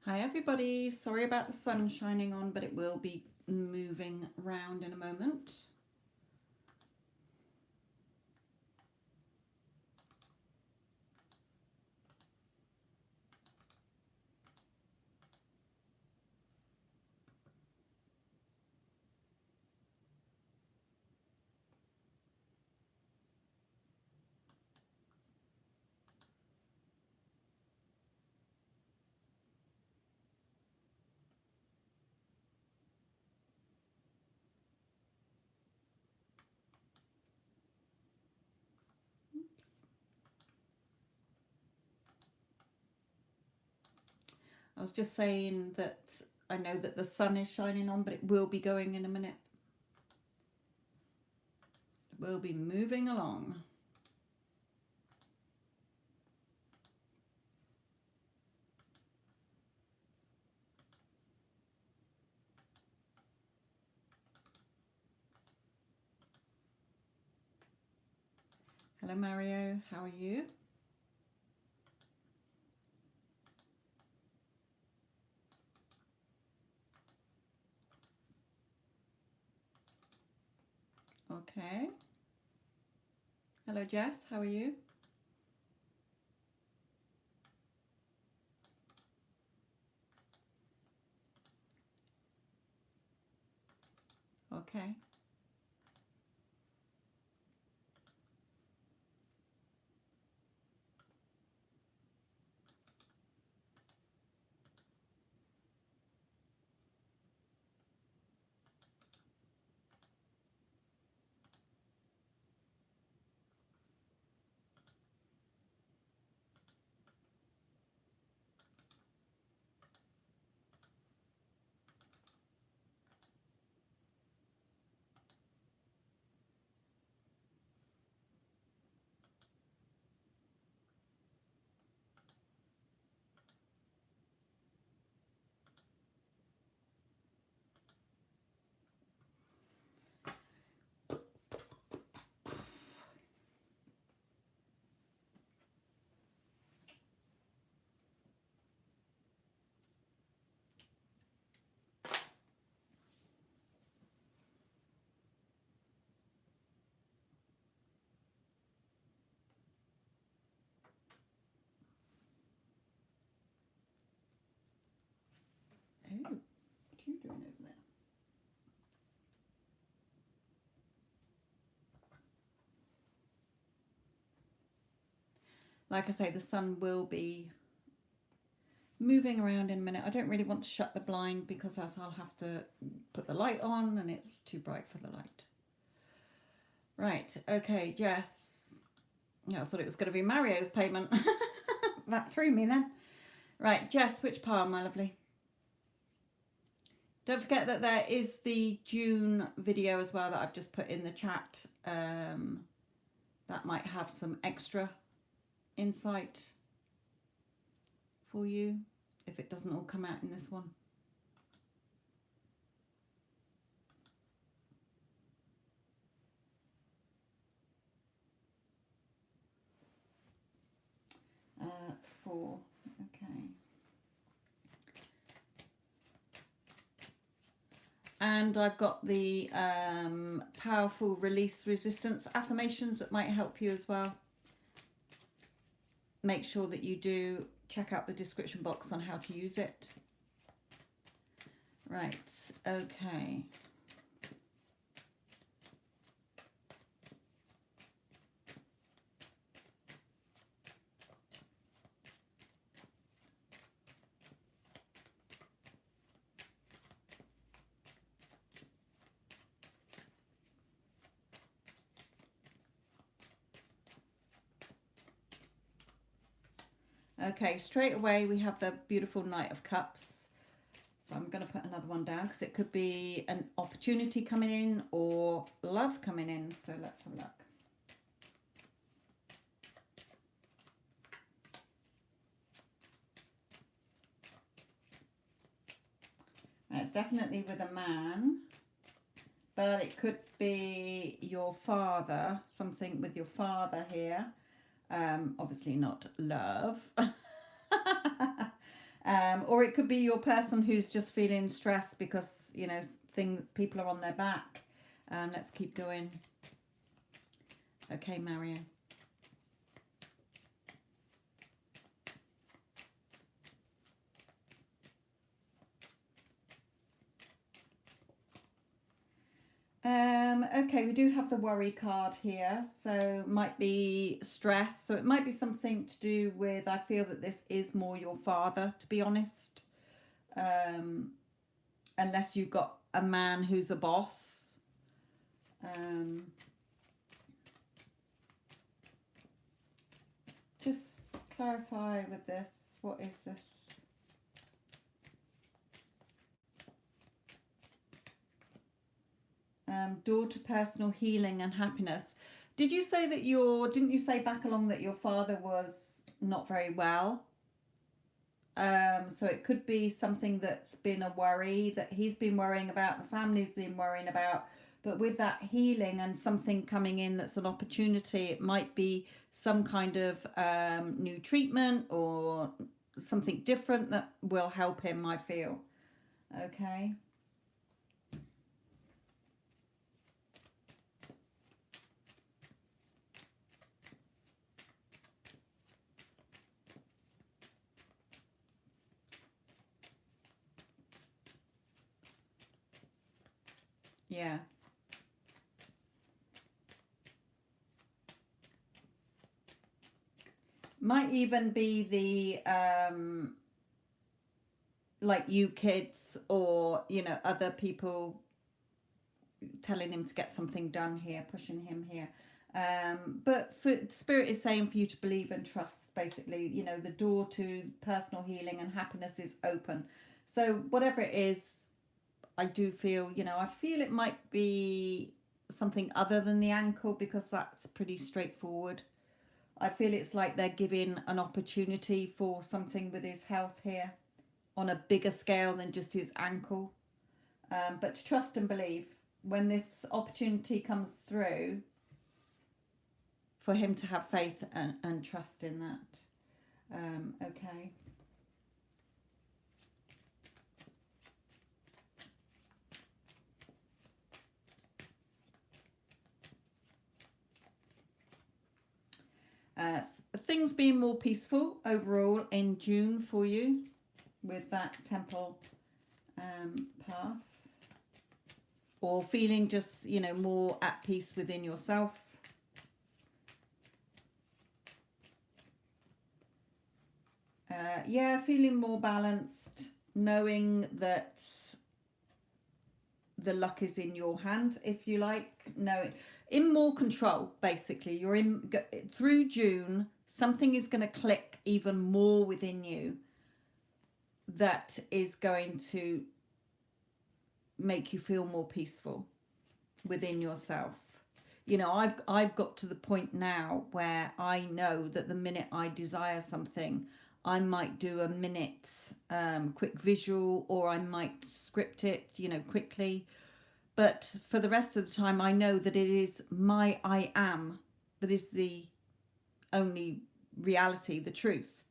Hi everybody, sorry about the sun shining on, but it will be moving around in a moment. I was just saying that I know that the sun is shining on, but it will be going in a minute. It will be moving along. Hello Mario, how are you? Okay. Hello Jess, how are you? Okay. Oh, what are you doing over there? Like I say, the sun will be moving around in a minute. I don't really want to shut the blind because else I'll have to put the light on and it's too bright for the light. Right, okay, Jess. Yeah, I thought it was going to be Mario's payment. That threw me then. Right, Jess, which part, my lovely? Don't forget that there is the June video as well that I've just put in the chat. That might have some extra insight for you if it doesn't all come out in this one. Uh, 4, okay. And I've got the powerful release resistance affirmations that might help you as well. Make sure that you do check out the description box on how to use it. Right, okay. Okay, straight away we have the beautiful Knight of Cups. So I'm going to put another one down because it could be an opportunity coming in or love coming in. So let's have a look. It's definitely with a man, but it could be your father, something with your father here. Obviously not love. Or it could be your person who's just feeling stressed because, you know, people are on their back. Let's keep going. Okay, Mario. Okay, we do have the worry card here, so might be stress. So it might be something to do with, I feel that this is more your father, to be honest. Unless you've got a man who's a boss. Just clarify with this. What is this? Door to personal healing and happiness. Did you say that didn't you say back along that your father was not very well? So it could be something that's been a worry that he's been worrying about, the family's been worrying about. But with that healing and something coming in that's an opportunity, it might be some kind of new treatment or something different that will help him, I feel. Okay. Yeah. Might even be the like you kids or, you know, other people telling him to get something done here, pushing him here. But Spirit is saying for you to believe and trust, basically. You know, the door to personal healing and happiness is open. So whatever it is, I do feel, you know, I feel it might be something other than the ankle because that's pretty straightforward. I feel it's like they're giving an opportunity for something with his health here on a bigger scale than just his ankle. But to trust and believe when this opportunity comes through, for him to have faith and trust in that. Okay. Things being more peaceful overall in June for you with that temple path, or feeling just, you know, more at peace within yourself. Yeah, feeling more balanced, knowing that the luck is in your hand, if you like. No, in more control, basically. You're in through June. Something is going to click even more within you that is going to make you feel more peaceful within yourself. You know, I've got to the point now where I know that the minute I desire something, I might do a minute quick visual, or I might script it, you know, quickly. But for the rest of the time, I know that it is my I am that is the only reality, the truth.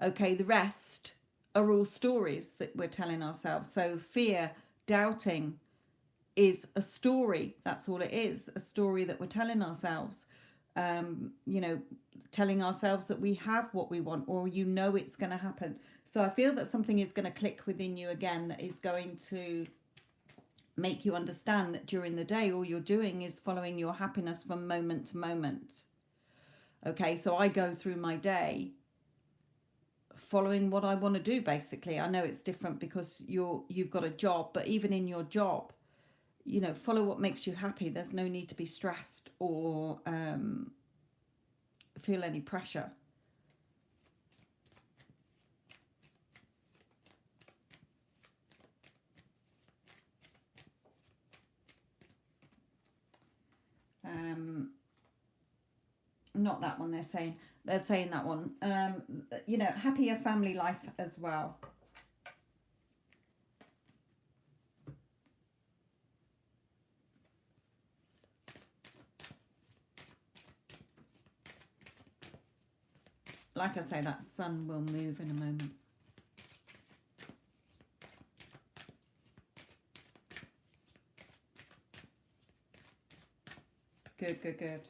Okay, the rest are all stories that we're telling ourselves. So fear, doubting is a story. That's all it is, a story that we're telling ourselves. You know, telling ourselves that we have what we want, or you know it's going to happen. So I feel that something is going to click within you again that is going to make you understand that during the day all you're doing is following your happiness from moment to moment. Okay, so I go through my day following what I want to do, basically. I know it's different because you've got a job, but even in your job, you know, follow what makes you happy. There's no need to be stressed or feel any pressure. Not that one. They're saying that one. You know, happier family life as well. Like I say, that sun will move in a moment. Good, good, good.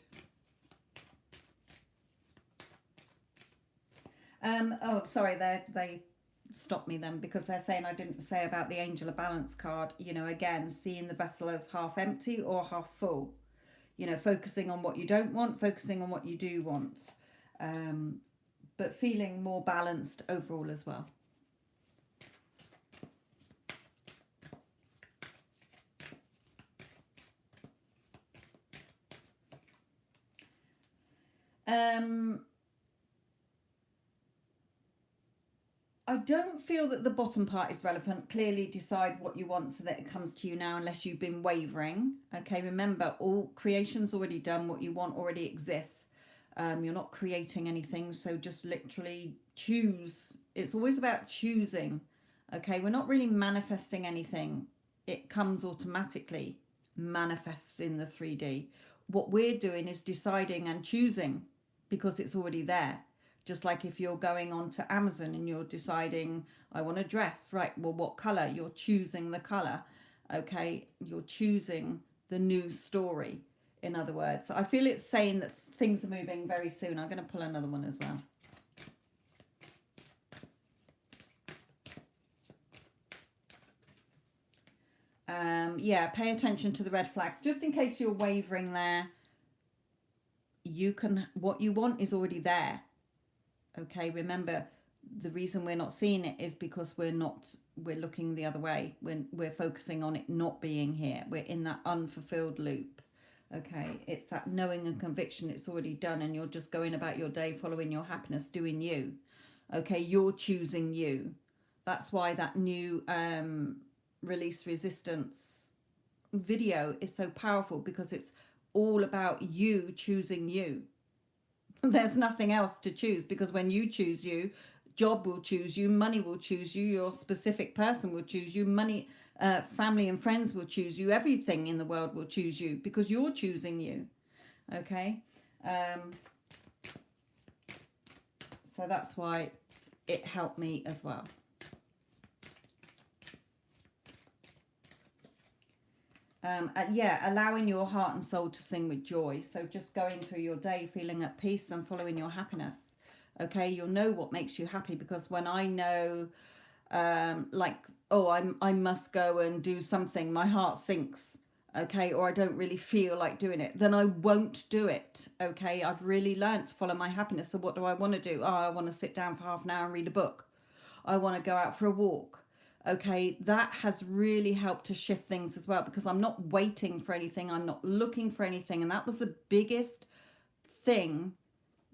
Oh, sorry, they stopped me then because they're saying I didn't say about the Angel of Balance card. You know, again, seeing the vessel as half empty or half full. You know, focusing on what you don't want, focusing on what you do want. But feeling more balanced overall as well. I don't feel that the bottom part is relevant. Clearly decide what you want so that it comes to you now, unless you've been wavering. Okay, remember, all creation's already done. What you want already exists. You're not creating anything, so just literally choose. It's always about choosing. Okay, we're not really manifesting anything. It comes automatically, manifests in the 3D. What we're doing is deciding and choosing because it's already there. Just like if you're going on to Amazon and you're deciding, I want a dress, right? Well, what color? You're choosing the color. Okay, you're choosing the new story. In other words, I feel it's saying that things are moving very soon. I'm going to pull another one as well. Yeah, pay attention to the red flags. Just in case you're wavering there, you can, what you want is already there. Okay, remember, the reason we're not seeing it is because we're looking the other way. We're focusing on it not being here. We're in that unfulfilled loop. Okay, it's that knowing and conviction it's already done, and you're just going about your day following your happiness, doing you. Okay, you're choosing you. That's why that new release resistance video is so powerful, because it's all about you choosing you. There's nothing else to choose, because when you choose you, job will choose you, money will choose you, your specific person will choose you, money, family and friends will choose you, everything in the world will choose you because you're choosing you. Okay, so that's why it helped me as well. Yeah, allowing your heart and soul to sing with joy. So just going through your day feeling at peace and following your happiness. Okay, you'll know what makes you happy, because when I know, like, oh, I must go and do something, my heart sinks. Okay, or I don't really feel like doing it, then I won't do it. Okay, I've really learned to follow my happiness. So what do I want to do? Oh, I want to sit down for half an hour and read a book. I want to go out for a walk. Okay, that has really helped to shift things as well, because I'm not waiting for anything, I'm not looking for anything. And that was the biggest thing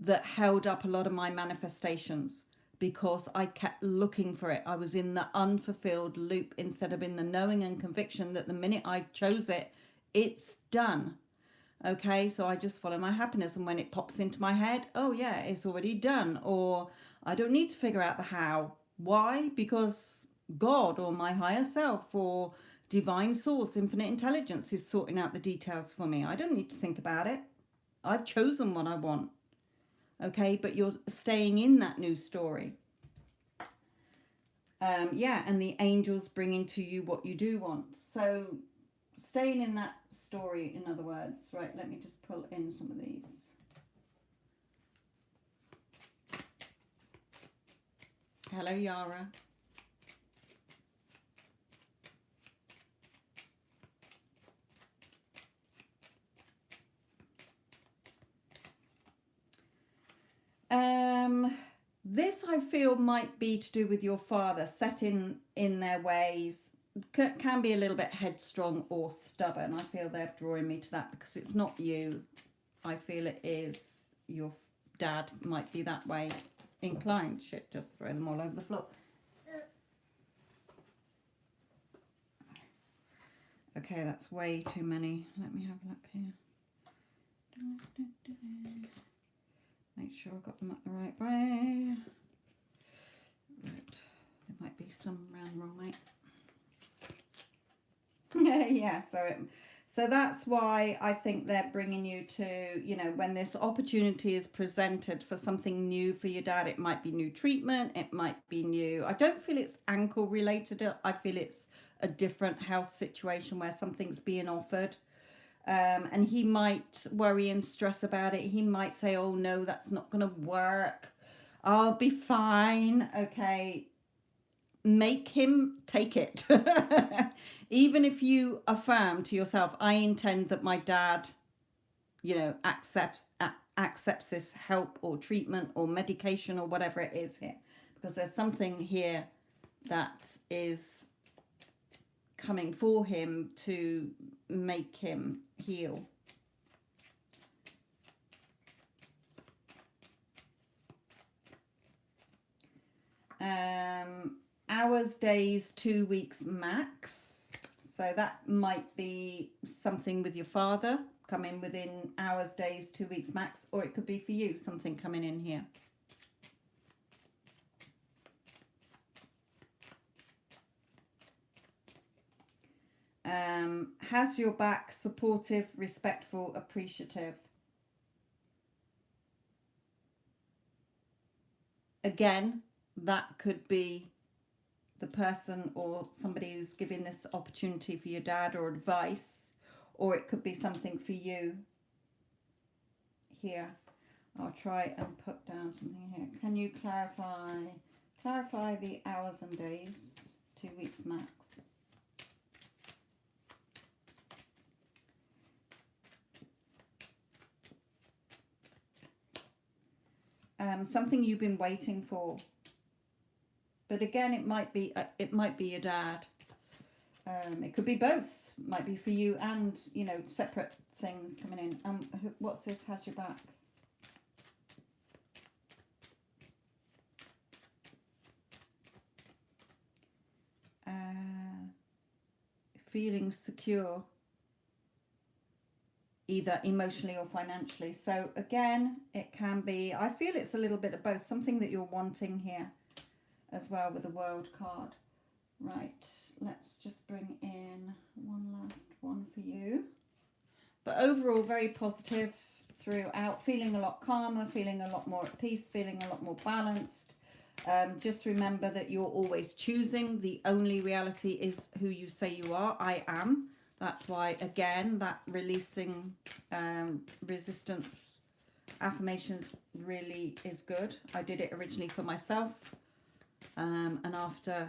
that held up a lot of my manifestations, because I kept looking for it. I was in the unfulfilled loop instead of in the knowing and conviction that the minute I chose it, it's done. Okay, so I just follow my happiness, and when it pops into my head, oh yeah, it's already done. Or I don't need to figure out the how. Why? Because God or my higher self or divine source, infinite intelligence, is sorting out the details for me. I don't need to think about it. I've chosen what I want. Okay, but you're staying in that new story. Yeah, and the angels bringing to you what you do want. So staying in that story, in other words. Right, let me just pull in some of these. Hello, Yara. This I feel might be to do with your father, set in their ways, can be a little bit headstrong or stubborn. I feel they're drawing me to that, because it's not you. I feel it is your dad might be that way inclined. Shit, just throw them all over the floor. Okay, that's way too many. Let me have a look here. Make sure I've got them up the right way. Right, there might be some around the wrong way. Yeah, so that's why I think they're bringing you to, you know, when this opportunity is presented for something new for your dad. It might be new treatment, it might be new. I don't feel it's ankle related. I feel it's a different health situation where something's being offered. And he might worry and stress about it. He might say, oh no, that's not going to work. I'll be fine. Okay. Make him take it. Even if you affirm to yourself, I intend that my dad, you know, accepts this help or treatment or medication or whatever it is here. Because there's something here that is coming for him to make him heal. Hours, days, 2 weeks max. So that might be something with your father coming within hours, days, 2 weeks max, or it could be for you, something coming in here. Has your back, supportive, respectful, appreciative. Again, that could be the person or somebody who's giving this opportunity for your dad or advice, or it could be something for you here. I'll try and put down something here. Can you clarify the hours and days? 2 weeks max. Something you've been waiting for. But again, it might be your dad. It could be both. It might be for you and, you know, separate things coming in. What's this? Has your back? Feeling secure, either emotionally or financially. So again, it can be, I feel it's a little bit of both, something that you're wanting here as well with the World card. Right, let's just bring in one last one for you. But overall, very positive throughout, feeling a lot calmer, feeling a lot more at peace, feeling a lot more balanced. Just remember that you're always choosing. The only reality is who you say you are. I am. That's why, again, that releasing resistance affirmations really is good. I did it originally for myself. And after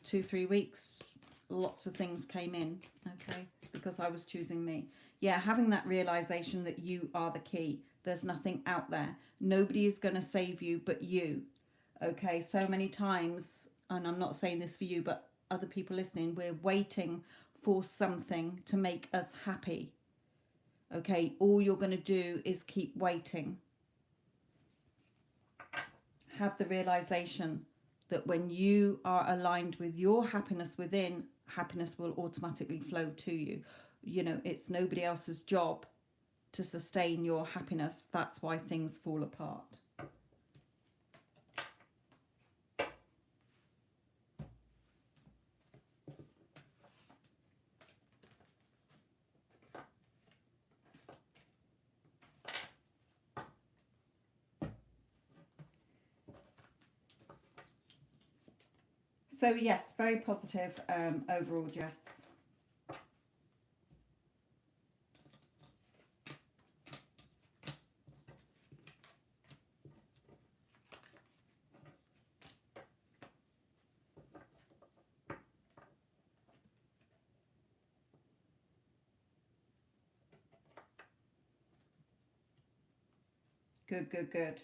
2-3 weeks, lots of things came in, okay, because I was choosing me. Yeah, having that realization that you are the key. There's nothing out there. Nobody is going to save you but you. Okay, so many times, and I'm not saying this for you, but other people listening, we're waiting for something to make us happy. Okay, all you're going to do is keep waiting. Have the realization that when you are aligned with your happiness within, happiness will automatically flow to you. You know, it's nobody else's job to sustain your happiness. That's why things fall apart. So yes, very positive overall, Jess. Good, good, good.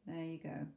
There you go.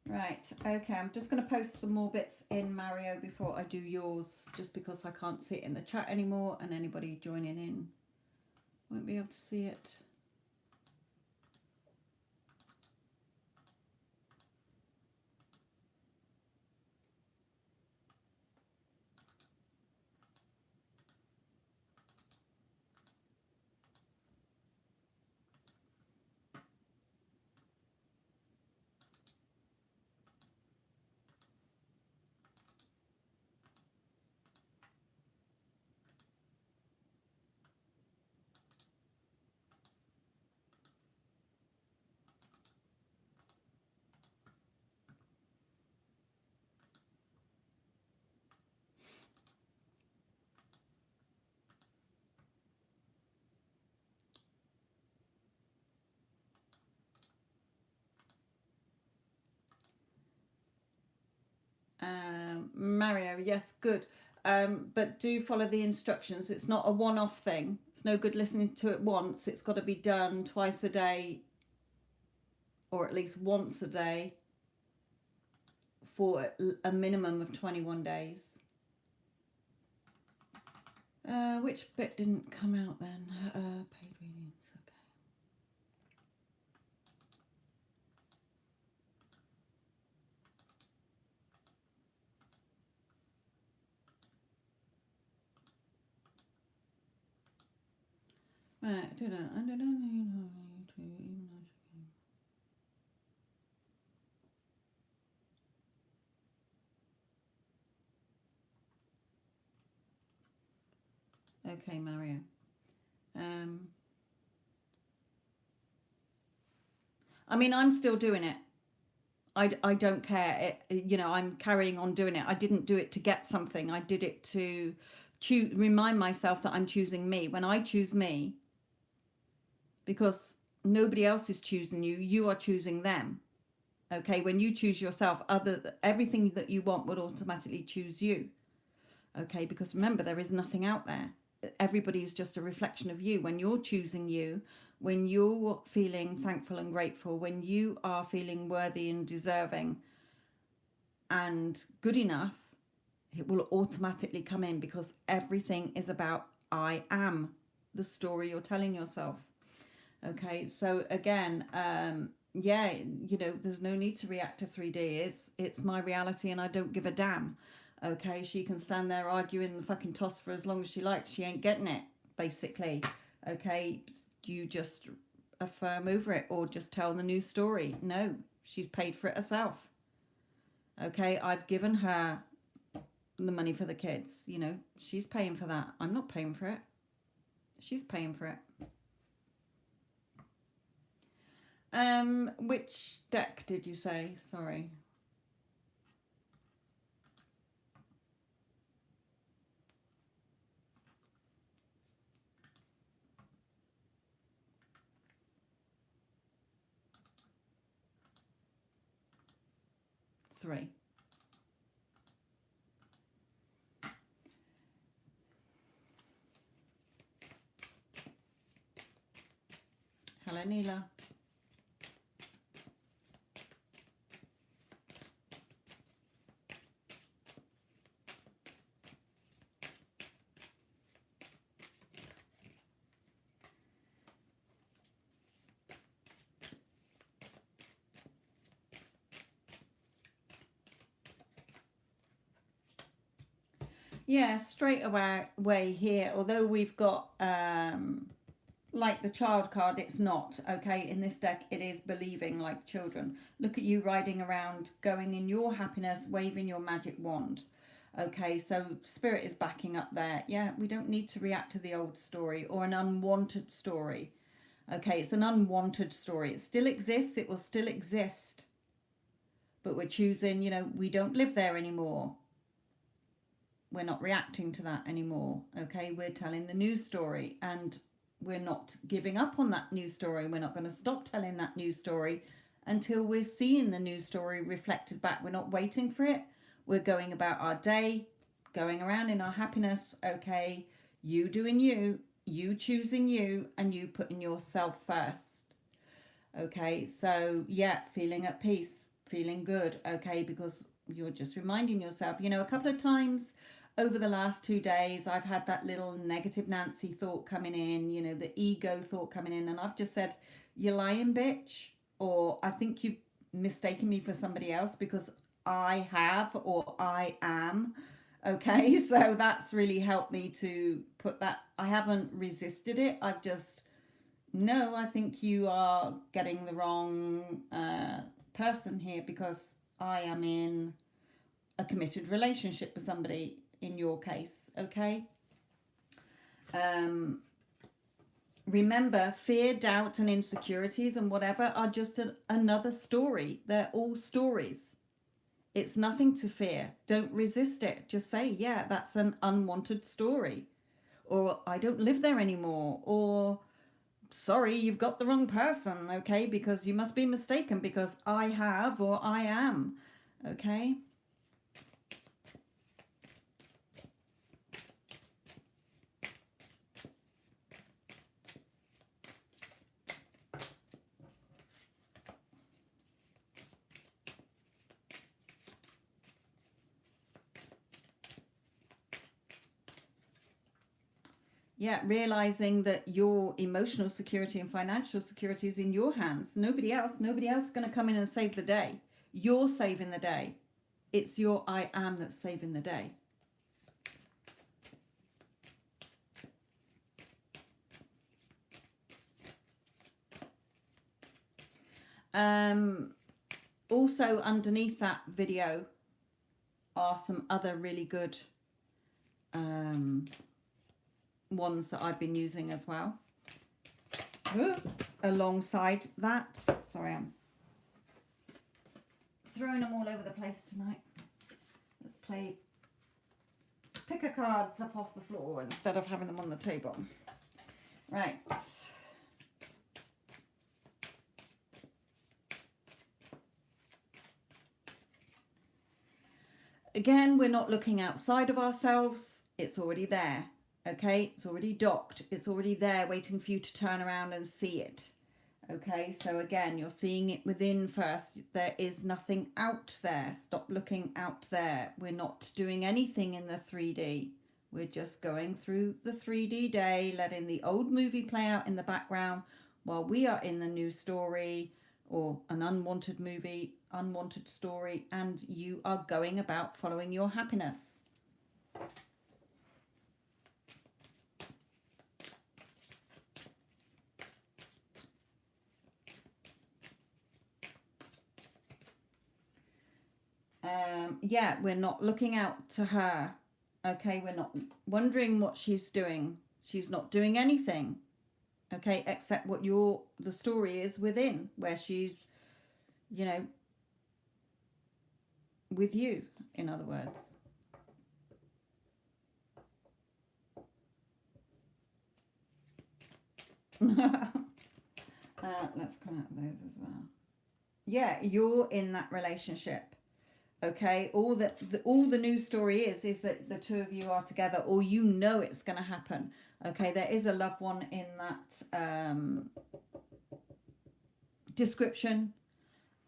Right, okay, I'm just going to post some more bits in, Mario, before I do yours, just because I can't see it in the chat anymore, and anybody joining in won't be able to see it. Mario, yes, good. But do follow the instructions. It's not a one-off thing. It's no good listening to it once. It's got to be done twice a day, or at least once a day, for a minimum of 21 days. Which bit didn't come out then? Paid readings, okay. Right, okay, Mario. I mean, I'm still doing it. I don't care. I'm carrying on doing it. I didn't do it to get something. I did it to remind myself that I'm choosing me. When I choose me, because nobody else is choosing you, you are choosing them. Okay, when you choose yourself, everything that you want would automatically choose you. Okay, because remember, there is nothing out there. Everybody is just a reflection of you. When you're choosing you, when you're feeling thankful and grateful, when you are feeling worthy and deserving and good enough, it will automatically come in, because everything is about I am, the story you're telling yourself. Okay, so again, yeah, there's no need to react to 3D. It's my reality, and I don't give a damn. Okay, she can stand there arguing the fucking toss for as long as she likes. She ain't getting it, basically. Okay, you just affirm over it, or just tell the new story. No, she's paid for it herself. Okay, I've given her the money for the kids. She's paying for that. I'm not paying for it. She's paying for it. Which deck did you say? Sorry. Three. Hello, Neela. Yeah, straight away here, although we've got like the child card, it's not. Okay, in this deck it is believing like children. Look at you riding around, going in your happiness, waving your magic wand. Okay, so spirit is backing up there. Yeah, we don't need to react to the old story or an unwanted story. Okay, it's an unwanted story. It still exists, it will still exist, but we're choosing, we don't live there anymore. We're not reacting to that anymore. Okay, we're telling the new story, and we're not giving up on that new story. We're not going to stop telling that new story until we're seeing the new story reflected back. We're not waiting for it. We're going about our day, going around in our happiness. Okay, you doing you choosing you, and you putting yourself first. Okay, so yeah, feeling at peace, feeling good. Okay, because you're just reminding yourself, a couple of times over the last 2 days, I've had that little negative Nancy thought coming in, the ego thought coming in, and I've just said, you're lying, bitch, or I think you've mistaken me for somebody else, because I have, or I am. Okay, so that's really helped me to put that. I haven't resisted it. I've just, no, I think you are getting the wrong person here, because I am in a committed relationship with somebody, in your case. Okay, remember, fear, doubt and insecurities and whatever are just another story. They're all stories. It's nothing to fear. Don't resist it. Just say, yeah, that's an unwanted story, or I don't live there anymore, or sorry, you've got the wrong person. Okay, because you must be mistaken, because I have, or I am. Okay, Yeah, realizing that your emotional security and financial security is in your hands. Nobody else is going to come in and save the day. You're saving the day. It's your I am that's saving the day. Also underneath that video are some other really good ones that I've been using as well. Ooh, alongside that, sorry, I'm throwing them all over the place tonight. Let's play picker cards up off the floor instead of having them on the table. Right. Again, we're not looking outside of ourselves. It's already there. Okay, it's already docked. It's already there waiting for you to turn around and see it. Okay, so again, you're seeing it within first. There is nothing out there. Stop looking out there. We're not doing anything in the 3D. We're just going through the 3D day, letting the old movie play out in the background while we are in the new story or an unwanted movie, unwanted story, and you are going about following your happiness. Yeah, we're not looking out to her. Okay, we're not wondering what she's doing. She's not doing anything. Okay, except what the story is within, where she's, you know, with you, in other words. Let's come out of those as well. Yeah, you're in that relationship. Okay, all the news story is that the two of you are together, or you know it's going to happen. Okay, there is a loved one in that description.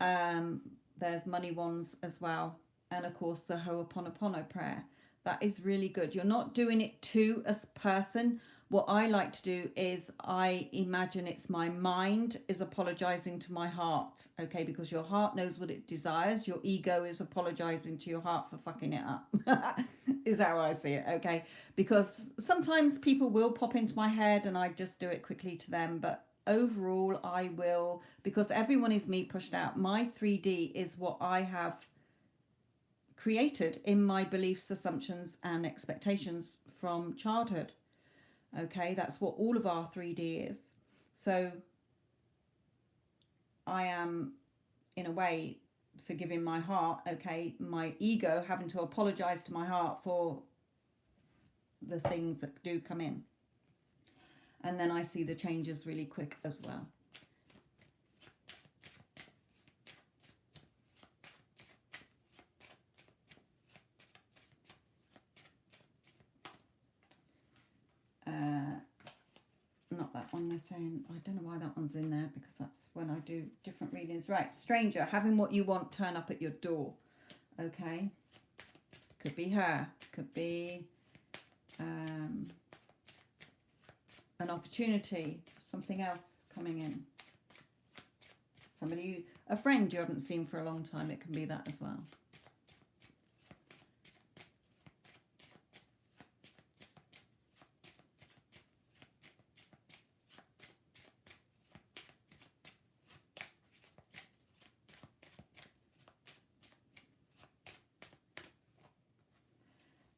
There's money ones as well, and of course the Ho'oponopono prayer. That is really good. You're not doing it to a person. What I like to do is I imagine it's my mind is apologizing to my heart, okay? Because your heart knows what it desires. Your ego is apologizing to your heart for fucking it up. Is how I see it, okay? Because sometimes people will pop into my head and I just do it quickly to them, but overall I will, because everyone is me pushed out. My 3D is what I have created in my beliefs, assumptions, and expectations from childhood. Okay, that's what all of our 3D is. So I am, in a way, forgiving my heart, okay, my ego having to apologize to my heart for the things that do come in. And then I see the changes really quick as well. Not that one they're saying. I don't know why that one's in there, because that's when I do different readings. Right, stranger, having what you want turn up at your door. Okay, could be her, could be an opportunity, something else coming in. Somebody, a friend you haven't seen for a long time, it can be that as well.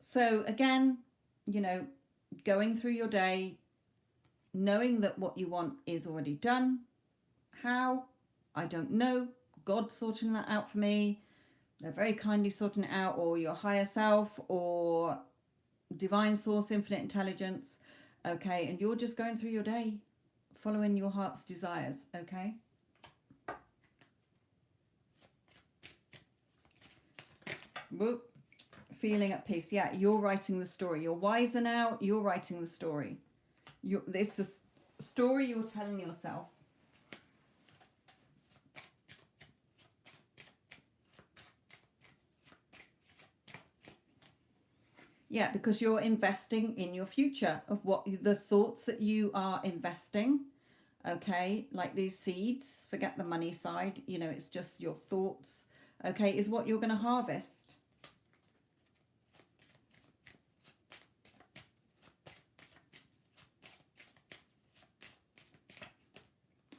So again, you know, going through your day, knowing that what you want is already done. How? I don't know. God's sorting that out for me. They're very kindly sorting it out, or your higher self, or divine source, infinite intelligence. Okay, and you're just going through your day, following your heart's desires. Okay. Whoop. Feeling at peace. Yeah, you're writing the story. You're wiser now. You're writing the story. It's the story you're telling yourself. Yeah, because you're investing in your future of what the thoughts that you are investing. Okay, like these seeds, forget the money side, you know, it's just your thoughts. Okay, is what you're going to harvest.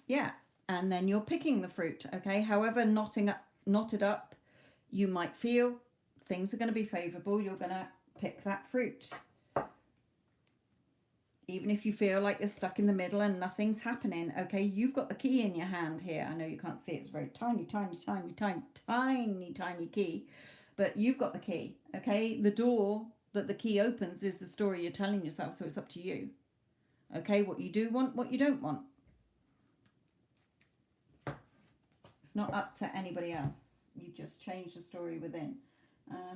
Yeah, and then you're picking the fruit. Okay, however knotted up you might feel, things are going to be favorable. You're going to pick that fruit. Even if you feel like you're stuck in the middle and nothing's happening, okay, you've got the key in your hand here. I know you can't see it, it's a very tiny, tiny, tiny, tiny, tiny, tiny key, but you've got the key, okay? The door that the key opens is the story you're telling yourself, so it's up to you, okay? What you do want, what you don't want. It's not up to anybody else. You just change the story within.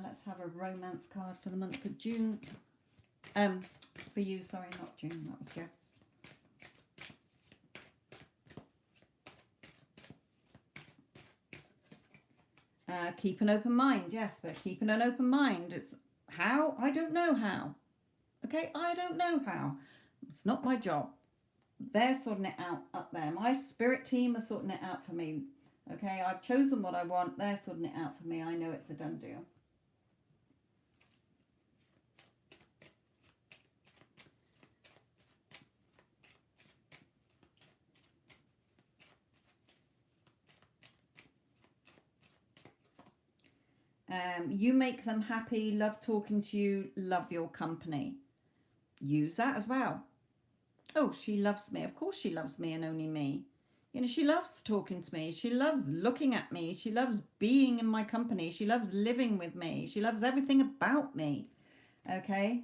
Let's have a romance card for the month of June. For you, sorry, not June, that was Jeff's. Keep an open mind, yes, but keeping an open mind. It's how? I don't know how. Okay, I don't know how. It's not my job. They're sorting it out up there. My spirit team are sorting it out for me. Okay, I've chosen what I want. They're sorting it out for me. I know it's a done deal. You make them happy, love talking to you, love your company. Use that as well. Oh, she loves me. Of course she loves me and only me. You know, she loves talking to me. She loves looking at me. She loves being in my company. She loves living with me. She loves everything about me. Okay?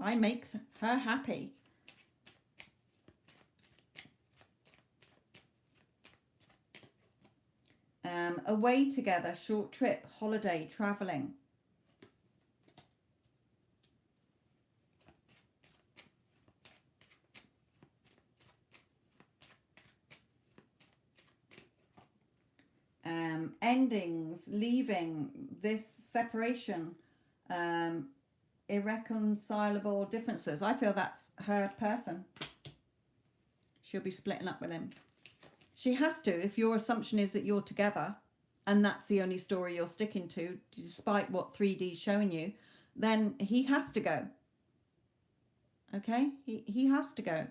I make her happy. Away together, short trip, holiday, traveling. Endings, leaving, this separation, irreconcilable differences. I feel that's her person. She'll be splitting up with him. She has to, if your assumption is that you're together and that's the only story you're sticking to, despite what 3D's showing you, then he has to go. Okay? He has to go.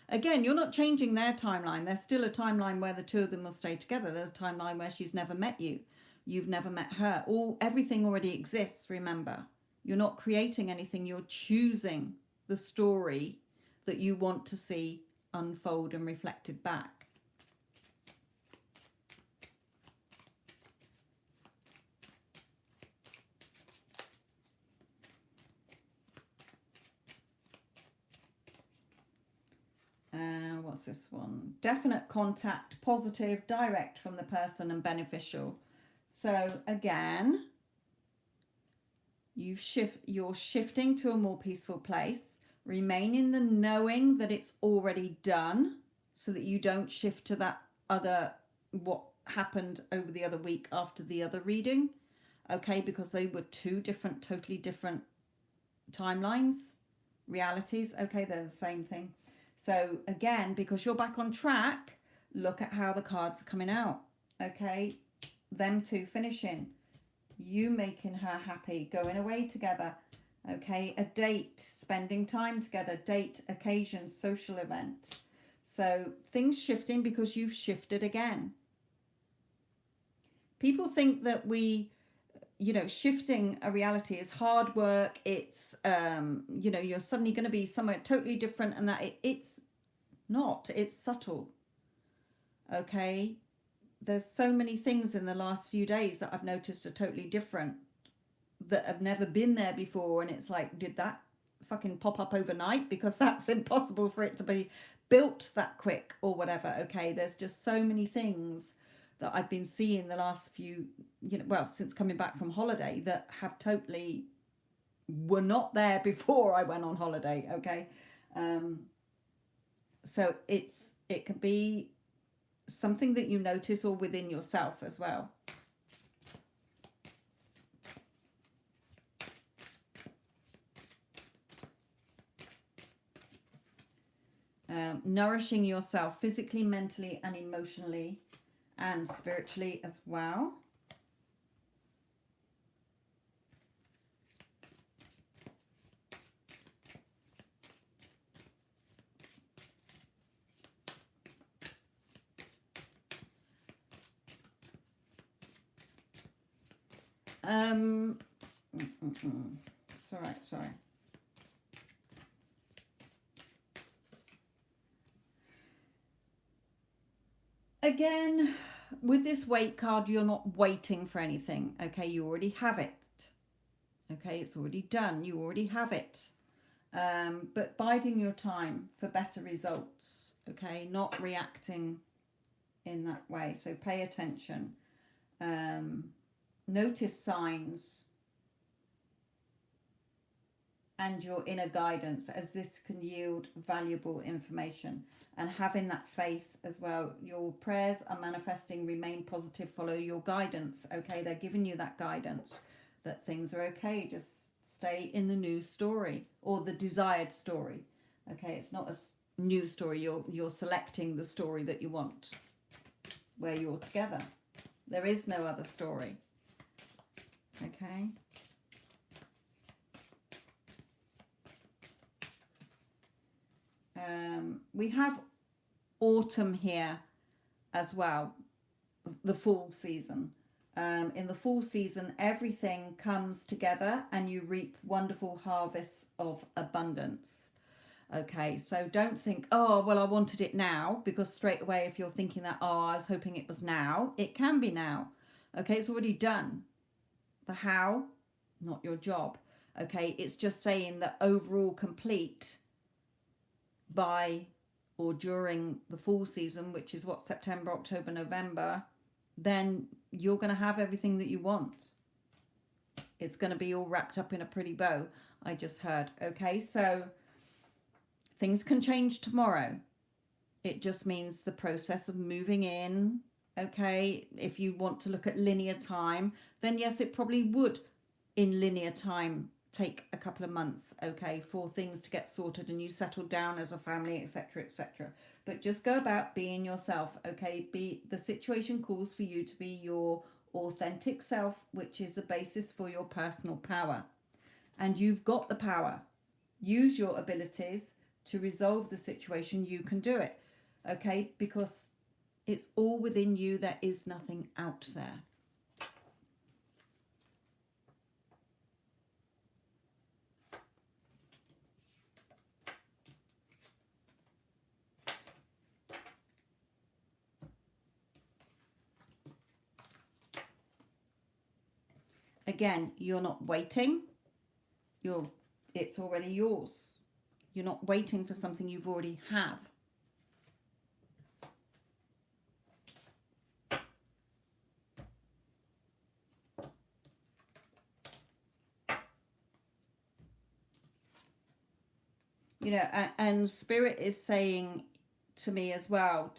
Again, you're not changing their timeline. There's still a timeline where the two of them will stay together. There's a timeline where she's never met you. You've never met her. Everything already exists, remember. You're not creating anything. You're choosing the story that you want to see unfold and reflected back. What's this one? Definite contact, positive, direct from the person and beneficial. So again, you're shifting to a more peaceful place. Remain in the knowing that it's already done so that you don't shift to that other, what happened over the other week after the other reading. Okay, because they were two different, totally different timelines, realities. Okay, they're the same thing. So again, because you're back on track, look at how the cards are coming out. Okay, them two finishing, you making her happy, going away together. Okay, a date, spending time together, date, occasion, social event. So things shifting because you've shifted again. People think that shifting a reality is hard work. It's, you're suddenly going to be somewhere totally different, and that it's not. It's subtle. Okay? There's so many things in the last few days that I've noticed are totally different, that have never been there before, and it's like, did that fucking pop up overnight? Because that's impossible for it to be built that quick or whatever. Okay? There's just so many things that I've been seeing the last few, since coming back from holiday, that have totally were not there before I went on holiday. Okay, so it can be something that you notice or within yourself as well. Nourishing yourself physically, mentally, and emotionally, and spiritually as well. It's all right, sorry. Again, with this wait card, you're not waiting for anything. Okay, you already have it. Okay, it's already done. You already have it. But biding your time for better results. Okay, not reacting in that way. So pay attention. Notice signs and your inner guidance, as this can yield valuable information. And having that faith as well. Your prayers are manifesting, remain positive, follow your guidance. Okay, they're giving you that guidance that things are okay. Just stay in the new story, or the desired story. Okay, it's not a new story. You're selecting the story that you want, where you're together. There is no other story. Okay. We have autumn here as well, the fall season. In the fall season, everything comes together and you reap wonderful harvests of abundance. Okay, so don't think, oh, well, I wanted it now, because straight away, if you're thinking that, oh, I was hoping it was now, it can be now. Okay, it's already done. The how, not your job. Okay, it's just saying that overall complete by or during the fall season, which is what, September, October, November, then you're going to have everything that you want. It's going to be all wrapped up in a pretty bow, I just heard. Okay, so things can change tomorrow. It just means the process of moving in. Okay, if you want to look at linear time, then yes, it probably would in linear time take a couple of months, okay, for things to get sorted and you settle down as a family, etc., etc. But just go about being yourself, okay? The situation calls for you to be your authentic self, which is the basis for your personal power. And you've got the power. Use your abilities to resolve the situation. You can do it, okay? Because it's all within you. There is nothing out there. Again, you're not waiting. It's already yours. You're not waiting for something you've already have. You know, and Spirit is saying to me as well,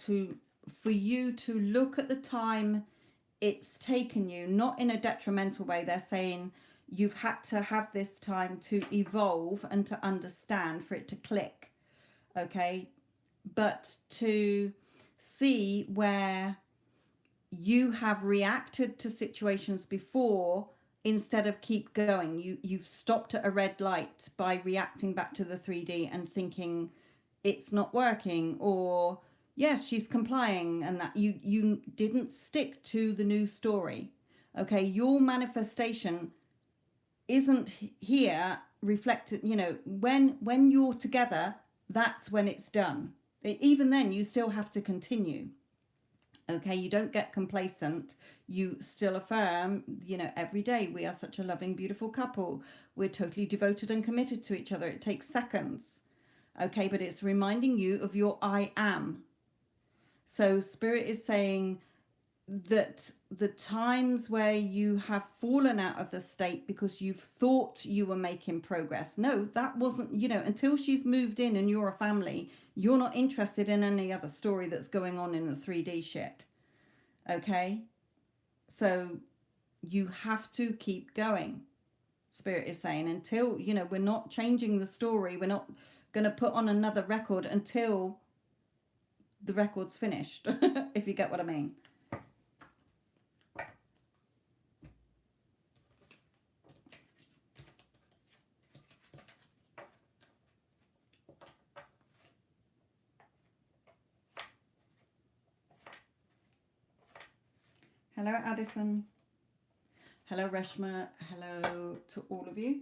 for you to look at the time it's taken you, not in a detrimental way. They're saying you've had to have this time to evolve and to understand, for it to click, okay? But to see where you have reacted to situations before instead of keep going. You've stopped at a red light by reacting back to the 3D and thinking it's not working, or yes, she's complying, and that you didn't stick to the new story. Okay, your manifestation isn't here reflected, you know, when you're together, that's when it's done. Even then, you still have to continue. Okay, you don't get complacent. You still affirm, you know, every day, we are such a loving, beautiful couple. We're totally devoted and committed to each other. It takes seconds. Okay, but it's reminding you of your I am. So Spirit is saying that the times where you have fallen out of the state because you've thought you were making progress, no, that wasn't, you know, until she's moved in and you're a family, you're not interested in any other story that's going on in the 3D shit. Okay, so you have to keep going. Spirit is saying, until, you know, we're not changing the story, we're not going to put on another record until the record's finished, if you get what I mean. Hello, Addison. Hello, Reshma. Hello to all of you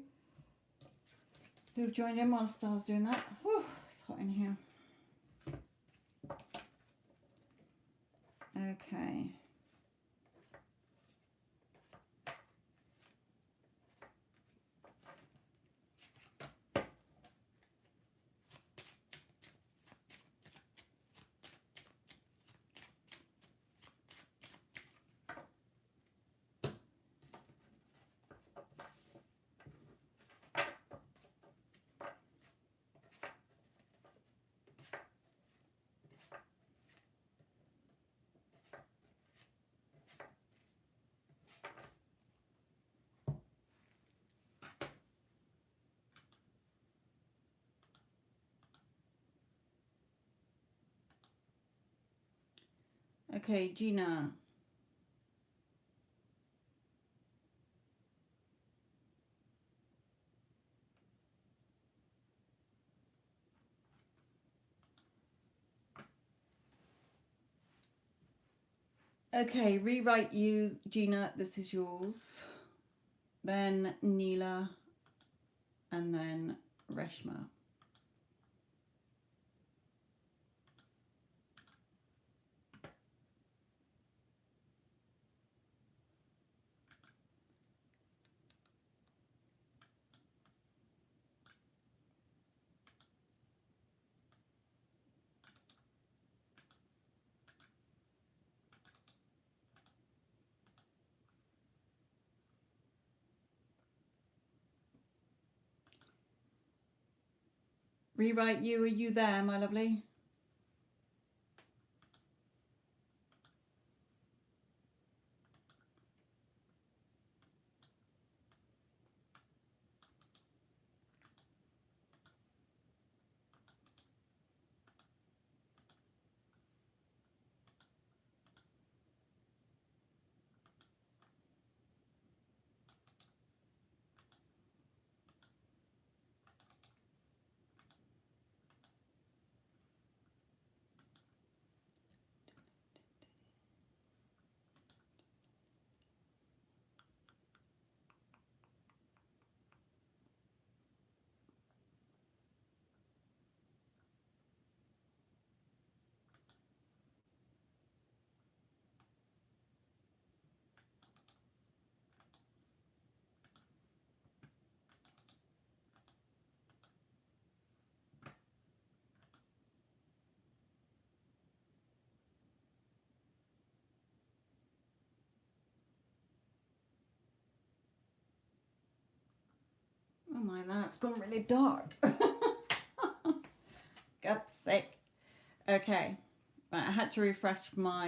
who've joined in whilst I was doing that. Whew, it's hot in here. Okay. Okay, Gina. Okay, rewrite you, Gina. This is yours. Then Neela, and then Reshma. Rewrite you, are you there, my lovely? Oh my, that's gone really dark. God's sake. Okay. Right, I had to refresh my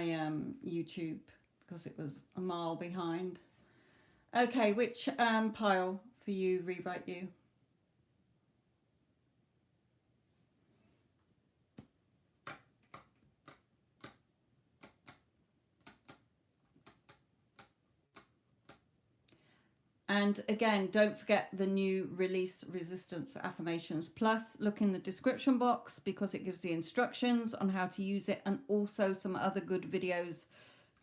YouTube because it was a mile behind. Okay, which pile for you, rewrite you? And again, don't forget the new release resistance affirmations. Plus, look in the description box because it gives the instructions on how to use it and also some other good videos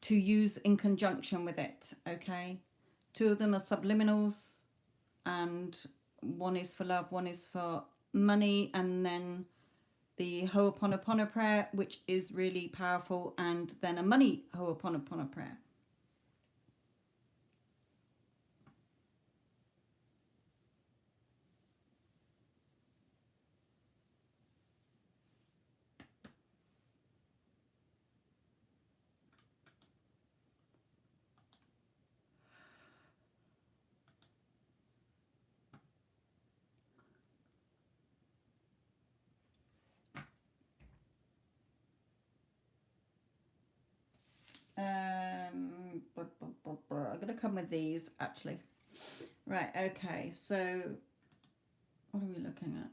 to use in conjunction with it. Okay, 2 of them are subliminals, and one is for love, one is for money, and then the Ho'oponopono prayer, which is really powerful, and then a money Ho'oponopono prayer. I'm going to come with these actually. Right, okay, so what are we looking at?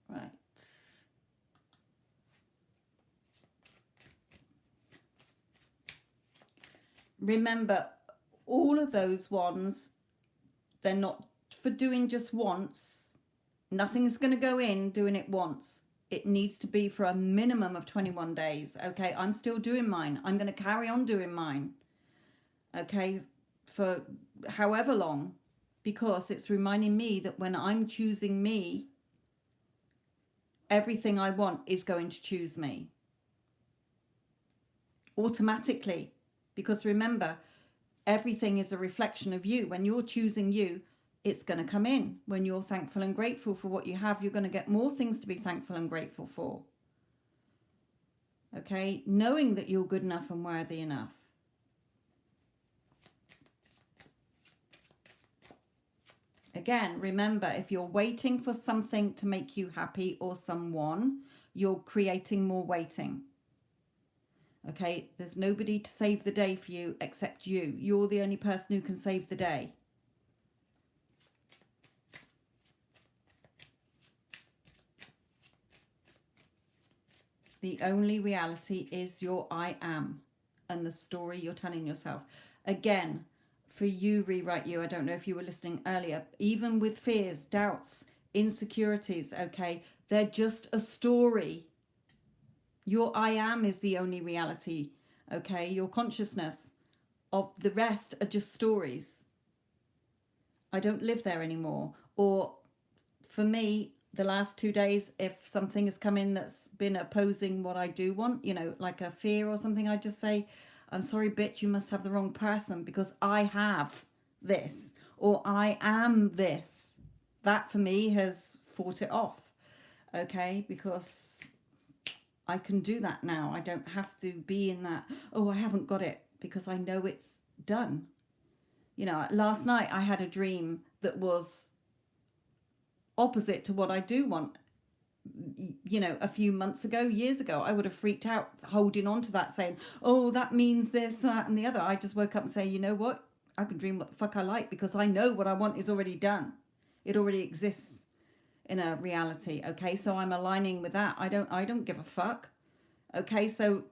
Right. Remember, all of those ones, they're not for doing just once. Nothing's going to go in doing it once. It needs to be for a minimum of 21 days. Okay, I'm still doing mine. I'm going to carry on doing mine. Okay, for however long, because it's reminding me that when I'm choosing me, everything I want is going to choose me automatically. Because remember, everything is a reflection of you. When you're choosing you, it's going to come in. When you're thankful and grateful for what you have, you're going to get more things to be thankful and grateful for. Okay, knowing that you're good enough and worthy enough. Again, remember, if you're waiting for something to make you happy or someone, you're creating more waiting. Okay, there's nobody to save the day for you except you. You're the only person who can save the day. The only reality is your I am and the story you're telling yourself. Again, for you, Rewrite You, I don't know if you were listening earlier, even with fears, doubts, insecurities, okay, they're just a story. Your I am is the only reality, okay? Your consciousness of the rest are just stories. I don't live there anymore. Or for me, the last 2 days, if something has come in that's been opposing what I do want, you know, like a fear or something, I just say, I'm sorry, bitch, you must have the wrong person because I have this or I am this. That for me has fought it off, okay? Because I can do that now. I don't have to be in that, oh, I haven't got it, because I know it's done. You know, last night I had a dream that was opposite to what I do want. You know, a few months ago, years ago, I would have freaked out holding on to that, saying, oh, that means this, that, and the other. I just woke up and say, you know what? I can dream what the fuck I like because I know what I want is already done. It already exists in a reality. Okay, so I'm aligning with that. I don't give a fuck. Okay, so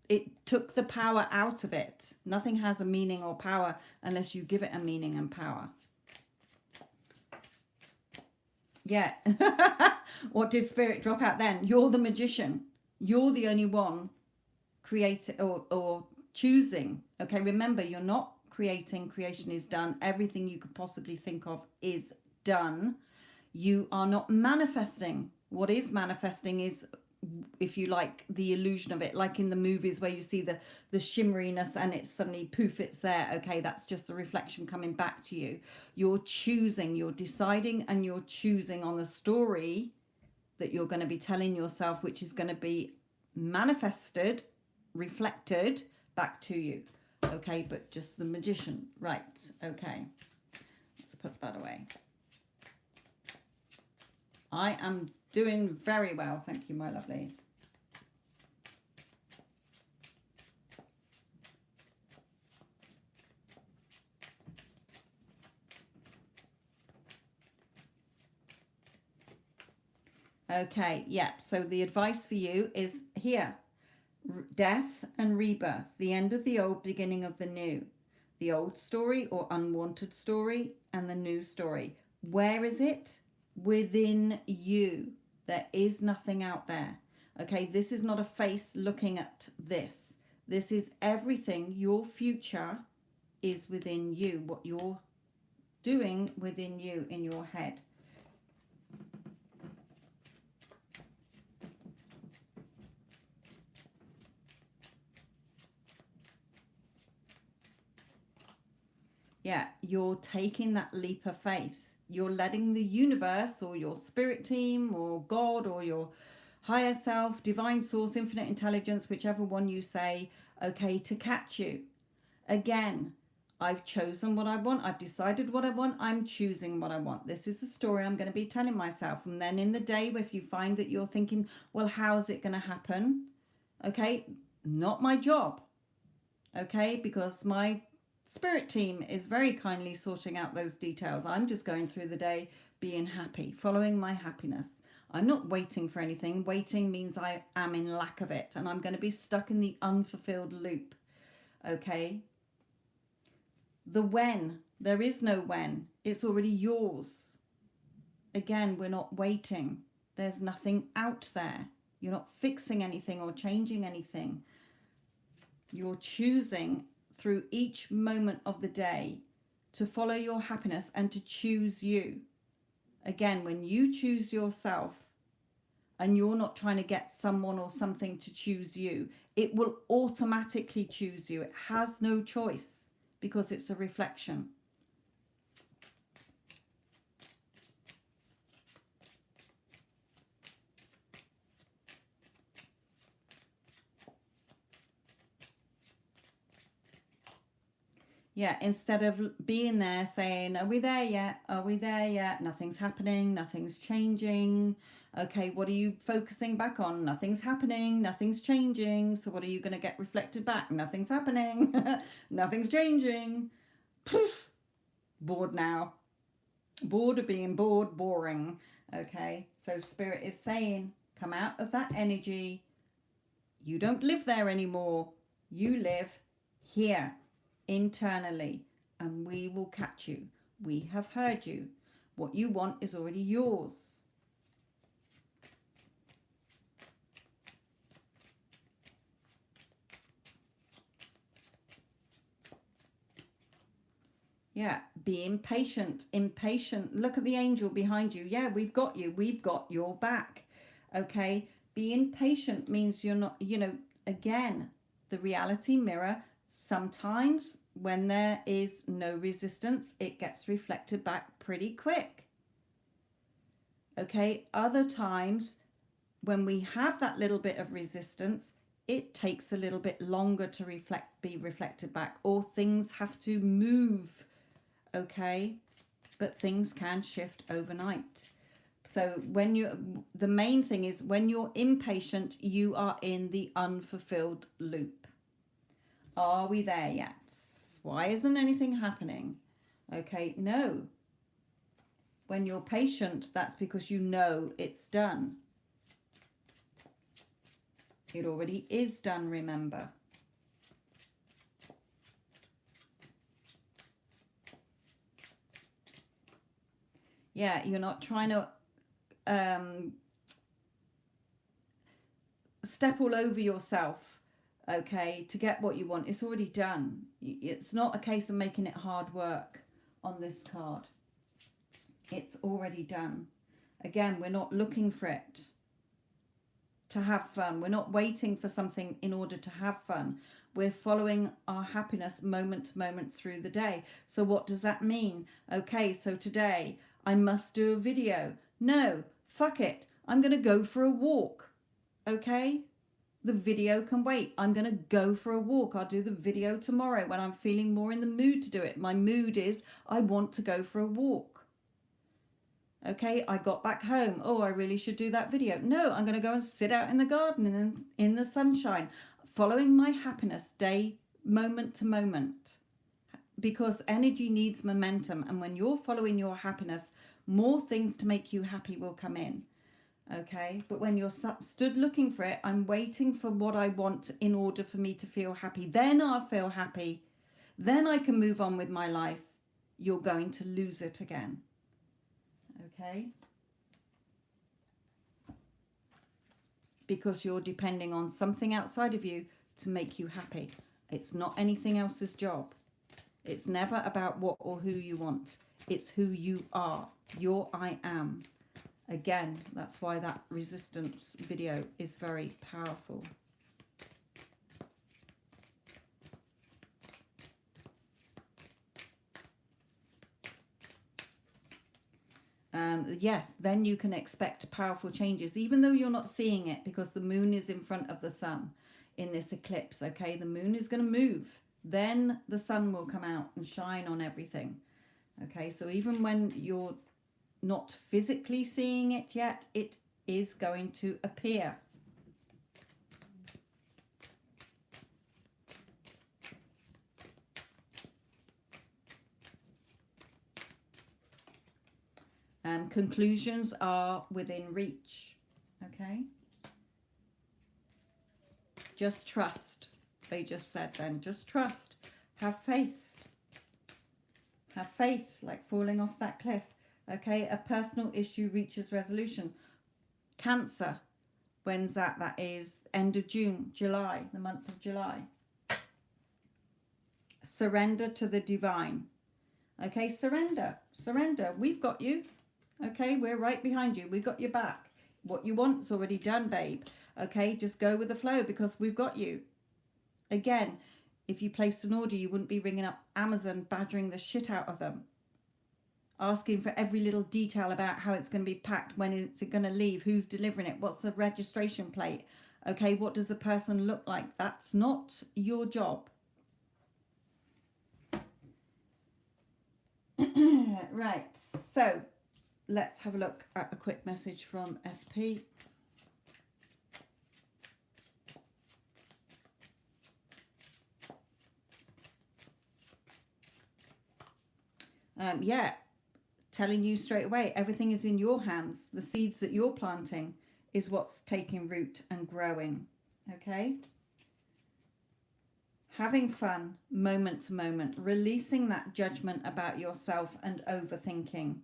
it took the power out of it. Nothing has a meaning or power unless you give it a meaning and power. Yeah. What did Spirit drop out then? You're the magician. You're the only one creating or choosing. Okay, remember, you're not creating. Creation is done. Everything you could possibly think of is done. You are not manifesting. What is manifesting is, if you like, the illusion of it, like in the movies where you see the shimmeriness and it's suddenly poof, it's there. Okay, that's just a reflection coming back to you. You're choosing, you're deciding, and you're choosing on the story that you're going to be telling yourself, which is going to be manifested, reflected back to you. Okay, but just the magician. Right, okay, let's put that away. I am doing very well. Thank you, my lovely. Okay, yeah. So the advice for you is here. Death and rebirth. The end of the old, beginning of the new. The old story or unwanted story and the new story. Where is it? Within you. There is nothing out there. Okay, this is not a face looking at this. This is everything. Your future is within you. What you're doing within you in your head. Yeah, you're taking that leap of faith. You're letting the universe or your spirit team or God or your higher self, divine source, infinite intelligence, whichever one you say, okay, to catch you. Again, I've chosen what I want. I've decided what I want. I'm choosing what I want. This is the story I'm going to be telling myself. And then in the day, if you find that you're thinking, well, how's it going to happen? Okay, not my job. Okay, because my spirit team is very kindly sorting out those details. I'm just going through the day being happy, following my happiness. I'm not waiting for anything. Waiting means I am in lack of it, and I'm going to be stuck in the unfulfilled loop. Okay, The when, there is no when. It's already yours. Again, we're not waiting. There's nothing out there. You're not fixing anything or changing anything. You're choosing through each moment of the day to follow your happiness and to choose you. Again, when you choose yourself and you're not trying to get someone or something to choose you, it will automatically choose you. It has no choice because it's a reflection. Yeah, instead of being there saying, are we there yet? Are we there yet? Nothing's happening. Nothing's changing. Okay, what are you focusing back on? Nothing's happening. Nothing's changing. So what are you going to get reflected back? Nothing's happening. Nothing's changing. Poof. Bored now. Bored of being bored, boring. Okay, so Spirit is saying, come out of that energy. You don't live there anymore. You live here. Internally, and we will catch you. We have heard you. What you want is already yours. Yeah, be impatient. Impatient. Look at the angel behind you. Yeah, we've got you. We've got your back. Okay, be impatient means you're not, again, the reality mirror. Sometimes when there is no resistance, it gets reflected back pretty quick. Okay, other times when we have that little bit of resistance, it takes a little bit longer to be reflected back, or things have to move. Okay, but things can shift overnight. So the main thing is when you're impatient, you are in the unfulfilled loop. Are we there yet? Why isn't anything happening? Okay, no. When you're patient, that's because you know it's done. It already is done, remember. Yeah, you're not trying to step all over yourself, okay, to get what you want. It's already done. It's not a case of making it hard work on this card. It's already done. Again, we're not looking for it to have fun. We're not waiting for something in order to have fun. We're following our happiness moment to moment through the day. So what does that mean? Okay, so today I must do a video. No, fuck it. I'm going to go for a walk. Okay? The video can wait. I'm going to go for a walk. I'll do the video tomorrow when I'm feeling more in the mood to do it. My mood is I want to go for a walk. Okay, I got back home. Oh, I really should do that video. No, I'm going to go and sit out in the garden in the sunshine, following my happiness day, moment to moment. Because energy needs momentum. And when you're following your happiness, more things to make you happy will come in. Okay, but when you're stood looking for it, I'm waiting for what I want in order for me to feel happy. Then I'll feel happy. Then I can move on with my life. You're going to lose it again. Okay, because you're depending on something outside of you to make you happy. It's not anything else's job. It's never about what or who you want. It's who you are. Your I am. Again, that's why that resistance video is very powerful. Yes, then you can expect powerful changes, even though you're not seeing it, because the moon is in front of the sun in this eclipse. Okay, the moon is going to move. Then the sun will come out and shine on everything. Okay, so even when you're not physically seeing it yet, it is going to appear. Conclusions are within reach. Okay, just trust. They just said then, just trust, have faith. Have faith, like falling off that cliff. Okay, a personal issue reaches resolution. Cancer, when's that? That is end of June, July, the month of July. Surrender to the divine. Okay, surrender, surrender. We've got you. Okay, we're right behind you. We've got your back. What you want's already done, babe. Okay, just go with the flow because we've got you. Again, if you placed an order, you wouldn't be ringing up Amazon, badgering the shit out of them, asking for every little detail about how it's going to be packed, when it's going to leave, who's delivering it, what's the registration plate, okay, what does the person look like. That's not your job. Right, so let's have a look at a quick message from SP. Yeah, telling you straight away, everything is in your hands. The seeds that you're planting is what's taking root and growing. Okay? Having fun, moment to moment, releasing that judgment about yourself and overthinking.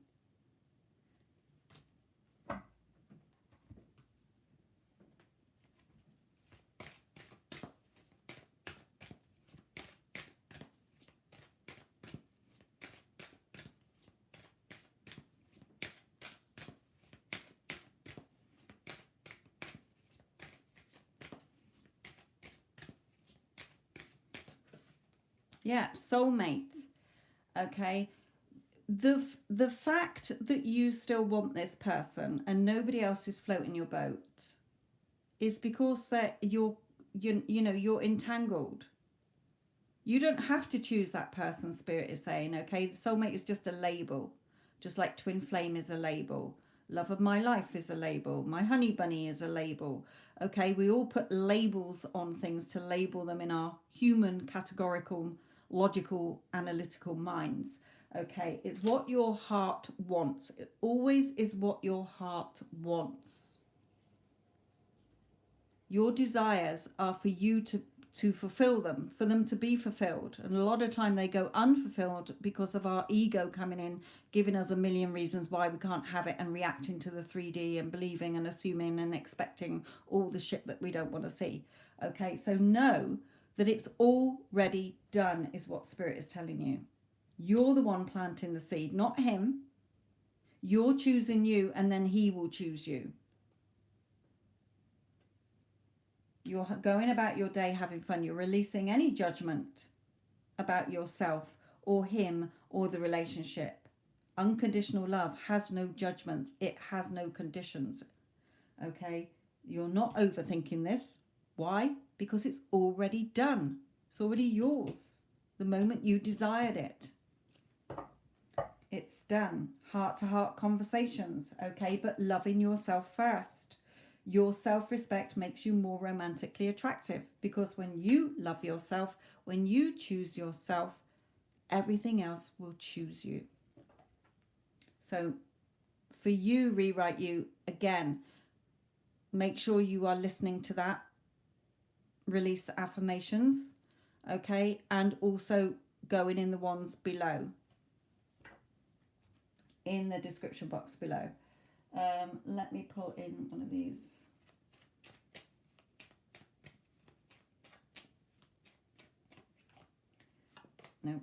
Yeah, soulmates. Okay? The fact that you still want this person and nobody else is floating your boat is because that you're entangled. You don't have to choose that person, Spirit is saying, okay? The soulmate is just a label, just like twin flame is a label. Love of my life is a label. My honey bunny is a label. Okay, we all put labels on things to label them in our human, categorical, logical, analytical minds. Okay, it's what your heart wants. It always is what your heart wants. Your desires are for you to fulfill them, for them to be fulfilled. And a lot of time they go unfulfilled because of our ego coming in, giving us a million reasons why we can't have it, and reacting to the 3D and believing and assuming and expecting all the shit that we don't want to see. Okay, so know that it's already done is what Spirit is telling you. You're the one planting the seed, not him. You're choosing you, and then he will choose you. You're going about your day having fun. You're releasing any judgment about yourself or him or the relationship. Unconditional love has no judgments. It has no conditions. Okay? You're not overthinking this. Why? Because it's already done. It's already yours. The moment you desired it. It's done. Heart-to-heart conversations. Okay? But loving yourself first. Your self-respect makes you more romantically attractive, because when you love yourself, when you choose yourself, everything else will choose you. So for you, Rewrite You, again, make sure you are listening to that. Release affirmations, okay? And also going in the ones below, in the description box below. Let me pull in one of these. No.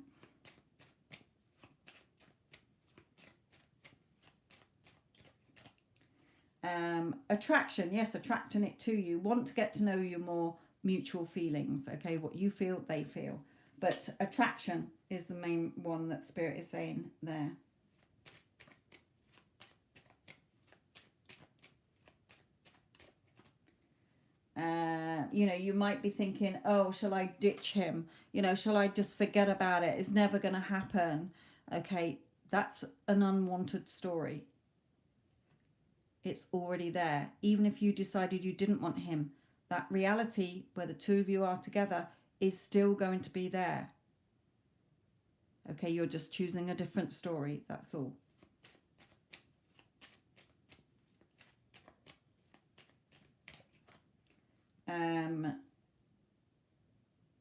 Attraction, yes, attracting it to you. Want to get to know you more, mutual feelings, okay? What you feel, they feel. But attraction is the main one that Spirit is saying there. You might be thinking, oh, shall I ditch him? Shall I just forget about it? It's never going to happen. Okay, that's an unwanted story. It's already there. Even if you decided you didn't want him, that reality where the two of you are together is still going to be there. Okay, you're just choosing a different story, that's all.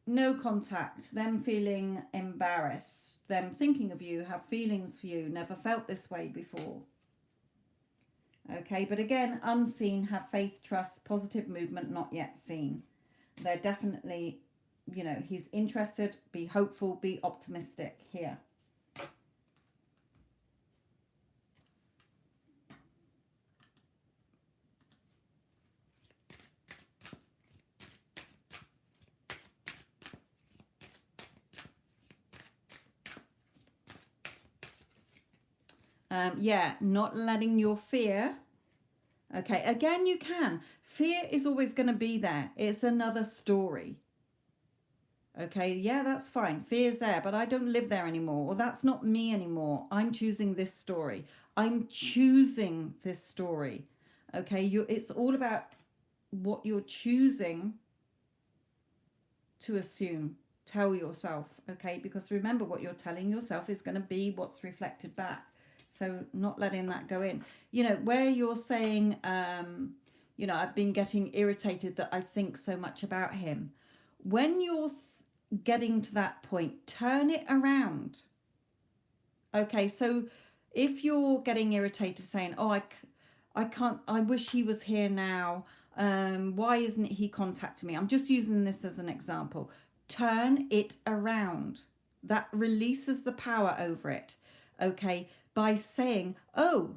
No contact, them feeling embarrassed, them thinking of you, have feelings for you, never felt this way before. Okay, but again, unseen, have faith, trust, positive movement, not yet seen. They're definitely, you know, he's interested, be hopeful, be optimistic here. Yeah, not letting your fear. Okay, again, you can. Fear is always going to be there. It's another story. Okay, yeah, that's fine. Fear's there, but I don't live there anymore. Or that's not me anymore. I'm choosing this story. I'm choosing this story. Okay, it's all about what you're choosing to assume. Tell yourself, okay? Because remember, what you're telling yourself is going to be what's reflected back. So not letting that go in. You know, where you're saying, you know, I've been getting irritated that I think so much about him. When you're getting to that point, turn it around. Okay, so if you're getting irritated saying, oh, I can't, I wish he was here now. Why isn't he contacting me? I'm just using this as an example. Turn it around. That releases the power over it. Okay, by saying, oh,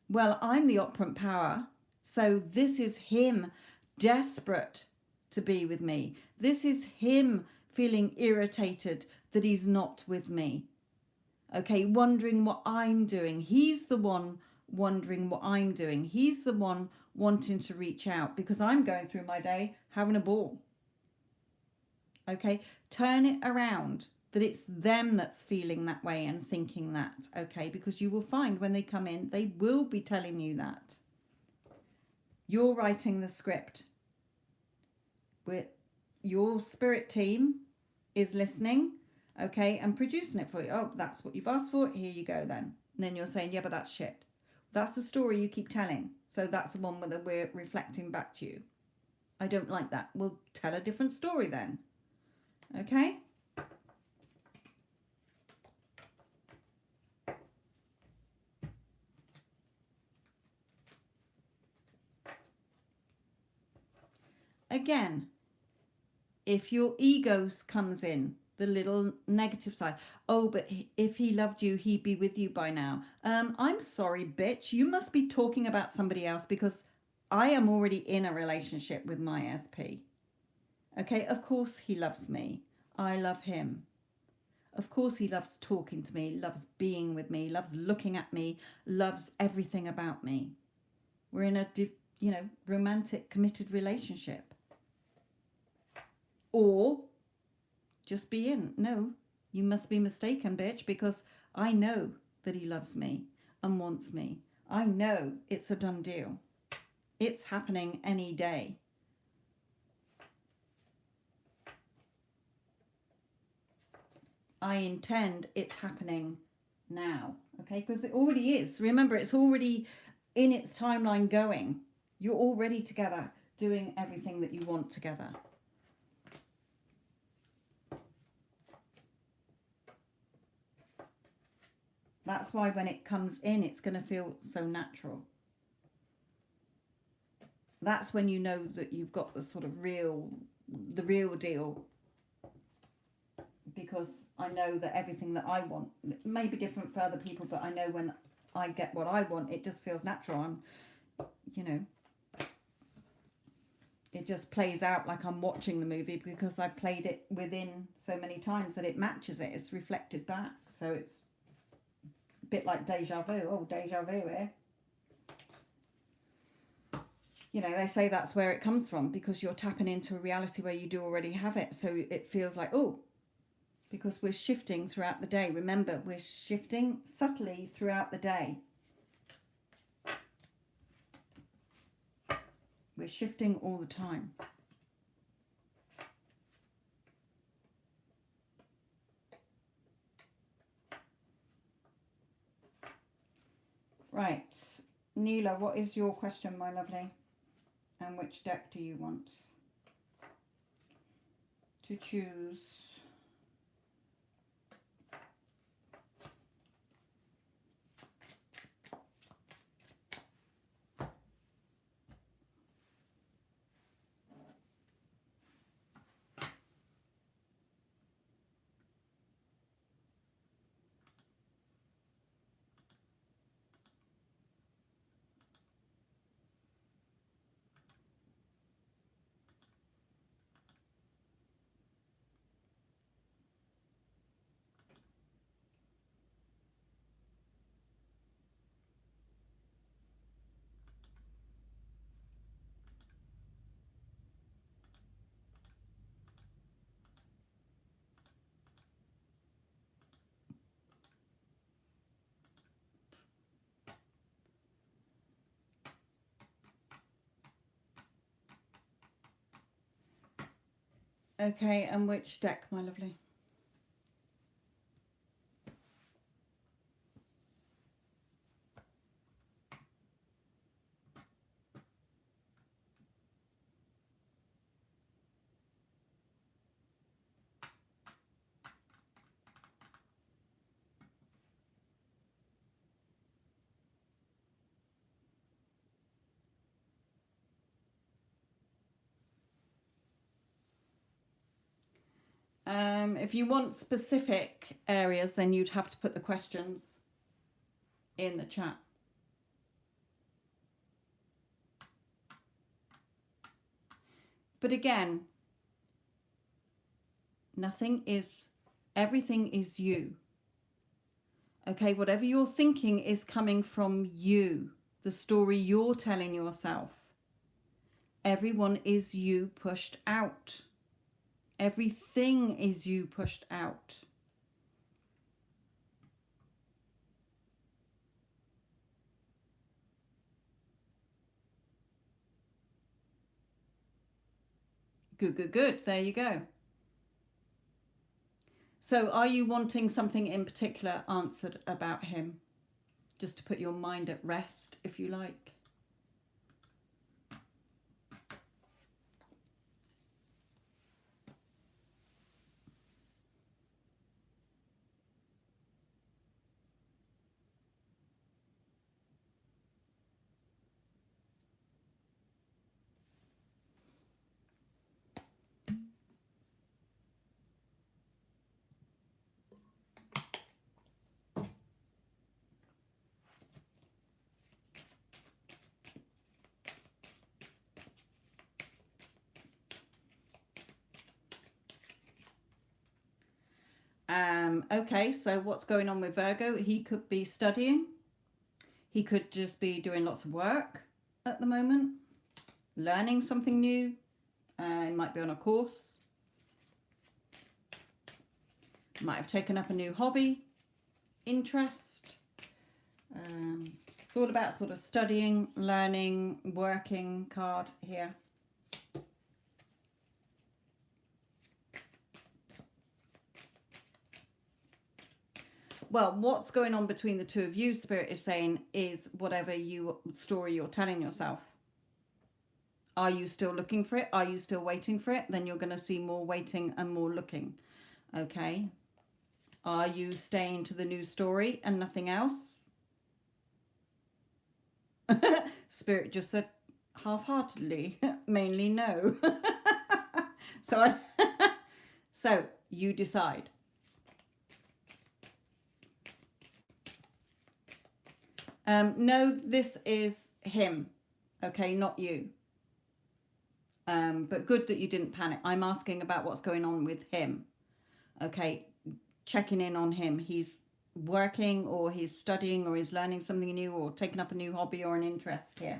well, I'm the operant power. So this is him desperate to be with me. This is him feeling irritated that he's not with me. Okay, wondering what I'm doing. He's the one wondering what I'm doing. He's the one wanting to reach out because I'm going through my day having a ball. Okay, turn it around, that it's them that's feeling that way and thinking that. Okay, because you will find when they come in, they will be telling you that. You're writing the script. Your spirit team is listening, okay, and producing it for you. Oh, that's what you've asked for. Here you go then. And then you're saying, yeah, but that's shit. That's the story you keep telling. So that's the one that we're reflecting back to you. I don't like that. We'll tell a different story then. Okay? Again, if your ego comes in, the little negative side, oh, but if he loved you, he'd be with you by now. I'm sorry, bitch. You must be talking about somebody else because I am already in a relationship with my SP. Okay, of course he loves me. I love him. Of course he loves talking to me, loves being with me, loves looking at me, loves everything about me. We're in a, romantic, committed relationship. Or just be in. No, you must be mistaken, bitch, because I know that he loves me and wants me. I know it's a done deal. It's happening any day. I intend it's happening now, okay? Because it already is. Remember, it's already in its timeline going. You're already together, doing everything that you want together. That's why when it comes in, it's going to feel so natural. That's when you know that you've got the sort of the real deal. Because I know that everything that I want, it may be different for other people, but I know when I get what I want, it just feels natural. It just plays out like I'm watching the movie because I've played it within so many times that it matches it. It's reflected back. So it's a bit like deja vu. Oh, deja vu, eh? They say that's where it comes from because you're tapping into a reality where you do already have it. So it feels like, oh, because we're shifting throughout the day. Remember, we're shifting subtly throughout the day. We're shifting all the time. Right. Neela, what is your question, my lovely? And which deck do you want to choose? Okay, and which deck, my lovely? If you want specific areas, then you'd have to put the questions in the chat. But again, everything is you. Okay, whatever you're thinking is coming from you, the story you're telling yourself. Everyone is you pushed out. Everything is you pushed out. Good, good, good. There you go. So are you wanting something in particular answered about him? Just to put your mind at rest, if you like. Okay, so what's going on with Virgo? He could be studying. He could just be doing lots of work at the moment, learning something new. He might be on a course. Might have taken up a new hobby, interest. It's all about sort of studying, learning, working card here. Well, what's going on between the two of you, Spirit is saying, is whatever story you're telling yourself. Are you still looking for it? Are you still waiting for it? Then you're going to see more waiting and more looking. Okay. Are you staying to the new story and nothing else? Spirit just said half-heartedly, mainly no. So you decide. No, this is him, okay, not you. But good that you didn't panic. I'm asking about what's going on with him, okay, checking in on him. He's working or he's studying or he's learning something new or taking up a new hobby or an interest here.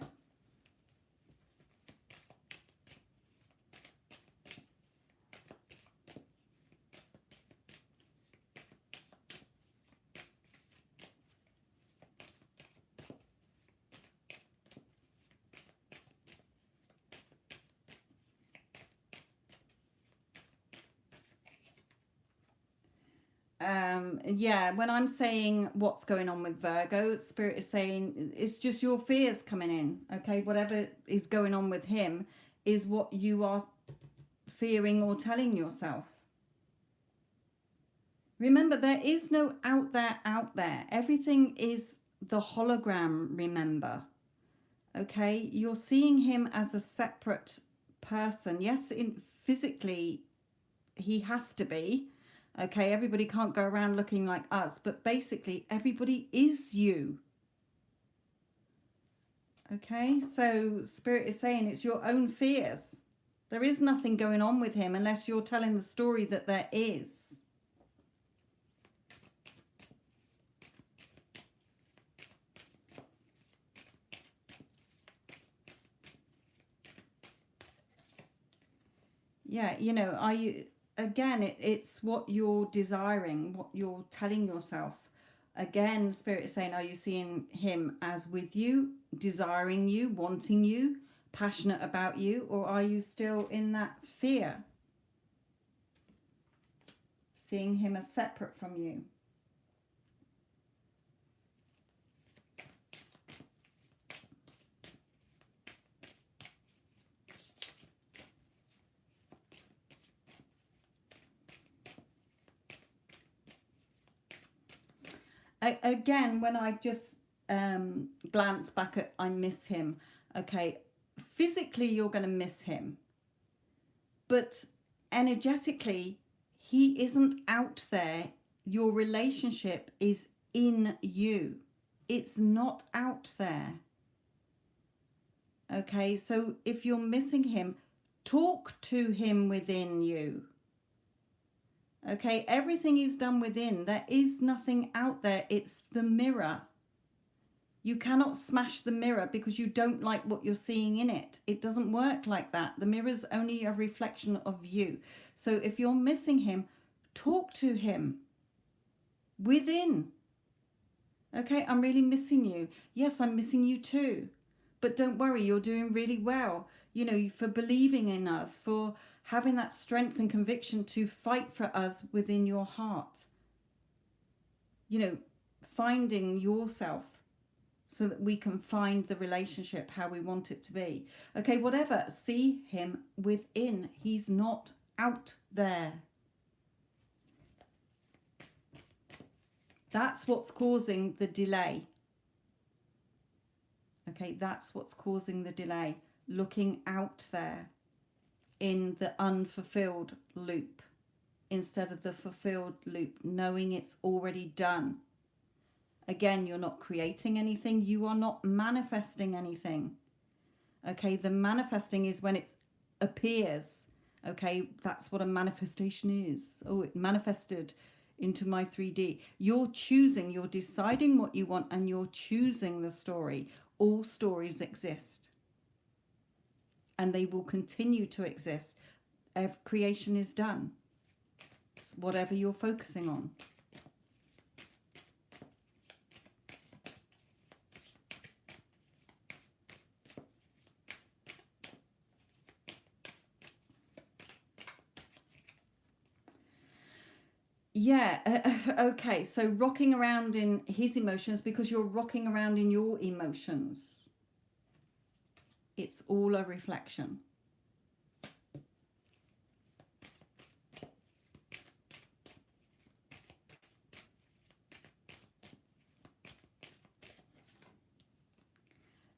Yeah, when I'm saying what's going on with Virgo, Spirit is saying it's just your fears coming in, okay? Whatever is going on with him is what you are fearing or telling yourself. Remember, there is no out there. Everything is the hologram, remember. Okay, you're seeing him as a separate person. Yes, physically, he has to be. Okay, everybody can't go around looking like us, but basically everybody is you. Okay, so Spirit is saying it's your own fears. There is nothing going on with him unless you're telling the story that there is. Yeah, you know, are you... Again, it's what you're desiring, what you're telling yourself. Again, Spirit is saying, are you seeing him as with you, desiring you, wanting you, passionate about you, or are you still in that fear? seeing him as separate from you. Again, when I just glance back at I miss him, okay, physically you're going to miss him, but energetically he isn't out there. Your relationship is in you. It's not out there. Okay, so if you're missing him, talk to him within you. Okay, everything is done within. There is nothing out there. It's the mirror. You cannot smash the mirror because you don't like what you're seeing in it. It doesn't work like that. The mirror's only a reflection of you. So if you're missing him, talk to him within. Okay, I'm really missing you. Yes, I'm missing you too. But don't worry, you're doing really well. You know, for believing in us, for having that strength and conviction to fight for us within your heart. You know, finding yourself so that we can find the relationship how we want it to be. Okay, whatever, see him within. He's not out there. That's what's causing the delay. Okay, that's what's causing the delay. Looking out there in the unfulfilled loop instead of the fulfilled loop, knowing it's already done. Again, you're not creating anything. You are not manifesting anything. Okay, the manifesting is when it appears. Okay, that's what a manifestation is. Oh, it manifested into my 3D. You're choosing, you're deciding what you want, and you're choosing the story. All stories exist. And they will continue to exist. Creation is done. It's whatever you're focusing on. Yeah, okay, so rocking around in his emotions because you're rocking around in your emotions. It's all a reflection.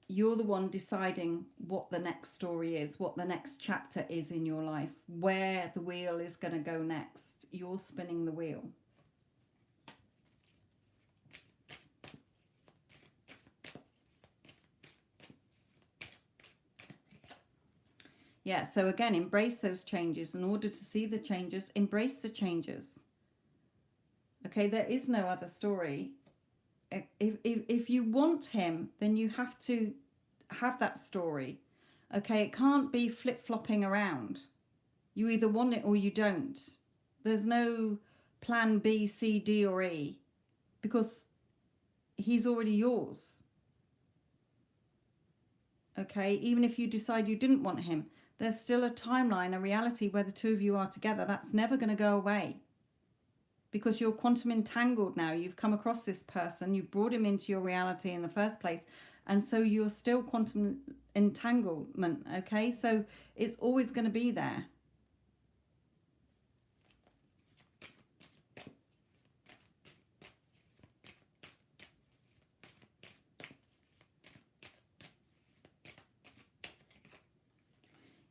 You're the one deciding what the next story is, what the next chapter is in your life, where the wheel is going to go next. You're spinning the wheel. Yeah, so again, embrace those changes. In order to see the changes, embrace the changes. Okay, there is no other story. If you want him, then you have to have that story. Okay, it can't be flip-flopping around. You either want it or you don't. There's no plan B, C, D, or E, because he's already yours. Okay, even if you decide you didn't want him, there's still a timeline, a reality where the two of you are together. That's never going to go away. Because you're quantum entangled now. You've come across this person. You brought him into your reality in the first place. And so you're still quantum entanglement. Okay, so it's always going to be there.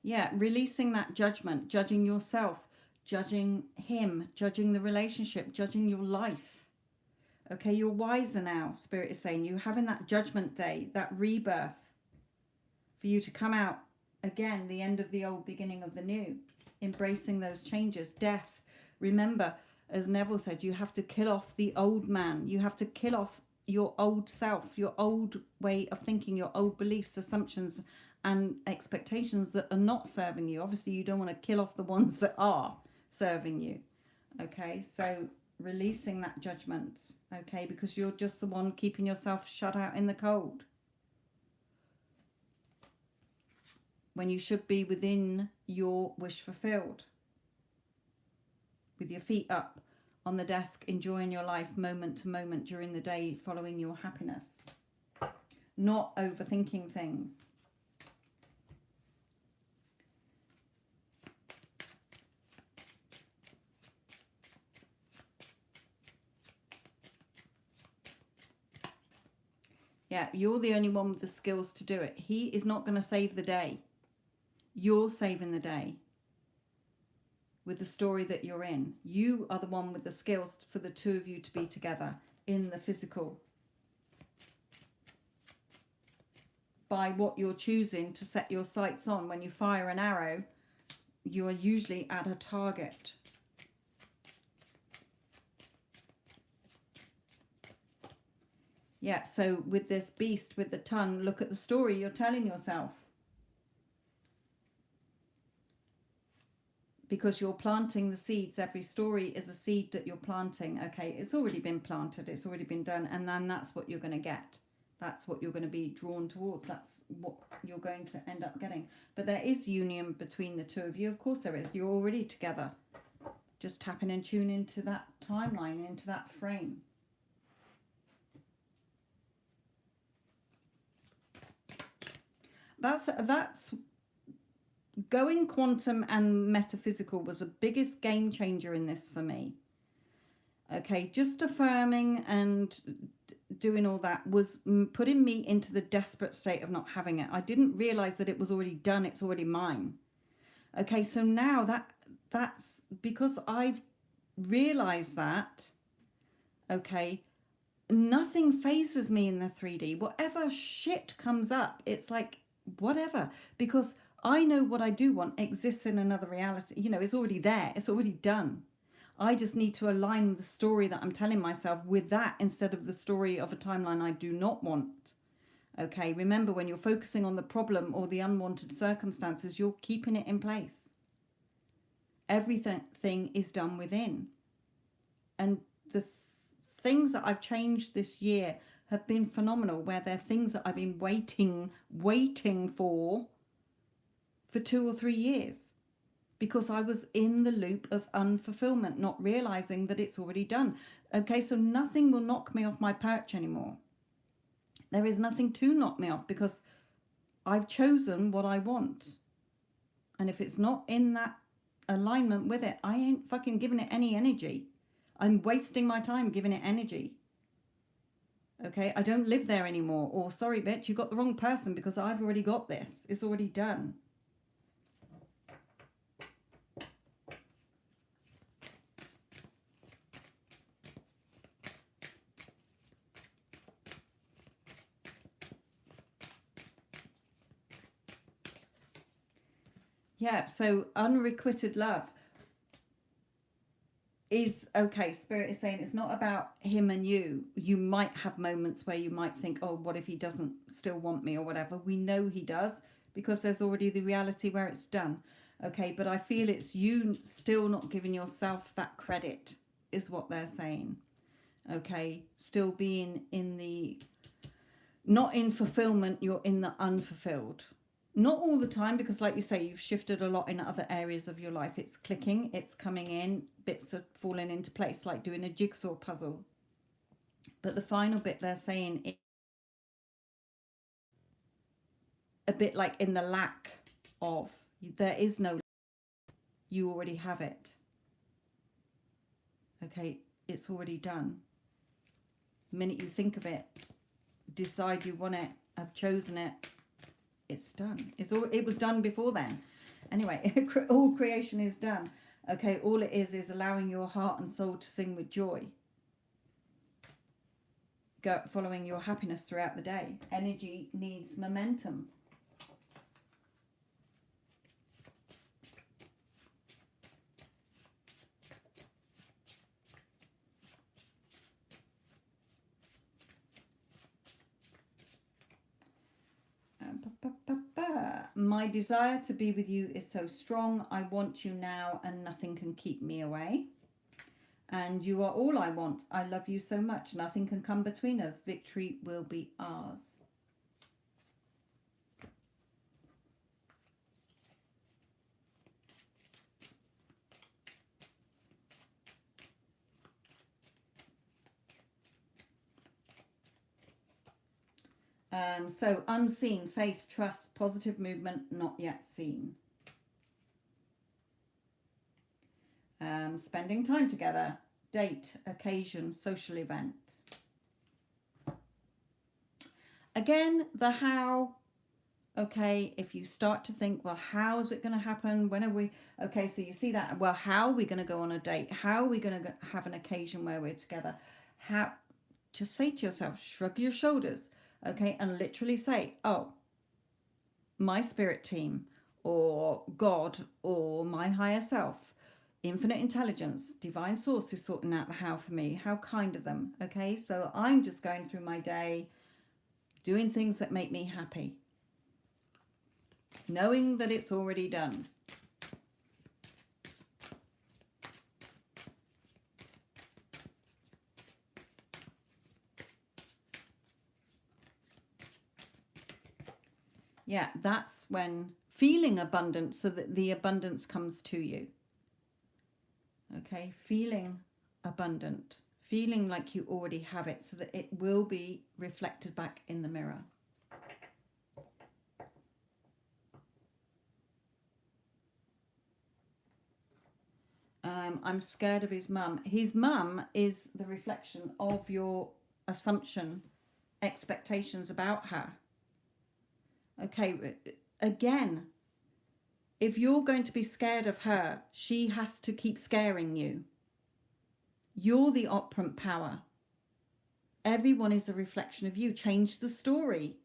Yeah, releasing that judgment, judging yourself, judging him, judging the relationship, judging your life. Okay, you're wiser now, Spirit is saying. You're having that judgment day, that rebirth, for you to come out again, the end of the old, beginning of the new, embracing those changes. Death, remember, as Neville said, you have to kill off the old man. You have to kill off your old self, your old way of thinking, your old beliefs, assumptions, and expectations that are not serving you. Obviously, you don't want to kill off the ones that are serving you. Okay, so releasing that judgment, okay, because you're just the one keeping yourself shut out in the cold when you should be within your wish fulfilled, with your feet up, on the desk, enjoying your life moment to moment during the day, following your happiness. Not overthinking things. Yeah, you're the only one with the skills to do it. He is not going to save the day. You're saving the day with the story that you're in. You are the one with the skills for the two of you to be together in the physical. By what you're choosing to set your sights on. When you fire an arrow, you are usually at a target. Yeah, so with this beast with the tongue, look at the story you're telling yourself. Because you're planting the seeds. Every story is a seed that you're planting. Okay, it's already been planted. It's already been done. And then that's what you're going to get. That's what you're going to be drawn towards. That's what you're going to end up getting. But there is union between the two of you. Of course there is. You're already together. Just tapping and tuning into that timeline, into that frame. That's going quantum and metaphysical was the biggest game changer in this for me. Okay, just affirming and doing all that was putting me into the desperate state of not having it. I didn't realize that it was already done. It's already mine. Okay, so now that's because I've realized that. Okay, nothing phases me in the 3D. Whatever shit comes up, it's like whatever, because I know what I do want exists in another reality. You know, it's already there. It's already done. I just need to align the story that I'm telling myself with that instead of the story of a timeline I do not want. Okay, remember, when you're focusing on the problem or the unwanted circumstances, you're keeping it in place. Everything is done within. And the things that I've changed this year have been phenomenal, where they're things that I've been waiting for 2 or 3 years. Because I was in the loop of unfulfillment, not realizing that it's already done. Okay, so nothing will knock me off my perch anymore. There is nothing to knock me off because I've chosen what I want. And if it's not in that alignment with it, I ain't fucking giving it any energy. I'm wasting my time giving it energy. Okay, I don't live there anymore. Or, sorry, bitch, you got the wrong person because I've already got this. It's already done. Yeah, so unrequited love is, okay, Spirit is saying it's not about him and you. You might have moments where you might think, oh, what if he doesn't still want me or whatever. We know he does because there's already the reality where it's done. Okay, but I feel it's you still not giving yourself that credit is what they're saying. Okay, still being in the, not in fulfillment, you're in the unfulfilled. Not all the time, because like you say, you've shifted a lot in other areas of your life. It's clicking, it's coming in, bits are falling into place, like doing a jigsaw puzzle. But the final bit they're saying is a bit like in the lack of, there is no, you already have it. Okay, it's already done. The minute you think of it, decide you want it, have chosen it, it's done. It was done before then. Anyway, all creation is done. Okay, all it is allowing your heart and soul to sing with joy. Go following your happiness throughout the day. Energy needs momentum. My desire to be with you is so strong. I want you now and nothing can keep me away. And you are all I want. I love you so much. Nothing can come between us. Victory will be ours. So unseen, faith, trust, positive movement, not yet seen. Spending time together, date, occasion, social event. Again, the how. Okay, if you start to think, well, how is it going to happen? When are we? Okay, so you see that. Well, how are we going to go on a date? How are we going to have an occasion where we're together? How? Just say to yourself, shrug your shoulders, okay, and literally say, oh, my spirit team, or God, or my higher self, infinite intelligence, divine source is sorting out the how for me. How kind of them, okay? So I'm just going through my day, doing things that make me happy, knowing that it's already done. Yeah, that's when feeling abundant, so that the abundance comes to you. Okay, feeling abundant, feeling like you already have it, so that it will be reflected back in the mirror. I'm scared of his mum. His mum is the reflection of your assumption, expectations about her. Okay, again, if you're going to be scared of her, she has to keep scaring you. You're the operant power. Everyone is a reflection of you. Change the story.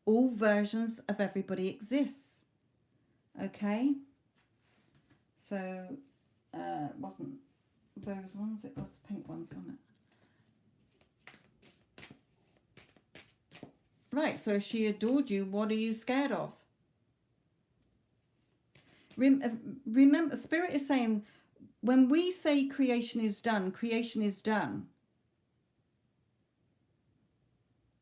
All versions of everybody exists. Okay? So, it wasn't those ones, it was pink ones, wasn't it? Right, so if she adored you, what are you scared of? Remember, Spirit is saying, when we say creation is done, creation is done.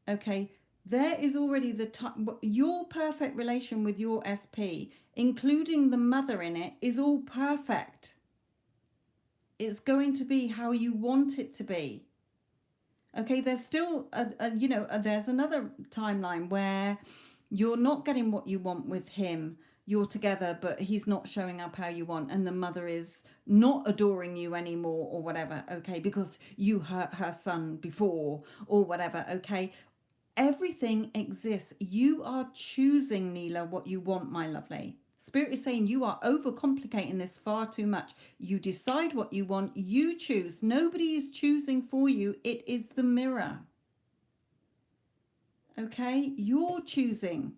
Okay, there is already the time. Your perfect relation with your SP, including the mother in it, is all perfect. It's going to be how you want it to be. Okay, there's still there's another timeline where you're not getting what you want with him. You're together, but he's not showing up how you want, and the mother is not adoring you anymore, or whatever. Okay, because you hurt her son before, or whatever. Okay, everything exists. You are choosing, Neela, what you want, my lovely. Spirit is saying you are overcomplicating this far too much. You decide what you want, you choose. Nobody is choosing for you. It is the mirror. Okay? You're choosing.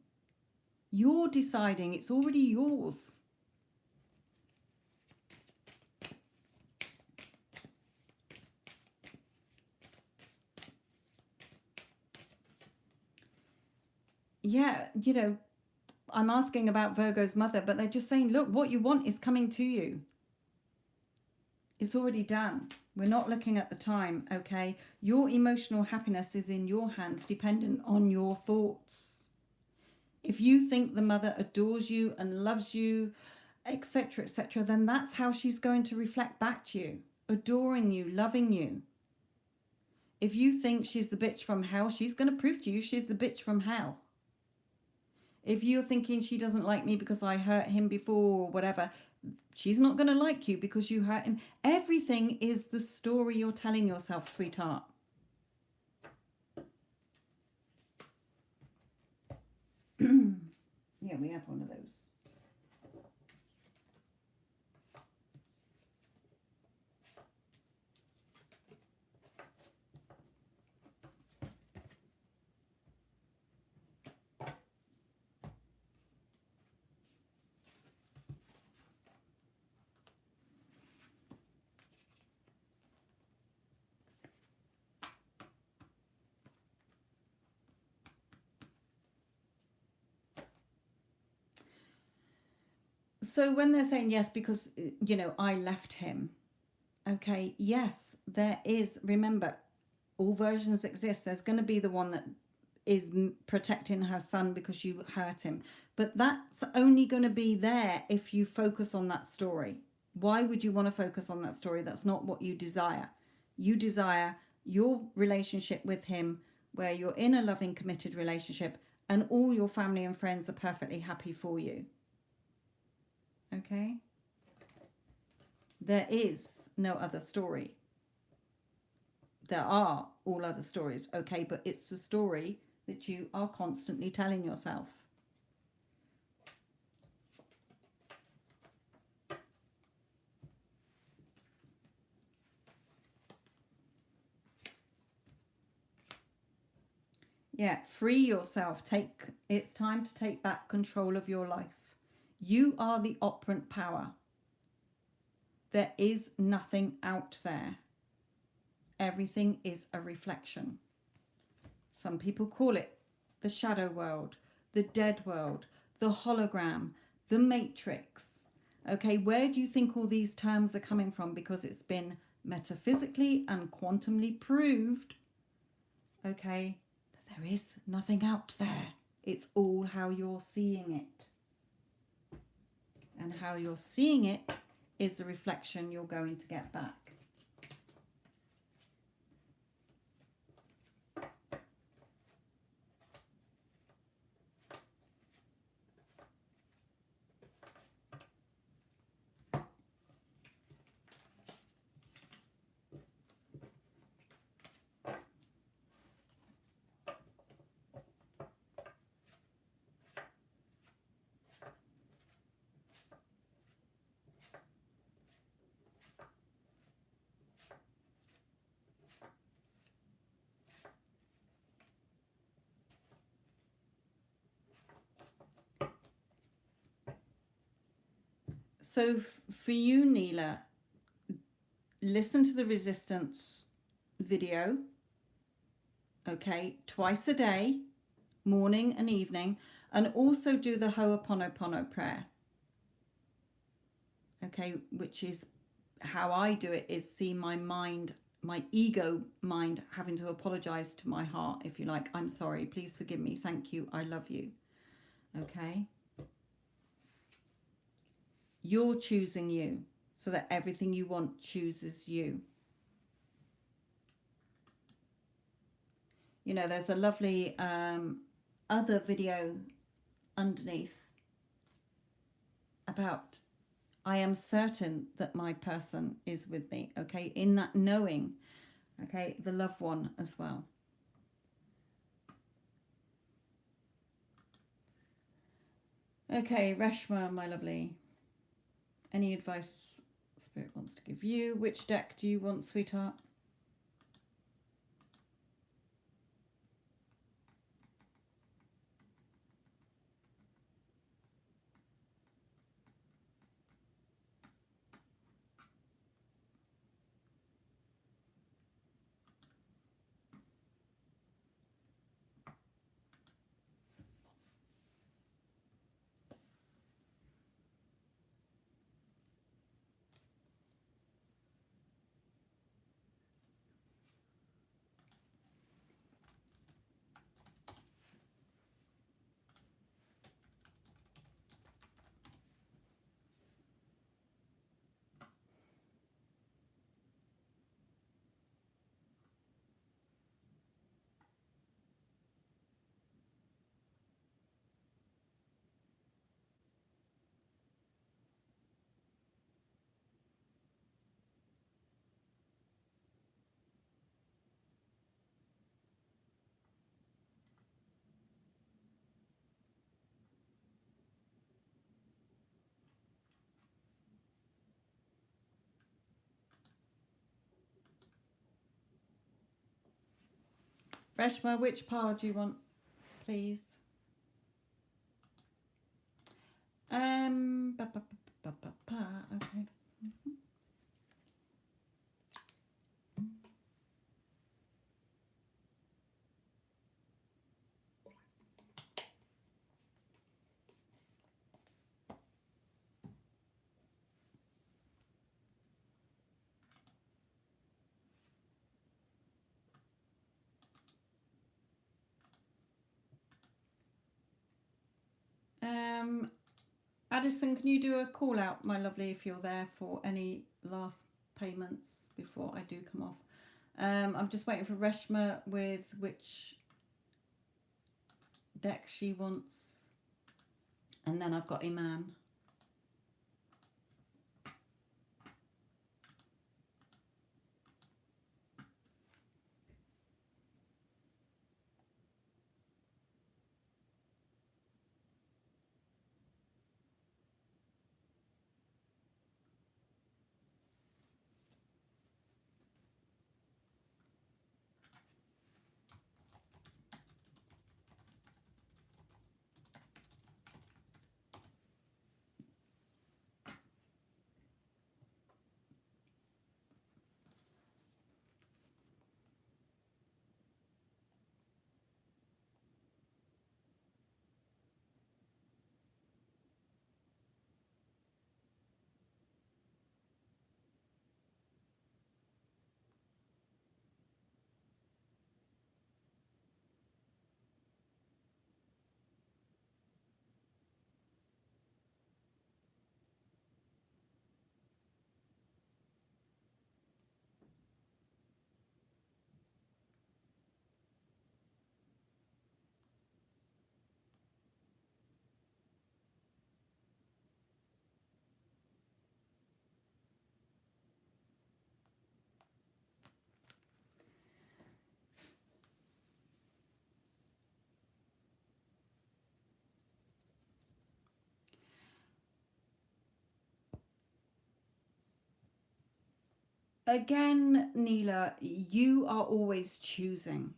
You're deciding. It's already yours. Yeah, I'm asking about Virgo's mother, but they're just saying, look, what you want is coming to you. It's already done. We're not looking at the time, okay? Your emotional happiness is in your hands, dependent on your thoughts. If you think the mother adores you and loves you, etc., etc., then that's how she's going to reflect back to you, adoring you, loving you. If you think she's the bitch from hell, she's going to prove to you she's the bitch from hell. If you're thinking she doesn't like me because I hurt him before or whatever, she's not going to like you because you hurt him. Everything is the story you're telling yourself, sweetheart. Yeah, we have one of those. So when they're saying yes, because, I left him. Okay, yes, there is. Remember, all versions exist. There's going to be the one that is protecting her son because you hurt him. But that's only going to be there if you focus on that story. Why would you want to focus on that story? That's not what you desire. You desire your relationship with him where you're in a loving, committed relationship and all your family and friends are perfectly happy for you. Okay? There is no other story. There are all other stories, okay, but it's the story that you are constantly telling yourself. Yeah, free yourself. It's time to take back control of your life. You are the operant power. There is nothing out there. Everything is a reflection. Some people call it the shadow world, the dead world, the hologram, the matrix. Okay, where do you think all these terms are coming from? Because it's been metaphysically and quantumly proved, okay, that there is nothing out there. It's all how you're seeing it. And how you're seeing it is the reflection you're going to get back. So for you, Neela, listen to the resistance video, okay, twice a day, morning and evening, and also do the Ho'oponopono prayer, okay, which is how I do it, is see my mind, my ego mind having to apologize to my heart, if you like. I'm sorry, please forgive me, thank you, I love you, okay? You're choosing you, so that everything you want chooses you. You know, there's a lovely other video underneath about, I am certain that my person is with me, okay? In that knowing, okay, the loved one as well. Okay, Reshma, my lovely. Any advice Spirit wants to give you? Which deck do you want, sweetheart? Reshma, which pile do you want, please? Okay. Addison, can you do a call out, my lovely, if you're there, for any last payments before I do come off? I'm just waiting for Reshma with which deck she wants. And then I've got Iman. Again, Neela, you are always choosing.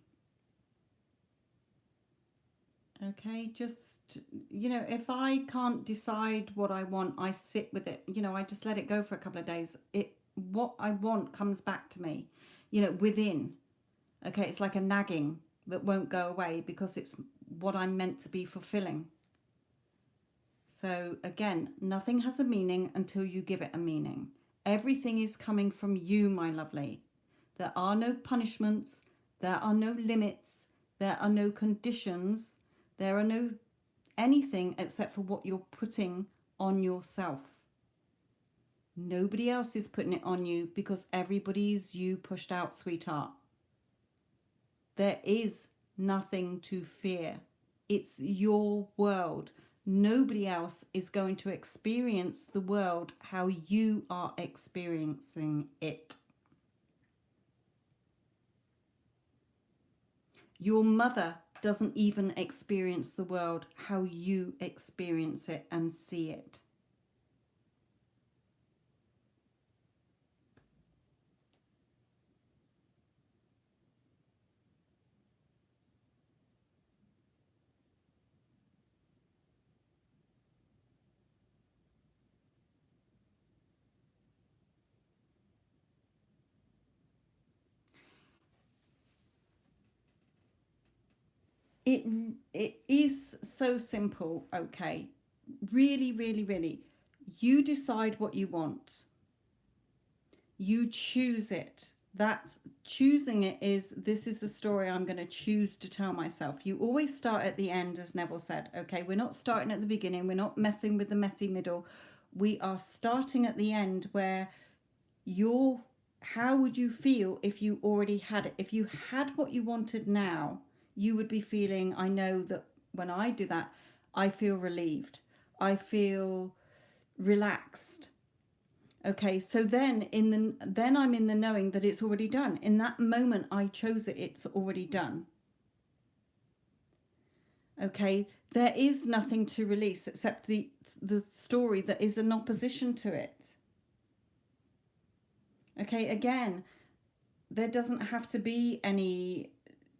Okay, just, you know, if I can't decide what I want, I sit with it. You know, I just let it go for a couple of days. What I want comes back to me, you know, within. Okay, it's like a nagging that won't go away because it's what I'm meant to be fulfilling. So again, nothing has a meaning until you give it a meaning. Everything is coming from you, my lovely. There are no punishments, there are no limits, there are no conditions, there are no anything except for what you're putting on yourself. Nobody else is putting it on you because everybody's you pushed out, sweetheart. There is nothing to fear. It's your world. Nobody else is going to experience the world how you are experiencing it. Your mother doesn't even experience the world how you experience it and see it. It is so simple, okay? Really, really, really. You decide what you want. You choose it. That's choosing it is this is the story I'm going to choose to tell myself. You always start at the end, as Neville said. Okay, we're not starting at the beginning. We're not messing with the messy middle. We are starting at the end where you're how would you feel if you already had it? If you had what you wanted now, you would be feeling, I know that when I do that, I feel relieved. I feel relaxed. Okay, so then I'm in the knowing that it's already done. In that moment I chose it, it's already done. Okay, there is nothing to release except the story that is in opposition to it. Okay, again, there doesn't have to be any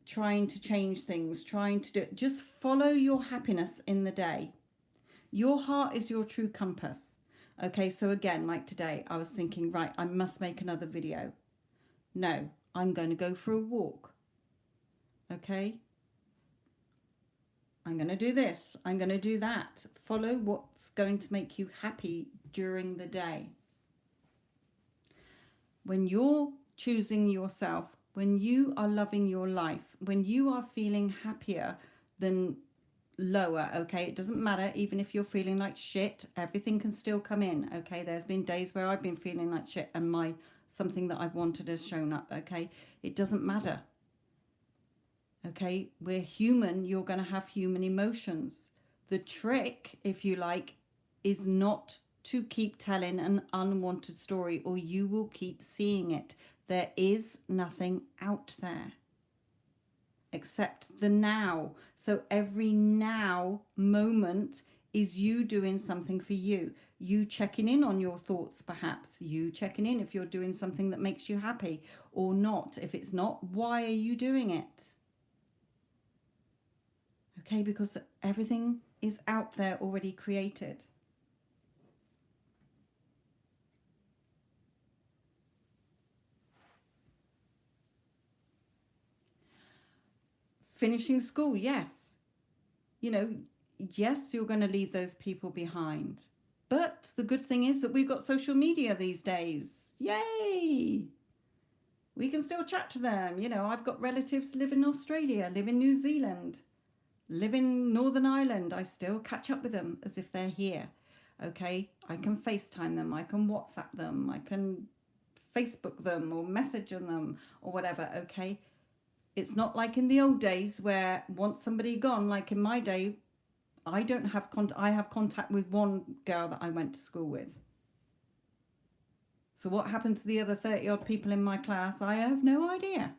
trying to change things, trying to do it. Just follow your happiness in the day. Your heart is your true compass. Okay, so again, like today, I was thinking, right, I must make another video. No, I'm going to go for a walk. Okay, I'm going to do this. I'm going to do that. Follow what's going to make you happy during the day. When you're choosing yourself, when you are loving your life, when you are feeling happier than lower, okay, it doesn't matter. Even if you're feeling like shit, everything can still come in. Okay, there's been days where I've been feeling like shit and something that I've wanted has shown up. Okay, it doesn't matter. Okay, we're human. You're going to have human emotions. The trick, if you like, is not to keep telling an unwanted story, or you will keep seeing it. There is nothing out there except the now. So every now moment is you doing something for you. You checking in on your thoughts, perhaps. You checking in if you're doing something that makes you happy or not. If it's not, why are you doing it? Okay, because everything is out there already created. Finishing school, yes. You know, yes, you're going to leave those people behind. But the good thing is that we've got social media these days. Yay! We can still chat to them. You know, I've got relatives live in Australia, live in New Zealand, live in Northern Ireland. I still catch up with them as if they're here. Okay, I can FaceTime them, I can WhatsApp them, I can Facebook them or message them or whatever. Okay, it's not like in the old days where once somebody gone, like in my day, I don't have I have contact with one girl that I went to school with. So what happened to the other 30 odd people in my class, I have no idea.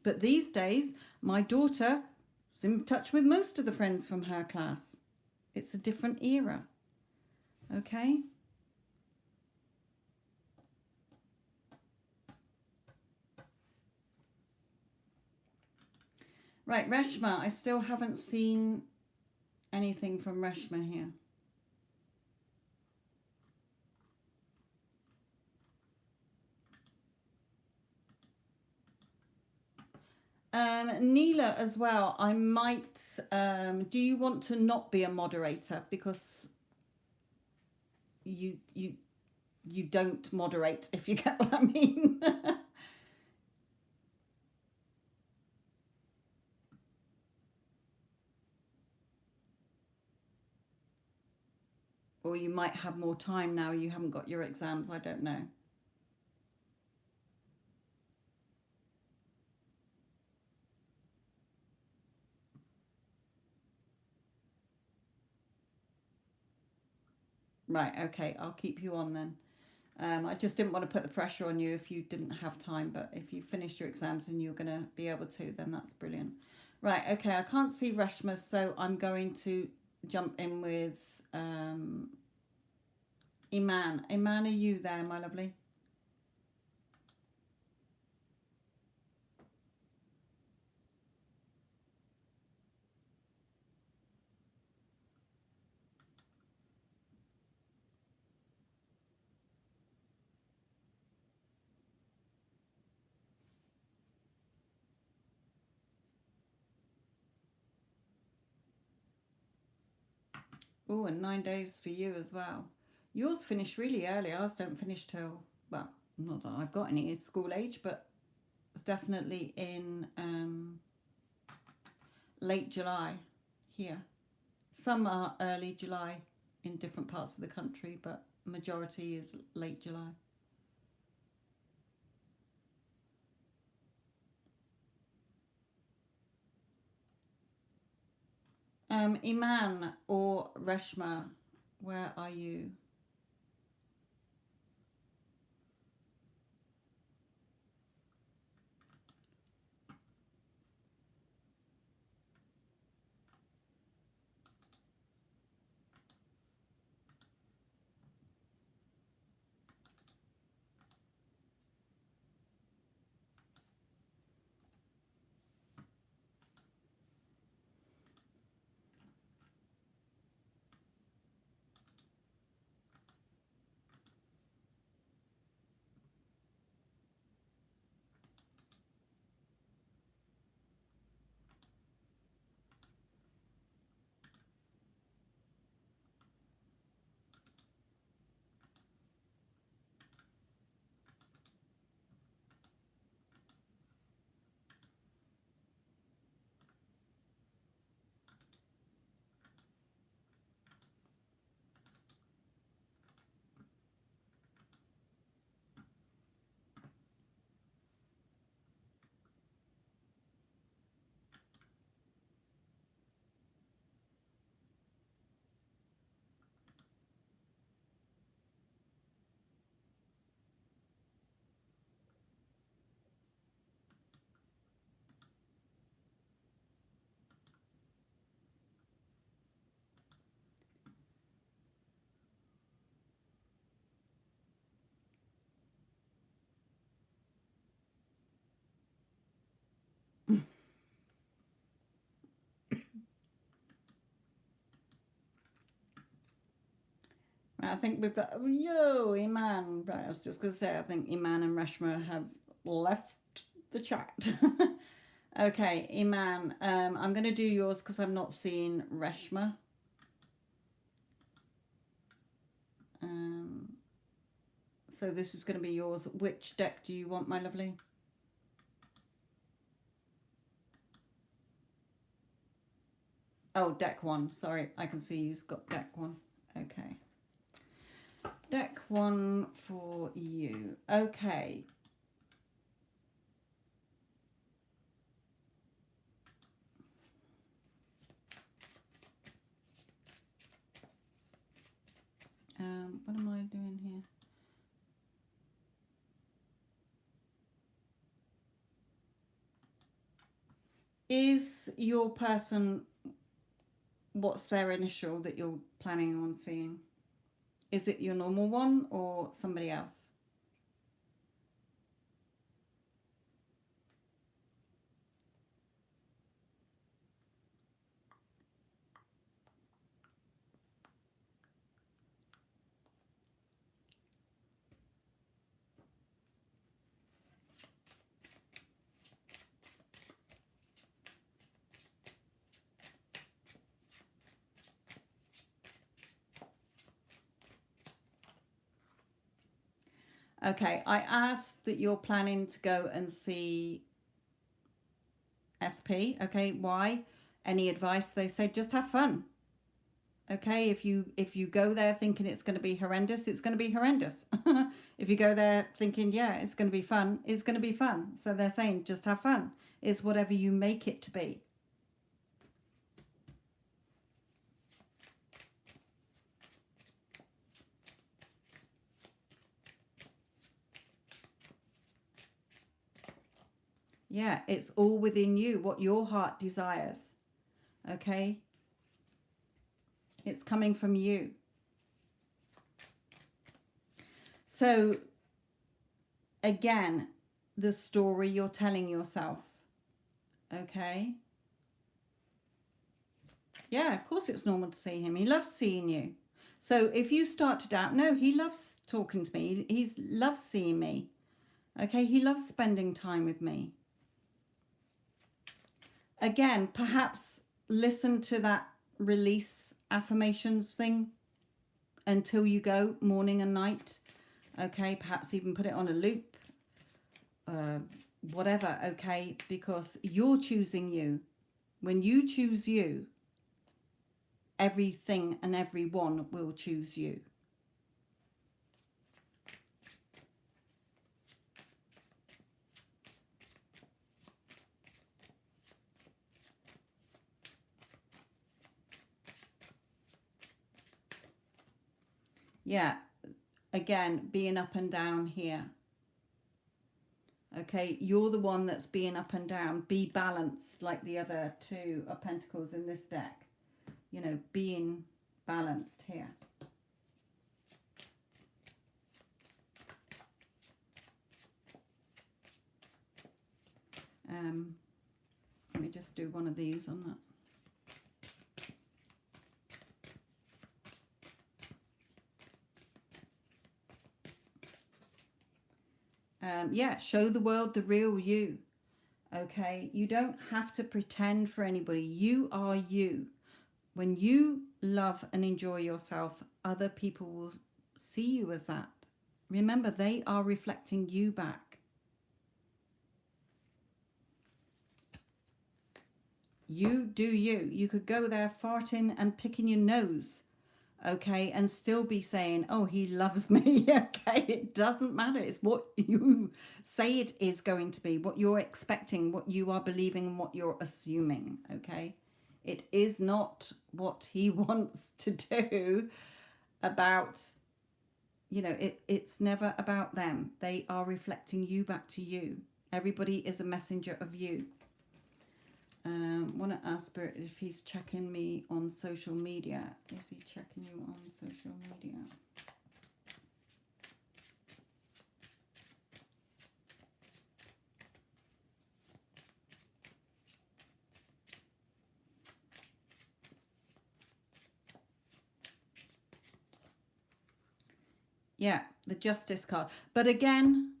But these days, my daughter is in touch with most of the friends from her class. It's a different era. Okay? Right, Reshma. I still haven't seen anything from Reshma here. Neela as well. I might. Do you want to not be a moderator because you don't moderate? If you get what I mean. Or you might have more time now. You haven't got your exams. I don't know. Right. Okay. I'll keep you on then. I just didn't want to put the pressure on you if you didn't have time, but if you finished your exams and you're going to be able to, then that's brilliant. Right, okay, I can't see Reshma, so I'm going to jump in with Iman. Iman, are you there, my lovely? Oh, and 9 days for you as well. Yours finish really early. Ours don't finish till, well, not that I've got any school age, but it's definitely in late July here. Some are early July in different parts of the country, but majority is late July. Iman or Reshma, where are you? I think we've got, yo, Iman. Right, I was just going to say, I think Iman and Reshma have left the chat. Okay, Iman, I'm going to do yours because I'm not seeing Reshma. So this is going to be yours. Which deck do you want, my lovely? Oh, deck 1. Sorry, I can see you've got deck 1. Okay. Deck 1 for you. Okay. What am I doing here? Is your person, what's their initial that you're planning on seeing? Is it your normal one or somebody else? Okay, I asked that you're planning to go and see SP. Okay, why? Any advice? They say just have fun. Okay, if you go there thinking it's going to be horrendous, it's going to be horrendous. If you go there thinking, yeah, it's going to be fun, it's going to be fun. So they're saying just have fun. It's whatever you make it to be. Yeah, it's all within you, what your heart desires. Okay? It's coming from you. So, again, the story you're telling yourself. Okay? Yeah, of course it's normal to see him. He loves seeing you. So if you start to doubt, no, he loves talking to me. He loves seeing me. Okay? He loves spending time with me. Again, perhaps listen to that release affirmations thing until you go, morning and night. Okay, perhaps even put it on a loop, whatever. Okay, because you're choosing you. When you choose you, everything and everyone will choose you. Yeah, again, being up and down here. Okay, you're the one that's being up and down. Be balanced like the other 2 of Pentacles in this deck. You know, being balanced here. Let me just do one of these on that. Yeah, show the world the real you. Okay, you don't have to pretend for anybody. You are you. When you love and enjoy yourself, other people will see you as that. Remember, they are reflecting you back. You do you. You could go there farting and picking your nose, okay, and still be saying, oh, he loves me. Okay, it doesn't matter. It's what you say it is going to be, what you're expecting, what you are believing, and what you're assuming. Okay, it is not what he wants to do about, you know, it's never about them. They are reflecting you back to you. Everybody is a messenger of you. Want to ask Spirit if he's checking me on social media. Is he checking you on social media? Yeah, the Justice card. But again,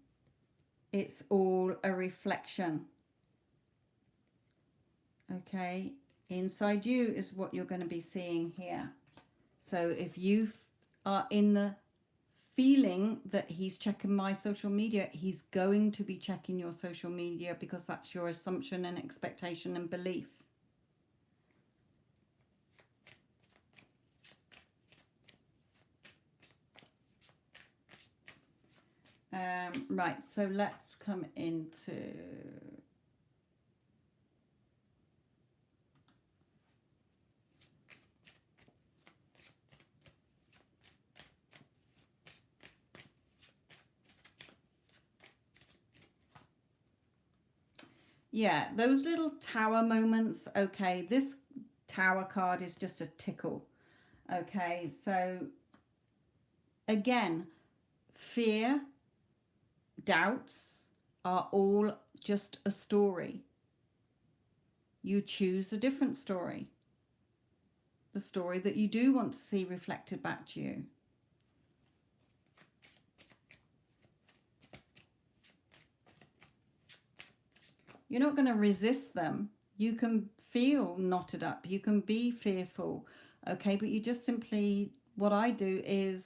it's all a reflection. Okay, inside you is what you're going to be seeing here. So if you are in the feeling that he's checking my social media, he's going to be checking your social media because that's your assumption and expectation and belief. Right, so let's come into... Yeah, those little tower moments. Okay, this tower card is just a tickle. Okay, so again, fear, doubts are all just a story. You choose a different story. The story that you do want to see reflected back to you. You're not going to resist them. You can feel knotted up. You can be fearful. Okay, but you just simply, what I do is,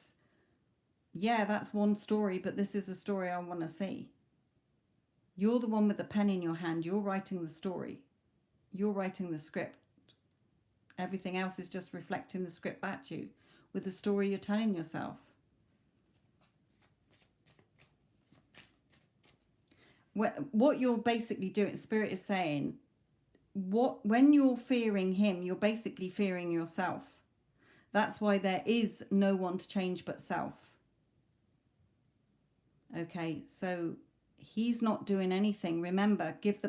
yeah, that's one story, but this is a story I want to see. You're the one with the pen in your hand. You're writing the story. You're writing the script. Everything else is just reflecting the script back to you with the story you're telling yourself. What you're basically doing, Spirit is saying, when you're fearing him, you're basically fearing yourself. That's why there is no one to change but self. Okay, so he's not doing anything. Remember, give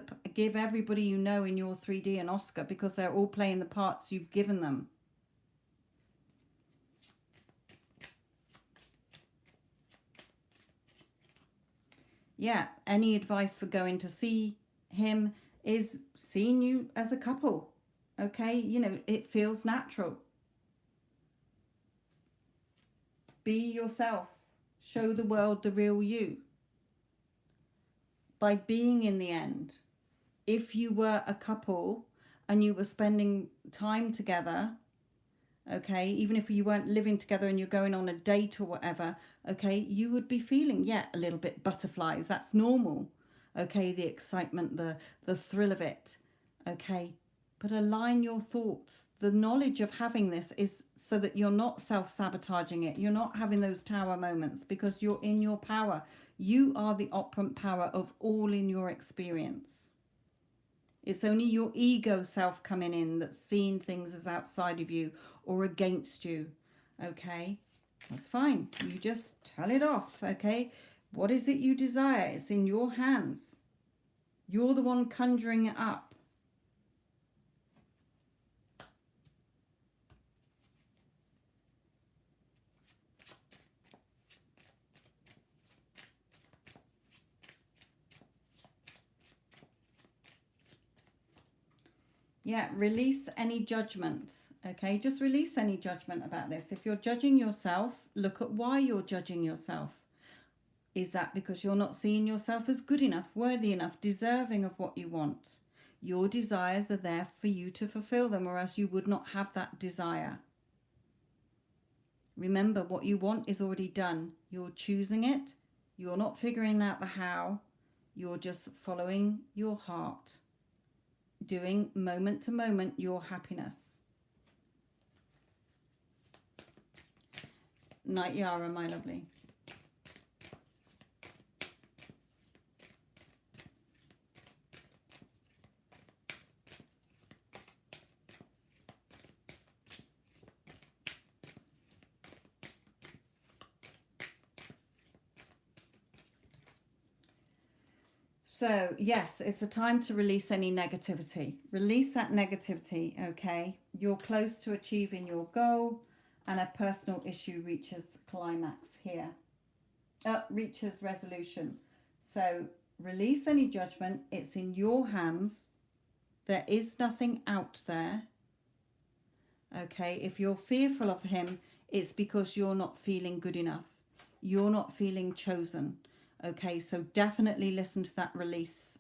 everybody you know in your 3D an Oscar because they're all playing the parts you've given them. Yeah, any advice for going to see him is seeing you as a couple. Okay, you know, it feels natural. Be yourself. Show the world the real you. By being in the end, if you were a couple and you were spending time together, okay, even if you weren't living together and you're going on a date or whatever, okay, you would be feeling, yeah, a little bit butterflies. That's normal. Okay, the excitement, the thrill of it. Okay, but align your thoughts. The knowledge of having this is so that you're not self-sabotaging it. You're not having those tower moments because you're in your power. You are the operant power of all in your experience. It's only your ego self coming in that's seeing things as outside of you or against you. Okay, that's fine. You just tell it off. Okay, what is it you desire? It's in your hands. You're the one conjuring it up. Yeah, release any judgments. Okay, just release any judgment about this. If you're judging yourself, look at why you're judging yourself. Is that because you're not seeing yourself as good enough, worthy enough, deserving of what you want? Your desires are there for you to fulfill them, or else you would not have that desire. Remember, what you want is already done. You're choosing it. You're not figuring out the how. You're just following your heart, doing moment to moment your happiness. Night Yara, my lovely. So, yes, it's a time to release any negativity. Release that negativity, okay? You're close to achieving your goal and a personal issue reaches climax here. Reaches resolution. So, release any judgment. It's in your hands. There is nothing out there. Okay, if you're fearful of him, it's because you're not feeling good enough. you're not feeling chosen. Okay, so definitely listen to that release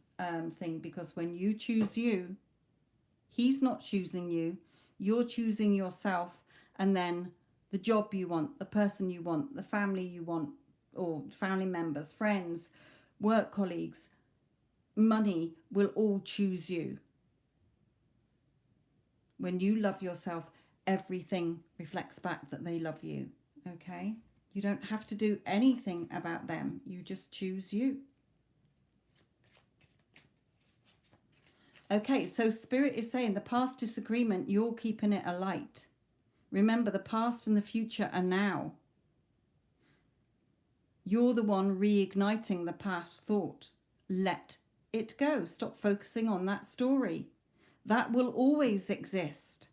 thing, because when you choose you, he's not choosing you, you're choosing yourself. And then the job you want, the person you want, the family you want, or family members, friends, work colleagues, money will all choose you. When you love yourself, everything reflects back that they love you. Okay? You don't have to do anything about them. You just choose you. Okay, so Spirit is saying the past disagreement, you're keeping it alight. Remember, the past and the future are now. You're the one reigniting the past thought. Let it go. Stop focusing on that story. That will always exist.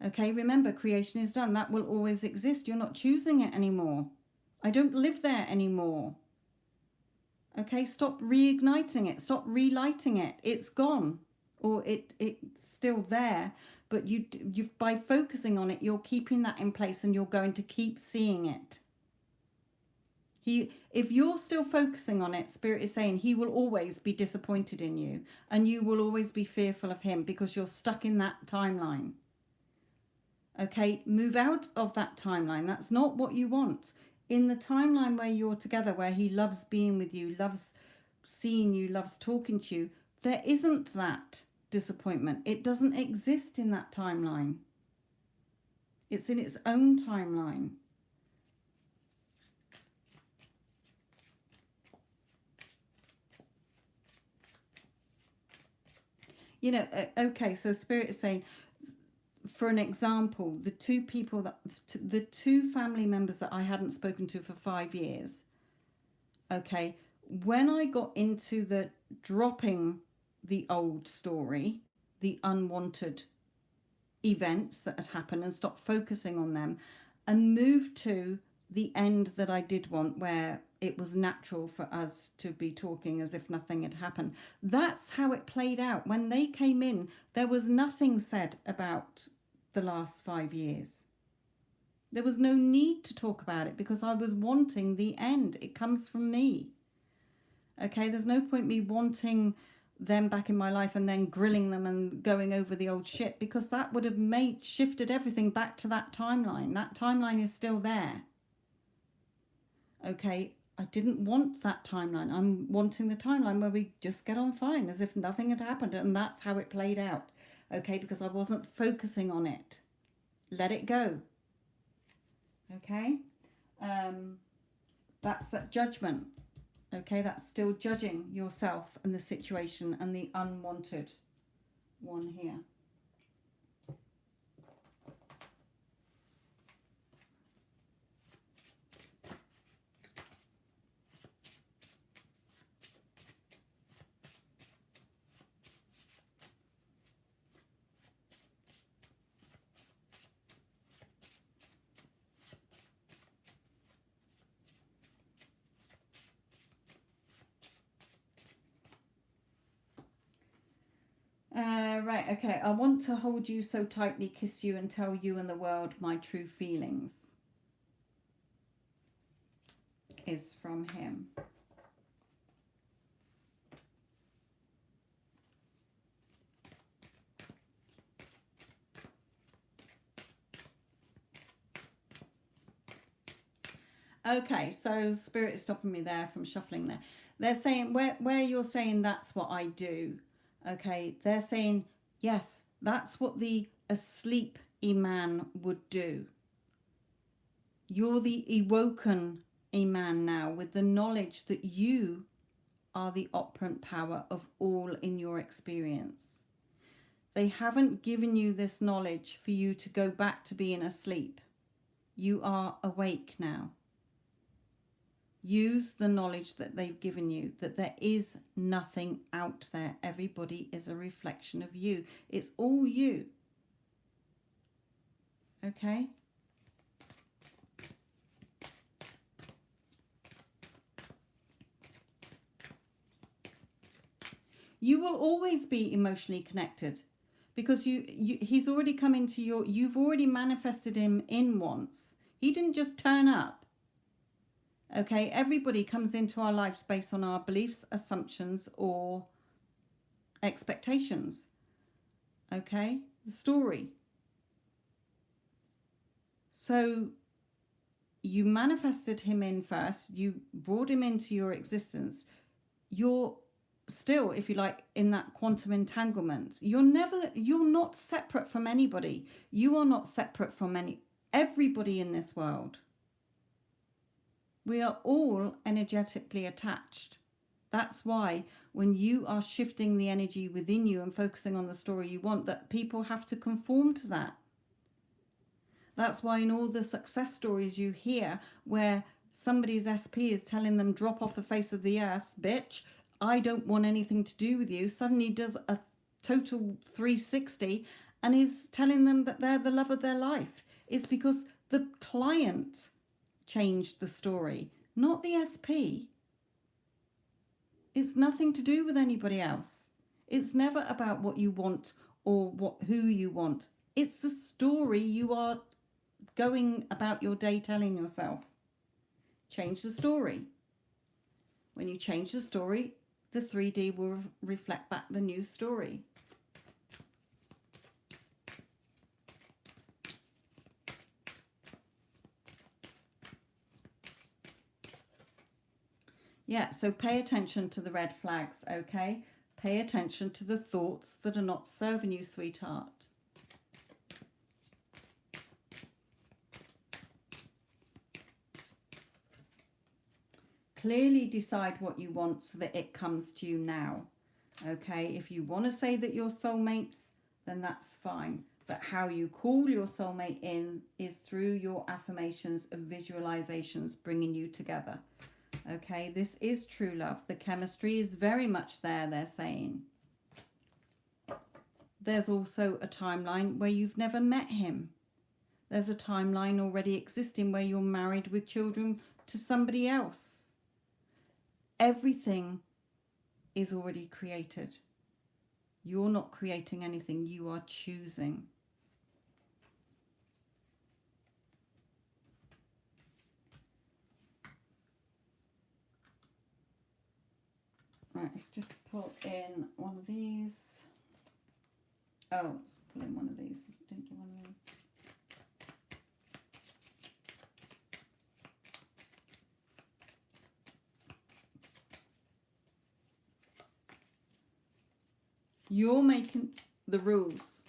Okay, remember, creation is done. That will always exist. You're not choosing it anymore. I don't live there anymore. Okay, stop reigniting it. Stop relighting it. It's gone. Or it's still there. But you by focusing on it, you're keeping that in place, and you're going to keep seeing it. If you're still focusing on it, Spirit is saying he will always be disappointed in you, and you will always be fearful of him because you're stuck in that timeline. Okay, move out of that timeline. That's not what you want. In the timeline where you're together, where he loves being with you, loves seeing you, loves talking to you, there isn't that disappointment. It doesn't exist in that timeline. It's in its own timeline. You know, okay, so Spirit is saying, for an example, the two family members that I hadn't spoken to for 5 years, okay, when I got into the dropping the old story, the unwanted events that had happened, and stopped focusing on them, and moved to the end that I did want, where it was natural for us to be talking as if nothing had happened. That's how it played out. When they came in, there was nothing said about the last 5 years. There was no need to talk about it because I was wanting the end. It comes from me. Okay, there's no point me wanting them back in my life and then grilling them and going over the old shit, because that would have shifted everything back to that timeline. That timeline is still there. Okay, I didn't want that timeline. I'm wanting the timeline where we just get on fine as if nothing had happened, and that's how it played out. Okay, because I wasn't focusing on it. Let it go. Okay, that's that judgment. Okay, that's still judging yourself and the situation and the unwanted one here. Right, okay. I want to hold you so tightly, kiss you, and tell you and the world my true feelings. Is from him. Okay, so Spirit is stopping me there from shuffling there. They're saying, where you're saying that's what I do. Okay, they're saying, yes, that's what the asleep Iman would do. You're the awoken Iman now, with the knowledge that you are the operant power of all in your experience. They haven't given you this knowledge for you to go back to being asleep. You are awake now. Use the knowledge that they've given you, that there is nothing out there. Everybody is a reflection of you. It's all you. Okay? You will always be emotionally connected, because he's already come into you've already manifested him in once. He didn't just turn up. Okay, everybody comes into our lives based on our beliefs, assumptions, or expectations. Okay, the story. So you manifested him in first, you brought him into your existence. You're still, if you like, in that quantum entanglement. You're not separate from anybody. You are not separate from everybody in this world. We are all energetically attached. That's why when you are shifting the energy within you and focusing on the story you want, that people have to conform to that. That's why in all the success stories you hear where somebody's SP is telling them, drop off the face of the earth, bitch, I don't want anything to do with you, suddenly does a total 360 and is telling them that they're the love of their life. It's because the client changed the story, not the SP. It's nothing to do with anybody else. It's never about what you want or who you want. It's the story you are going about your day telling yourself. Change the story. When you change the story, the 3D will reflect back the new story. Yeah, so pay attention to the red flags, okay? Pay attention to the thoughts that are not serving you, sweetheart. Clearly decide what you want so that it comes to you now, okay? If you want to say that you're soulmates, then that's fine. But how you call your soulmate in is through your affirmations of visualizations bringing you together. Okay, this is true love. The chemistry is very much there, they're saying. There's also a timeline where you've never met him. There's a timeline already existing where you're married with children to somebody else. Everything is already created. You're not creating anything, you are choosing. Right, let's just pull in one of these. Oh, let's pull in one of these. Didn't do one of these. You're making the rules.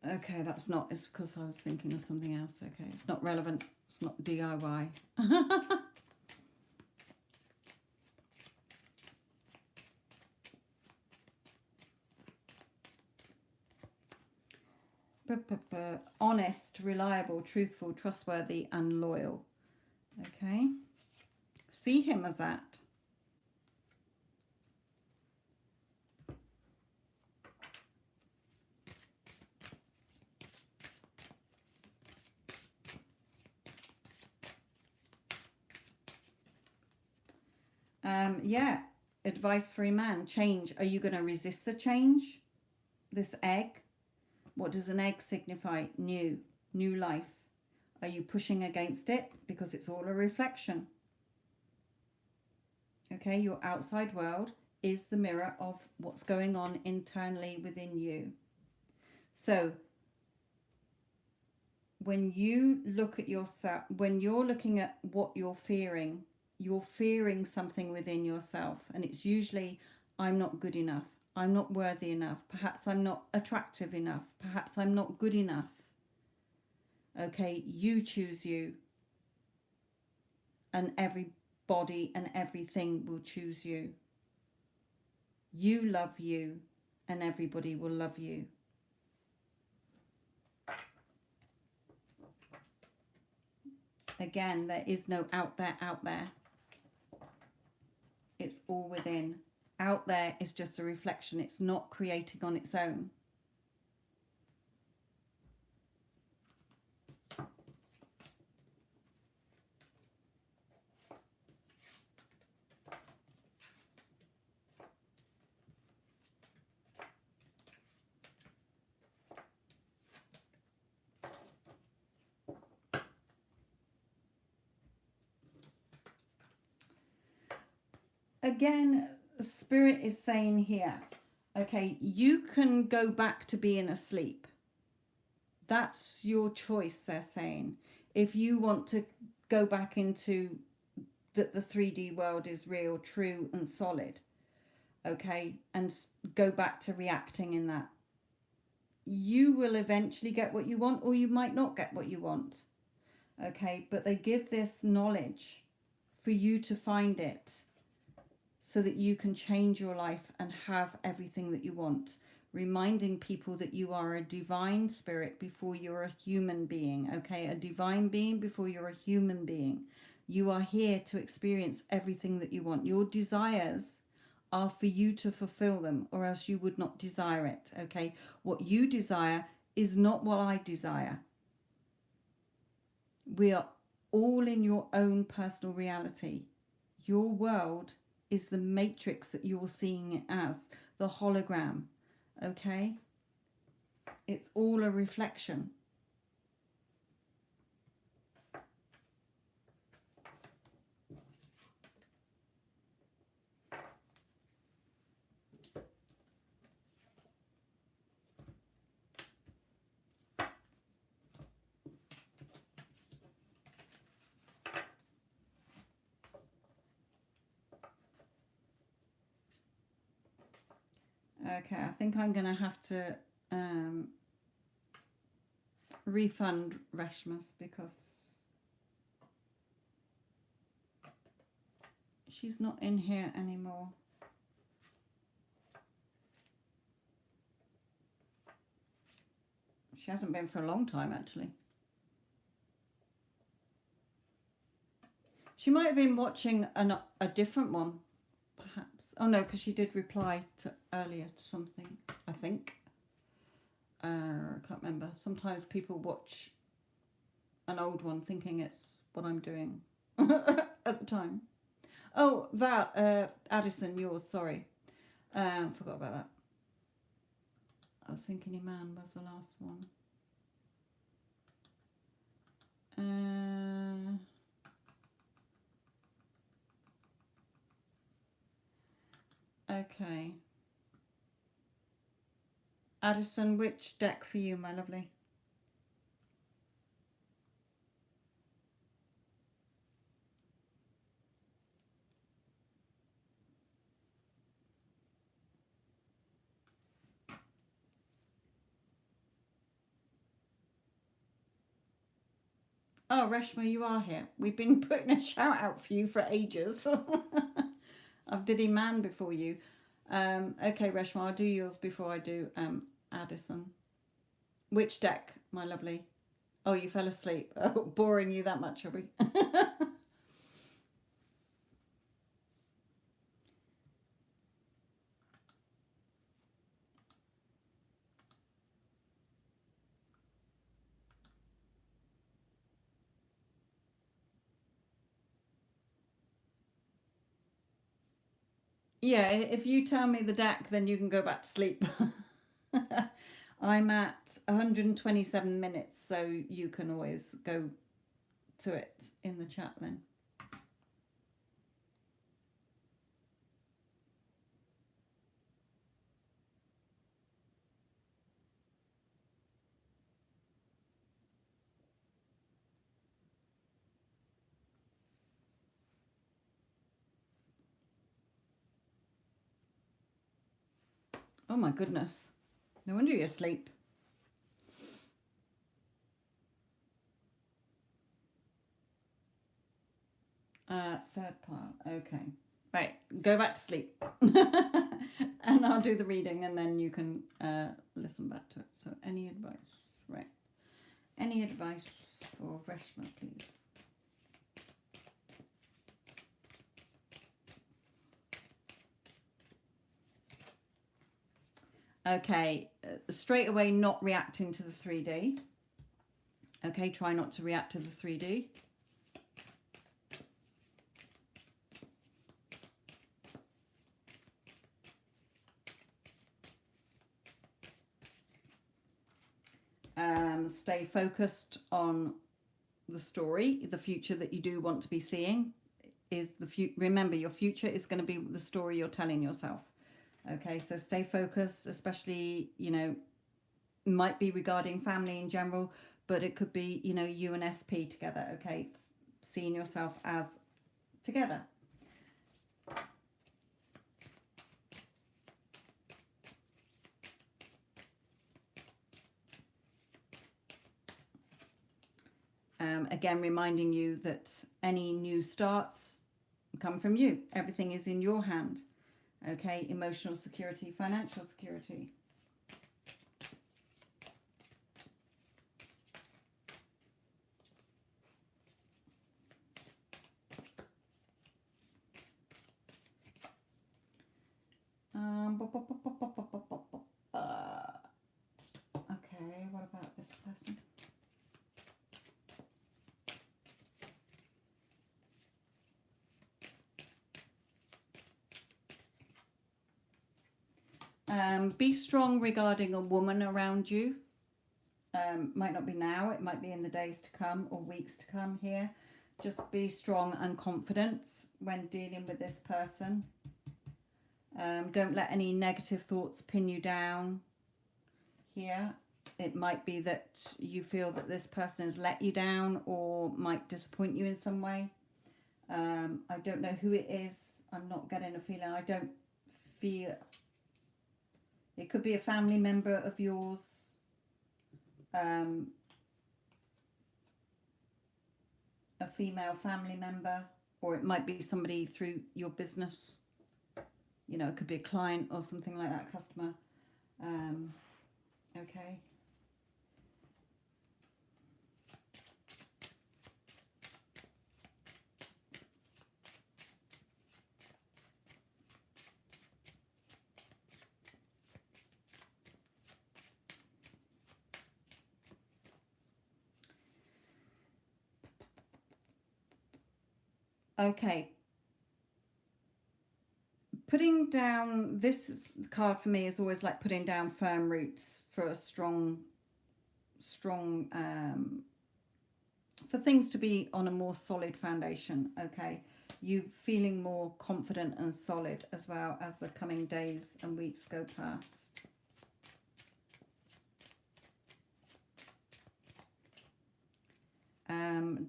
Okay, that's not, it's because I was thinking of something else. Okay, it's not relevant. It's not DIY. Honest, reliable, truthful, trustworthy, and loyal. Okay, see him as that. Yeah, advice for a man. Change. Are you going to resist the change? This egg. What does an egg signify? New life. Are you pushing against it? Because it's all a reflection. Okay, your outside world is the mirror of what's going on internally within you. So when you look at yourself, when you're looking at what you're fearing something within yourself, and it's usually, I'm not good enough, I'm not worthy enough, perhaps I'm not attractive enough, perhaps I'm not good enough. Okay, you choose you, and everybody and everything will choose you. You love you, and everybody will love you. Again, there is no out there. It's all within. Out there is just a reflection. It's not creating on its own. again, Spirit is saying here, okay, you can go back to being asleep. That's your choice, they're saying. If you want to go back into that the 3D world is real, true and solid, okay, and go back to reacting in that, you will eventually get what you want, or you might not get what you want, okay? But they give this knowledge for you to find it so that you can change your life and have everything that you want, reminding people that you are a divine spirit before you're a human being, okay? A divine being before you're a human being. You are here to experience everything that you want. Your desires are for you to fulfill them, or else you would not desire it, okay? What you desire is not what I desire. We are all in your own personal reality. Your world is the matrix that you're seeing it as, the hologram, okay? It's all a reflection. Okay, I think I'm going to have to refund Reshma's because she's not in here anymore. She hasn't been for a long time, actually. She might have been watching a different one, perhaps. Oh, no, because she did reply to earlier to something, I think. I can't remember. Sometimes people watch an old one thinking it's what I'm doing at the time. Oh, Addison, yours, sorry. Forgot about that. I was thinking Iman was the last one. Okay. Addison, which deck for you, my lovely? Oh, Reshma, you are here. We've been putting a shout out for you for ages. I did Iman before you. Okay, Reshma, I'll do yours before I do Addison. Which deck, my lovely? Oh, you fell asleep. Oh, boring you that much, are we? Yeah, if you tell me the deck, then you can go back to sleep. I'm at 127 minutes, so you can always go to it in the chat then. Oh my goodness. No wonder you're asleep. Third pile. Okay. Right. Go back to sleep. And I'll do the reading and then you can listen back to it. So any advice? Right. Any advice for Reshma, please? Okay. Straight away, not reacting to the 3D. Okay. Try not to react to the 3D. Stay focused on the story, the future that you do want to be seeing is the future. Remember, your future is going to be the story you're telling yourself. Okay, so stay focused, especially, you know, might be regarding family in general, but it could be, you know, you and SP together. Okay, seeing yourself as together. Again, reminding you that any new starts come from you. Everything is in your hand. Okay, emotional security, financial security. Okay, what about this person? Be strong regarding a woman around you. Might not be now, it might be in the days to come or weeks to come here. Just be strong and confident when dealing with this person. Don't let any negative thoughts pin you down here. It might be that you feel that this person has let you down or might disappoint you in some way. I don't know who it is. I'm not getting a feeling. I don't feel... It could be a family member of yours. A female family member. Or it might be somebody through your business. You know, it could be a client or something like that, customer. Okay. Okay. Putting down, this card for me is always like putting down firm roots for a strong, for things to be on a more solid foundation. Okay. You feeling more confident and solid as well as the coming days and weeks go past.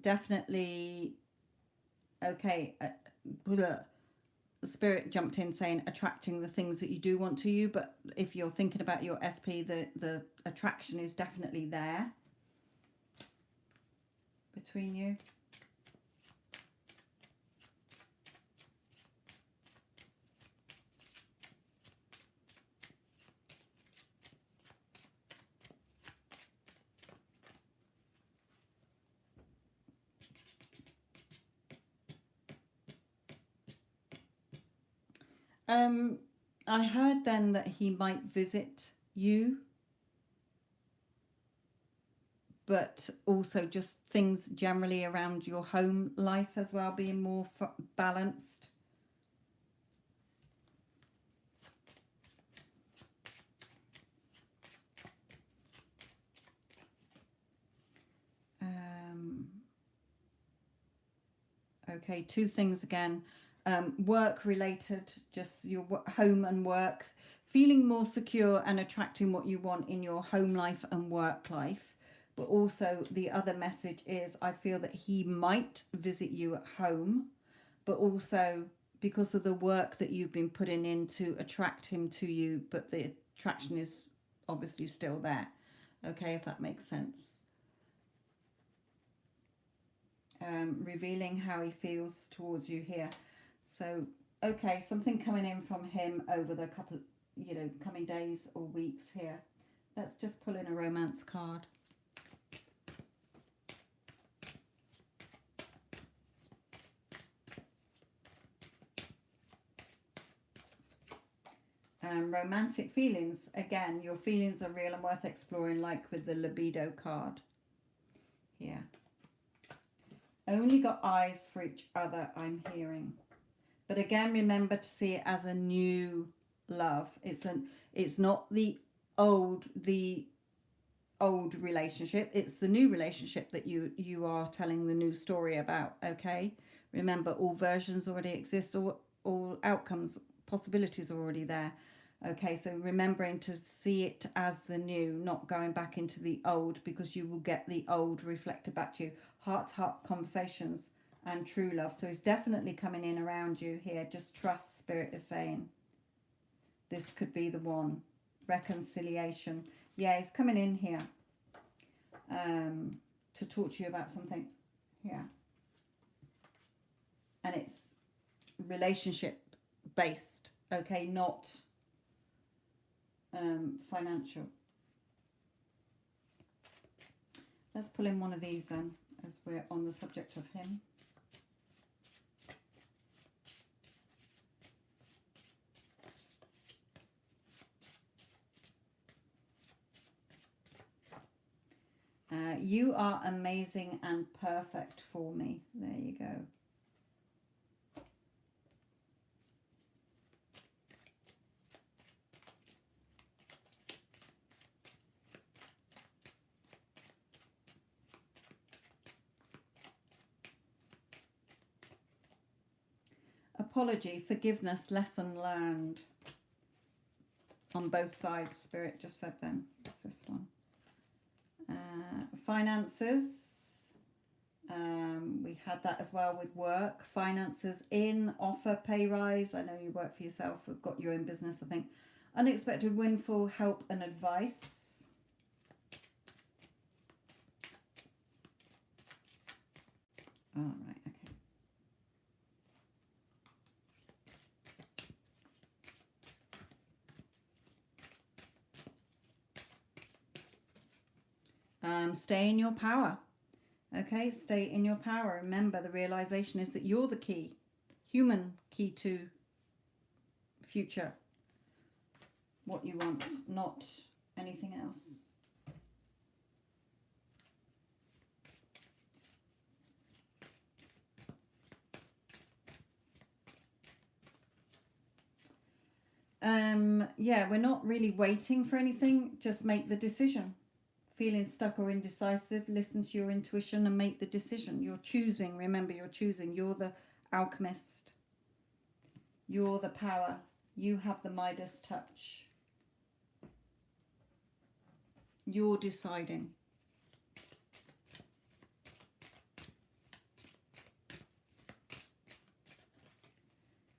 Definitely, okay, Spirit jumped in saying attracting the things that you do want to you, but if you're thinking about your SP, the attraction is definitely there between you. I heard then that he might visit you, but also just things generally around your home life as well, being more balanced. Okay, two things again. Work related, just your home and work, feeling more secure and attracting what you want in your home life and work life. But also the other message is I feel that he might visit you at home, but also because of the work that you've been putting in to attract him to you, but the attraction is obviously still there. Okay, if that makes sense. Revealing how he feels towards you here. So, okay, something coming in from him over the couple, you know, coming days or weeks here. Let's just pull in a romance card. Romantic feelings. Again, your feelings are real and worth exploring, like with the libido card here. Only got eyes for each other, I'm hearing. But again, remember to see it as a new love. It's not the old, the old relationship. It's the new relationship that you are telling the new story about. Okay, remember, all versions already exist, all outcomes, possibilities are already there. Okay, so remembering to see it as the new, not going back into the old, because you will get the old reflected back to you. Heart to heart conversations and true love. So it's definitely coming in around you here. Just trust, Spirit is saying. This could be the one. Reconciliation. Yeah, it's coming in here to talk to you about something. Yeah. And it's relationship based. Okay, not financial. Let's pull in one of these then, as we're on the subject of him. You are amazing and perfect for me. There you go. Apology, forgiveness, lesson learned. On both sides, Spirit just said then. What's this one? Finances. We had that as well with work. Finances in, offer, pay rise. I know you work for yourself. We've got your own business, I think. Unexpected windfall, help and advice. All right, okay. Stay in your power. Okay, stay in your power. Remember, the realization is that you're the key, human key to future. What you want, not anything else. Yeah, we're not really waiting for anything. Just make the decision. Feeling stuck or indecisive, listen to your intuition and make the decision. You're choosing. Remember, you're choosing. You're the alchemist. You're the power. You have the Midas touch. You're deciding.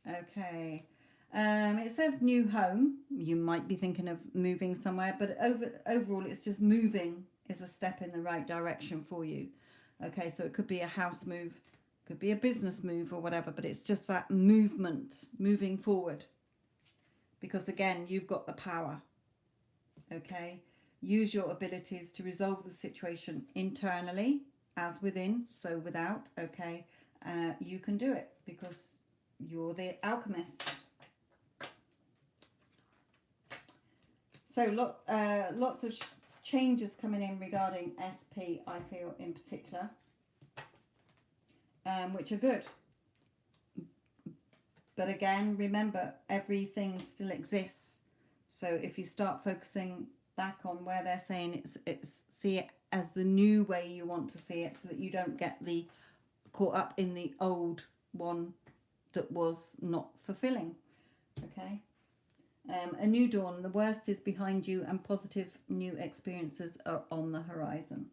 Okay. It says new home. You might be thinking of moving somewhere, but overall it's just moving is a step in the right direction for you. Okay, so it could be a house move, could be a business move or whatever, but it's just that movement, moving forward. Because again, you've got the power. Okay, use your abilities to resolve the situation internally as within, so without. Okay, you can do it because you're the alchemist. So lots of changes coming in regarding SP, I feel, in particular, which are good. But again, remember, everything still exists. So if you start focusing back on where they're saying it's see it as the new way you want to see it, so that you don't get caught up in the old one that was not fulfilling. Okay. A new dawn, the worst is behind you and positive new experiences are on the horizon.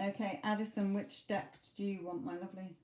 Okay, Addison, which deck do you want, my lovely?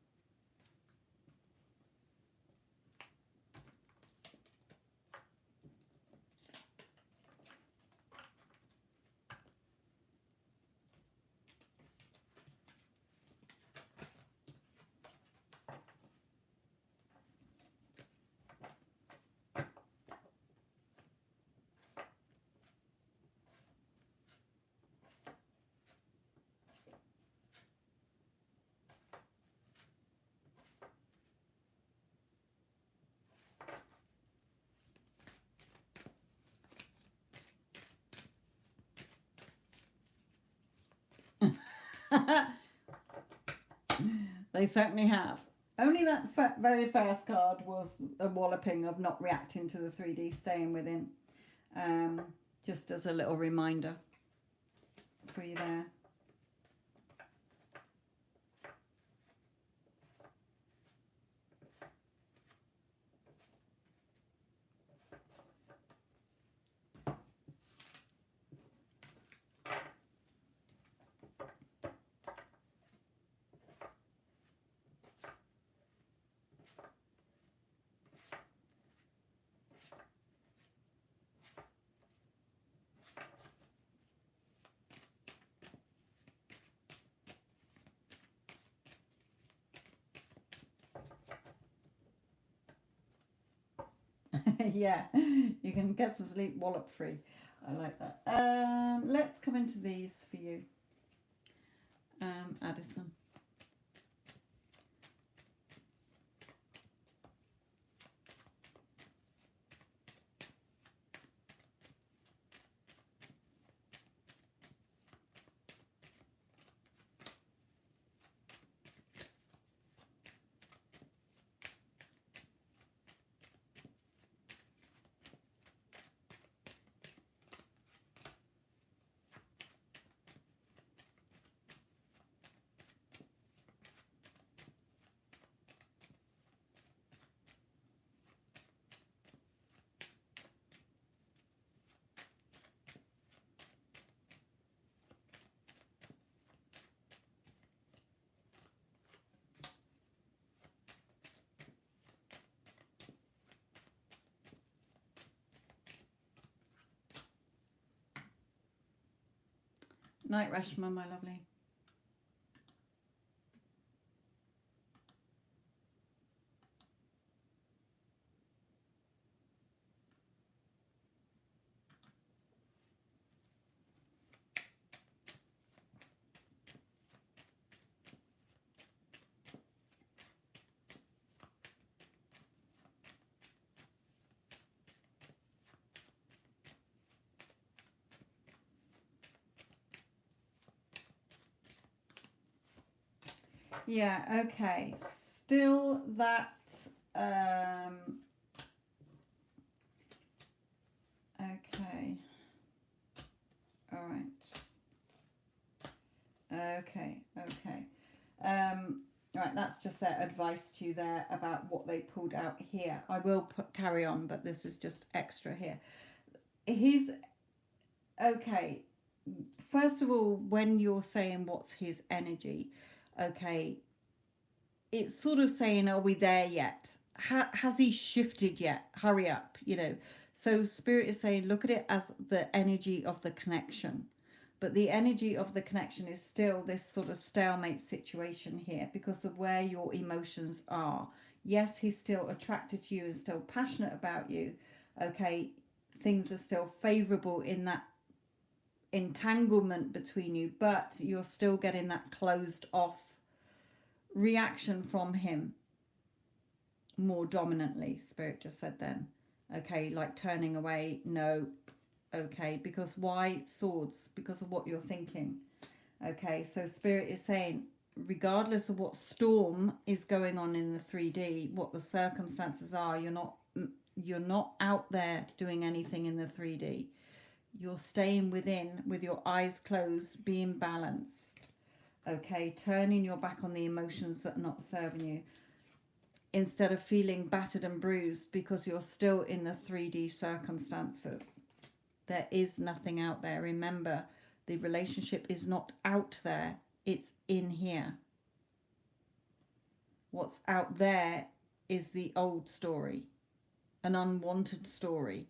They certainly have. Only that very first card was a walloping of not reacting to the 3D, staying within. Just as a little reminder for you there. Yeah, you can get some sleep wallop free. I like that. Let's come into these for you, Addison. Night, Rashma, my lovely. Yeah, okay. Still that, okay. All right. Okay, okay. Right, that's just their advice to you there about what they pulled out here. I will carry on, but this is just extra here. He's, okay, first of all, when you're saying what's his energy, okay, it's sort of saying, are we there yet? Has he shifted yet? Hurry up, you know. So Spirit is saying, look at it as the energy of the connection. But the energy of the connection is still this sort of stalemate situation here because of where your emotions are. Yes, he's still attracted to you and still passionate about you. Okay, things are still favorable in that entanglement between you, but you're still getting that closed off reaction from him more dominantly. Spirit just said then. Okay, like turning away. No. Okay, because why swords? Because of what you're thinking. Okay, so Spirit is saying, regardless of what storm is going on in the 3D, what the circumstances are, you're not out there doing anything in the 3D. You're staying within with your eyes closed, being balanced. Okay, turning your back on the emotions that are not serving you instead of feeling battered and bruised because you're still in the 3D circumstances. There is nothing out there. Remember, the relationship is not out there. It's in here. What's out there is the old story, an unwanted story.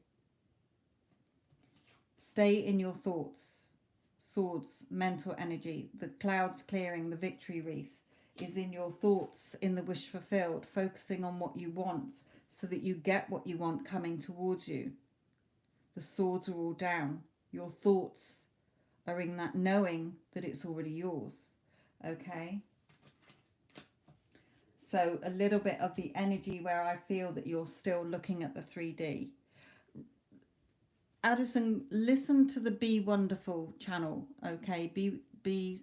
Stay in your thoughts. Swords, mental energy, the clouds clearing, the victory wreath is in your thoughts, in the wish fulfilled, focusing on what you want so that you get what you want coming towards you. The swords are all down. Your thoughts are in that knowing that it's already yours. Okay? So a little bit of the energy where I feel that you're still looking at the 3D. Addison, listen to the Be Wonderful channel, okay? Be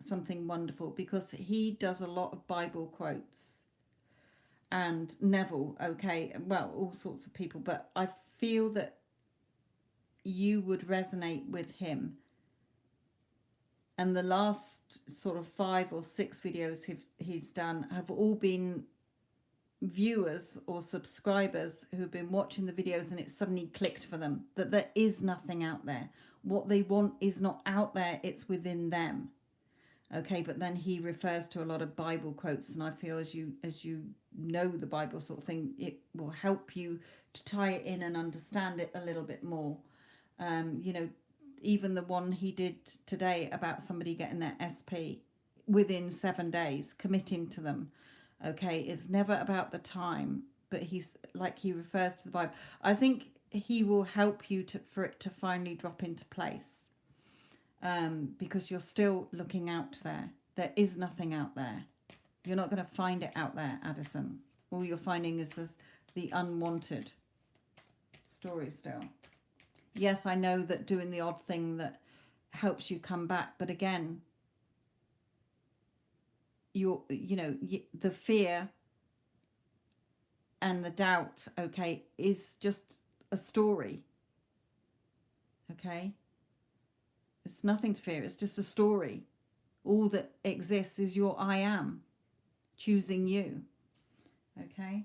something wonderful, because he does a lot of Bible quotes, and Neville, okay, well, all sorts of people, but I feel that you would resonate with him. And the last sort of 5 or 6 videos he's done have all been viewers or subscribers who've been watching the videos, and it suddenly clicked for them that there is nothing out there. What they want is not out there, it's within them. Okay, but then he refers to a lot of Bible quotes, and I feel as you know the Bible sort of thing, it will help you to tie it in and understand it a little bit more. You know, even the one he did today about somebody getting their SP within 7 days, committing to them. Okay, it's never about the time, but he's like, he refers to the Bible. I think he will help you for it to finally drop into place, because you're still looking out there. There is nothing out there. You're not going to find it out there, Addison. All you're finding is the unwanted story still. Yes, I know that doing the odd thing that helps you come back, but again, the fear and the doubt, okay, is just a story. Okay, it's nothing to fear, it's just a story. All that exists is your I am choosing you. Okay,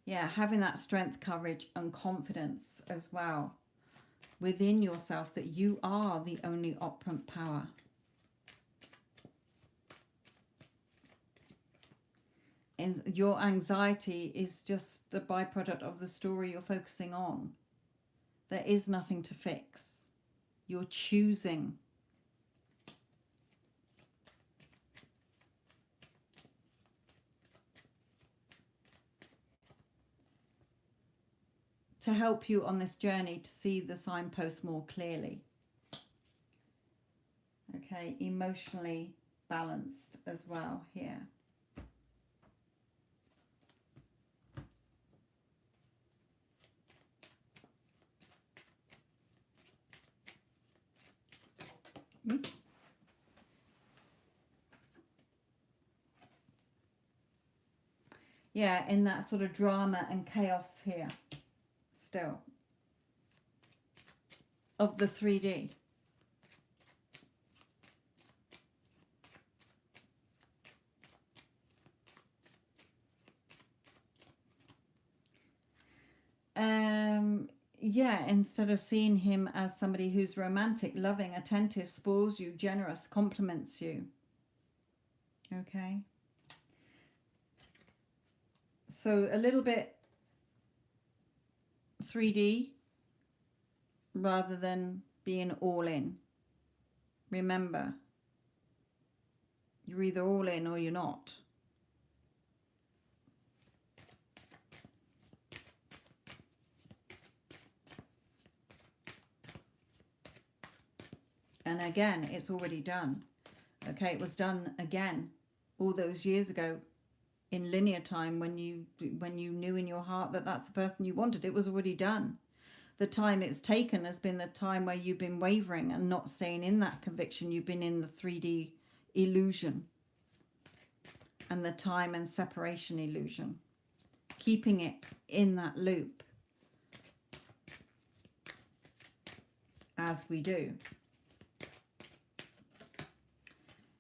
yeah, having that strength, courage and confidence as well within yourself, that you are the only operant power. And your anxiety is just a byproduct of the story you're focusing on. There is nothing to fix. You're choosing. To help you on this journey to see the signposts more clearly. Okay, emotionally balanced as well here. Yeah, in that sort of drama and chaos here still of the 3D. Yeah, instead of seeing him as somebody who's romantic, loving, attentive, spoils you, generous, compliments you. Okay. So a little bit 3D rather than being all in. Remember, you're either all in or you're not. And again, it's already done. Okay, it was done again all those years ago in linear time, when you knew in your heart that that's the person you wanted. It was already done. The time it's taken has been the time where you've been wavering and not staying in that conviction. You've been in the 3D illusion and the time and separation illusion, keeping it in that loop, as we do.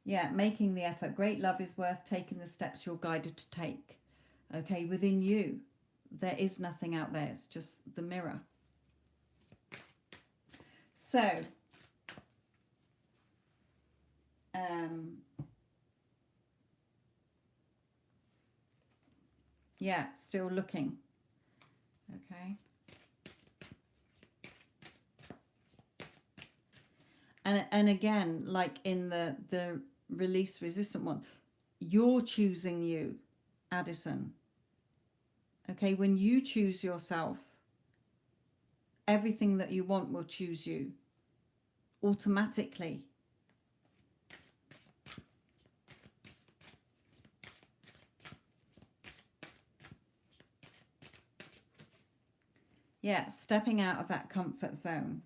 Yeah, making the effort. Great love is worth taking the steps you're guided to take. Okay, within you, there is nothing out there. It's just the mirror. So, yeah, still looking. Okay. And again, like in the release resistant one, you're choosing you, Addison. Okay, when you choose yourself, everything that you want will choose you automatically. Yeah, stepping out of that comfort zone.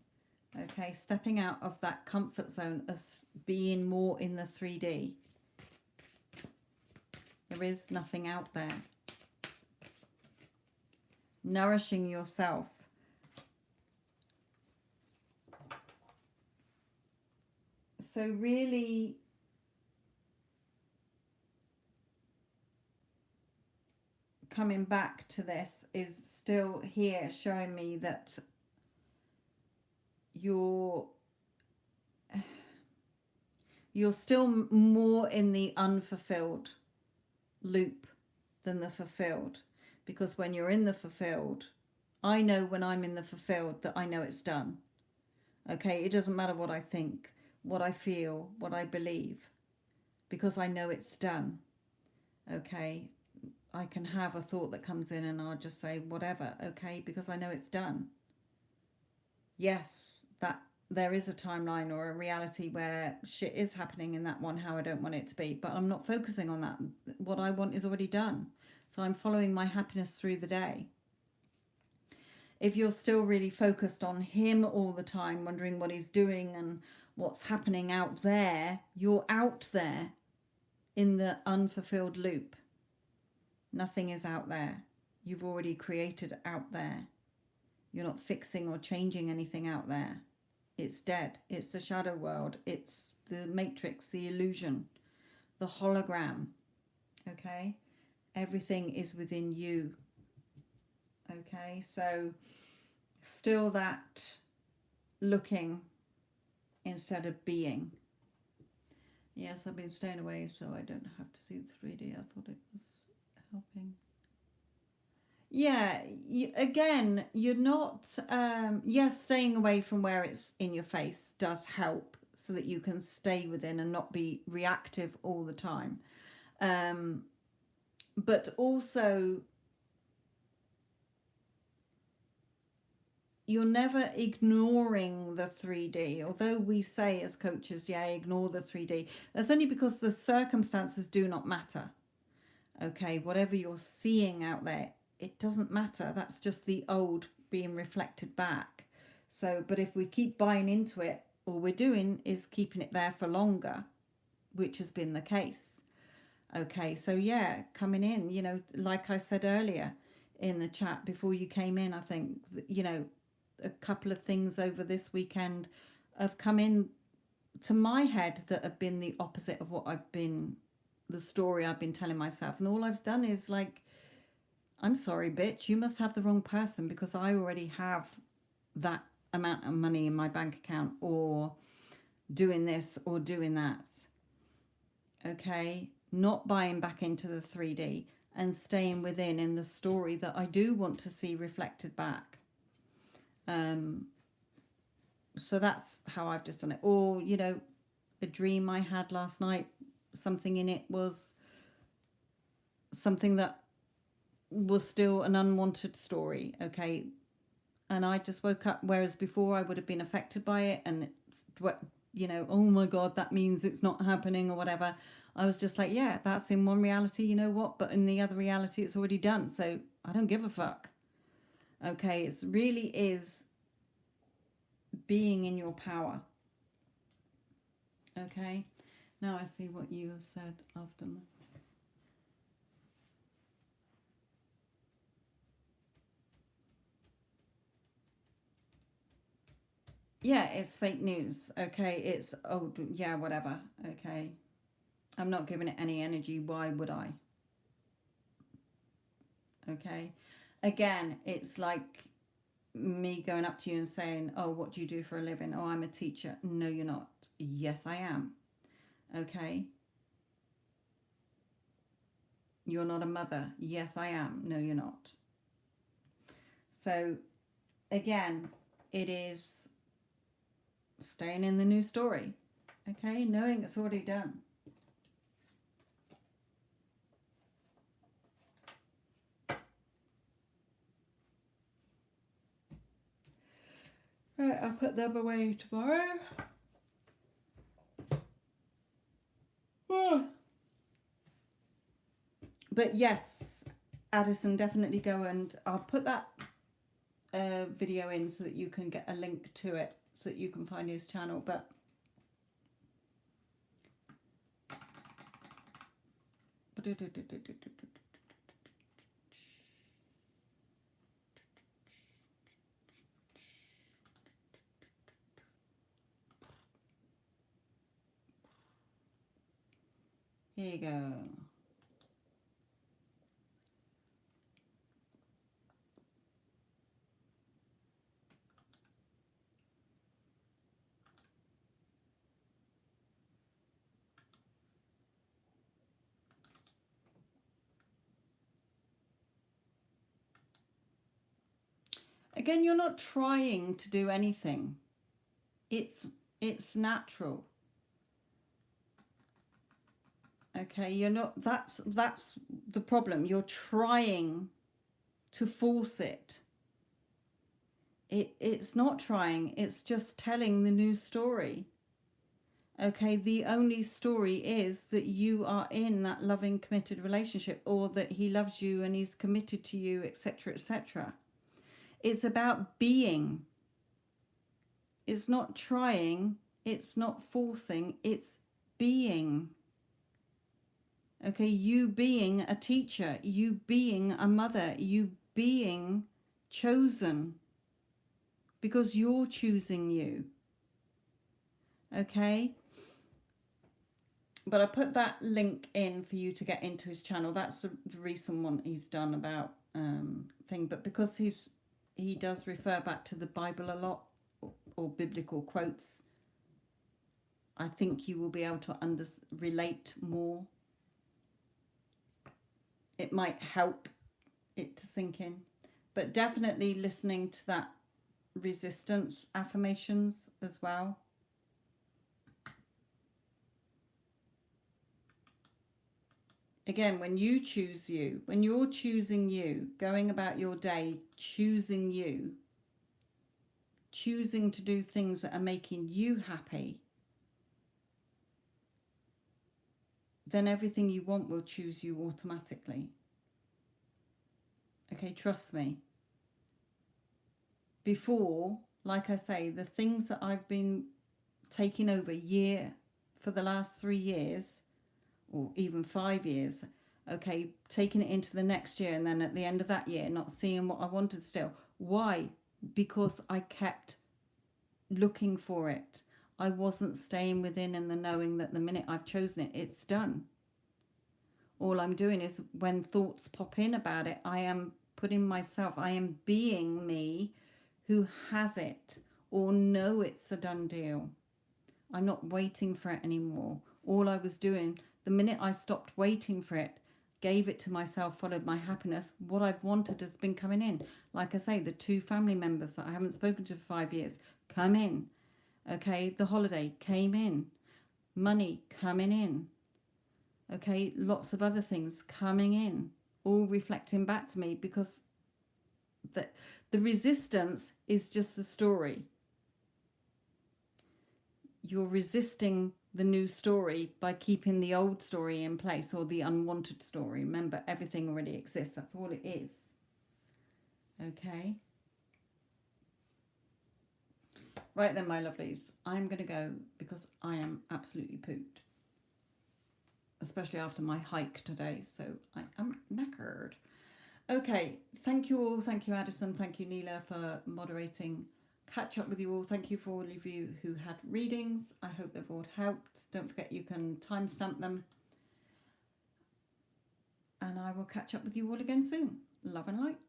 Okay, stepping out of that comfort zone of being more in the 3D. There is nothing out there. Nourishing yourself. So really coming back to this is still here showing me that you're still more in the unfulfilled loop than the fulfilled, because when you're in the fulfilled, I know when I'm in the fulfilled that I know it's done. Okay, it doesn't matter what I think, what I feel, what I believe, because I know it's done. Okay, I can have a thought that comes in and I'll just say whatever, okay, because I know it's done. Yes, that there is a timeline or a reality where shit is happening in that one how I don't want it to be, but I'm not focusing on that. What I want is already done. So I'm following my happiness through the day. If you're still really focused on him all the time, wondering what he's doing and what's happening out there, you're out there in the unfulfilled loop. Nothing is out there. You've already created out there. You're not fixing or changing anything out there. It's dead. It's the shadow world. It's the matrix, the illusion, the hologram. Okay? Everything is within you. Okay? So still that looking instead of being. Yes, I've been staying away so I don't have to see the 3D. I thought it was helping. Yeah, again, you're not, yes, staying away from where it's in your face does help so that you can stay within and not be reactive all the time. But also, you're never ignoring the 3D. Although we say as coaches, yeah, ignore the 3D. That's only because the circumstances do not matter. Okay, whatever you're seeing out there, it doesn't matter. That's just the old being reflected back. So, but if we keep buying into it, all we're doing is keeping it there for longer, which has been the case. Okay, so yeah, coming in, you know, like I said earlier in the chat before you came in, I think, you know, a couple of things over this weekend have come in to my head that have been the opposite of what I've been, the story I've been telling myself. And all I've done is like, I'm sorry, bitch, you must have the wrong person because I already have that amount of money in my bank account or doing this or doing that. Okay, not buying back into the 3D and staying within in the story that I do want to see reflected back. So that's how I've just done it. Or, you know, a dream I had last night, something in it was something that was still an unwanted story, okay? And I just woke up, whereas before I would have been affected by it and, you know, oh my God, that means it's not happening or whatever. I was just like, yeah, that's in one reality, you know what? But in the other reality, it's already done. So I don't give a fuck. Okay, it really is being in your power. Okay, now I see what you have said after. Yeah, it's fake news. Okay, it's, oh, yeah, whatever. Okay, I'm not giving it any energy. Why would I? Okay, again, it's like me going up to you and saying, oh, what do you do for a living? Oh, I'm a teacher. No, you're not. Yes, I am. Okay. You're not a mother. Yes, I am. No, you're not. So again, it is staying in the new story. Okay, knowing it's already done. Right, I'll put them away tomorrow. But yes, Addison, definitely go, and I'll put that a video in so that you can get a link to it, so that you can find his channel. But here you go. Again, you're not trying to do anything. It's natural. Okay, you're not, that's the problem. You're trying to force it. It's not trying, it's just telling the new story. Okay, the only story is that you are in that loving, committed relationship, or that he loves you and he's committed to you, etc., etc. It's about being. It's not trying, it's not forcing, it's being. Okay, you being a teacher, you being a mother, you being chosen, because you're choosing you. Okay, but I put that link in for you to get into his channel. That's the recent one he's done about thing, but because he does refer back to the Bible a lot, or biblical quotes, I think you will be able to relate more. It might help it to sink in, but definitely listening to that resistance affirmations as well. Again, when you choose you, when you're choosing you, going about your day, choosing you, choosing to do things that are making you happy, then everything you want will choose you automatically. Okay, trust me. Before, like I say, the things that I've been taking over for the last 3 years, or even 5 years, okay, taking it into the next year, and then at the end of that year not seeing what I wanted still. Why? Because I kept looking for it. I wasn't staying within in the knowing that the minute I've chosen it, it's done. All I'm doing is, when thoughts pop in about it, I am putting myself, I am being me who has it, or know it's a done deal. I'm not waiting for it anymore. All I was doing, the minute I stopped waiting for it, gave it to myself, followed my happiness, what I've wanted has been coming in. Like I say, the 2 family members that I haven't spoken to for 5 years come in. Okay, the holiday came in. Money coming in. Okay, lots of other things coming in, all reflecting back to me, because the resistance is just the story. You're resisting the new story by keeping the old story in place, or the unwanted story. Remember, everything already exists. That's all it is. Okay. Right then, my lovelies, I'm going to go because I am absolutely pooped. Especially after my hike today, so I am knackered. Okay, thank you all. Thank you, Addison. Thank you, Neela, for moderating. Catch up with you all. Thank you for all of you who had readings. I hope they've all helped. Don't forget you can timestamp them. And I will catch up with you all again soon. Love and light.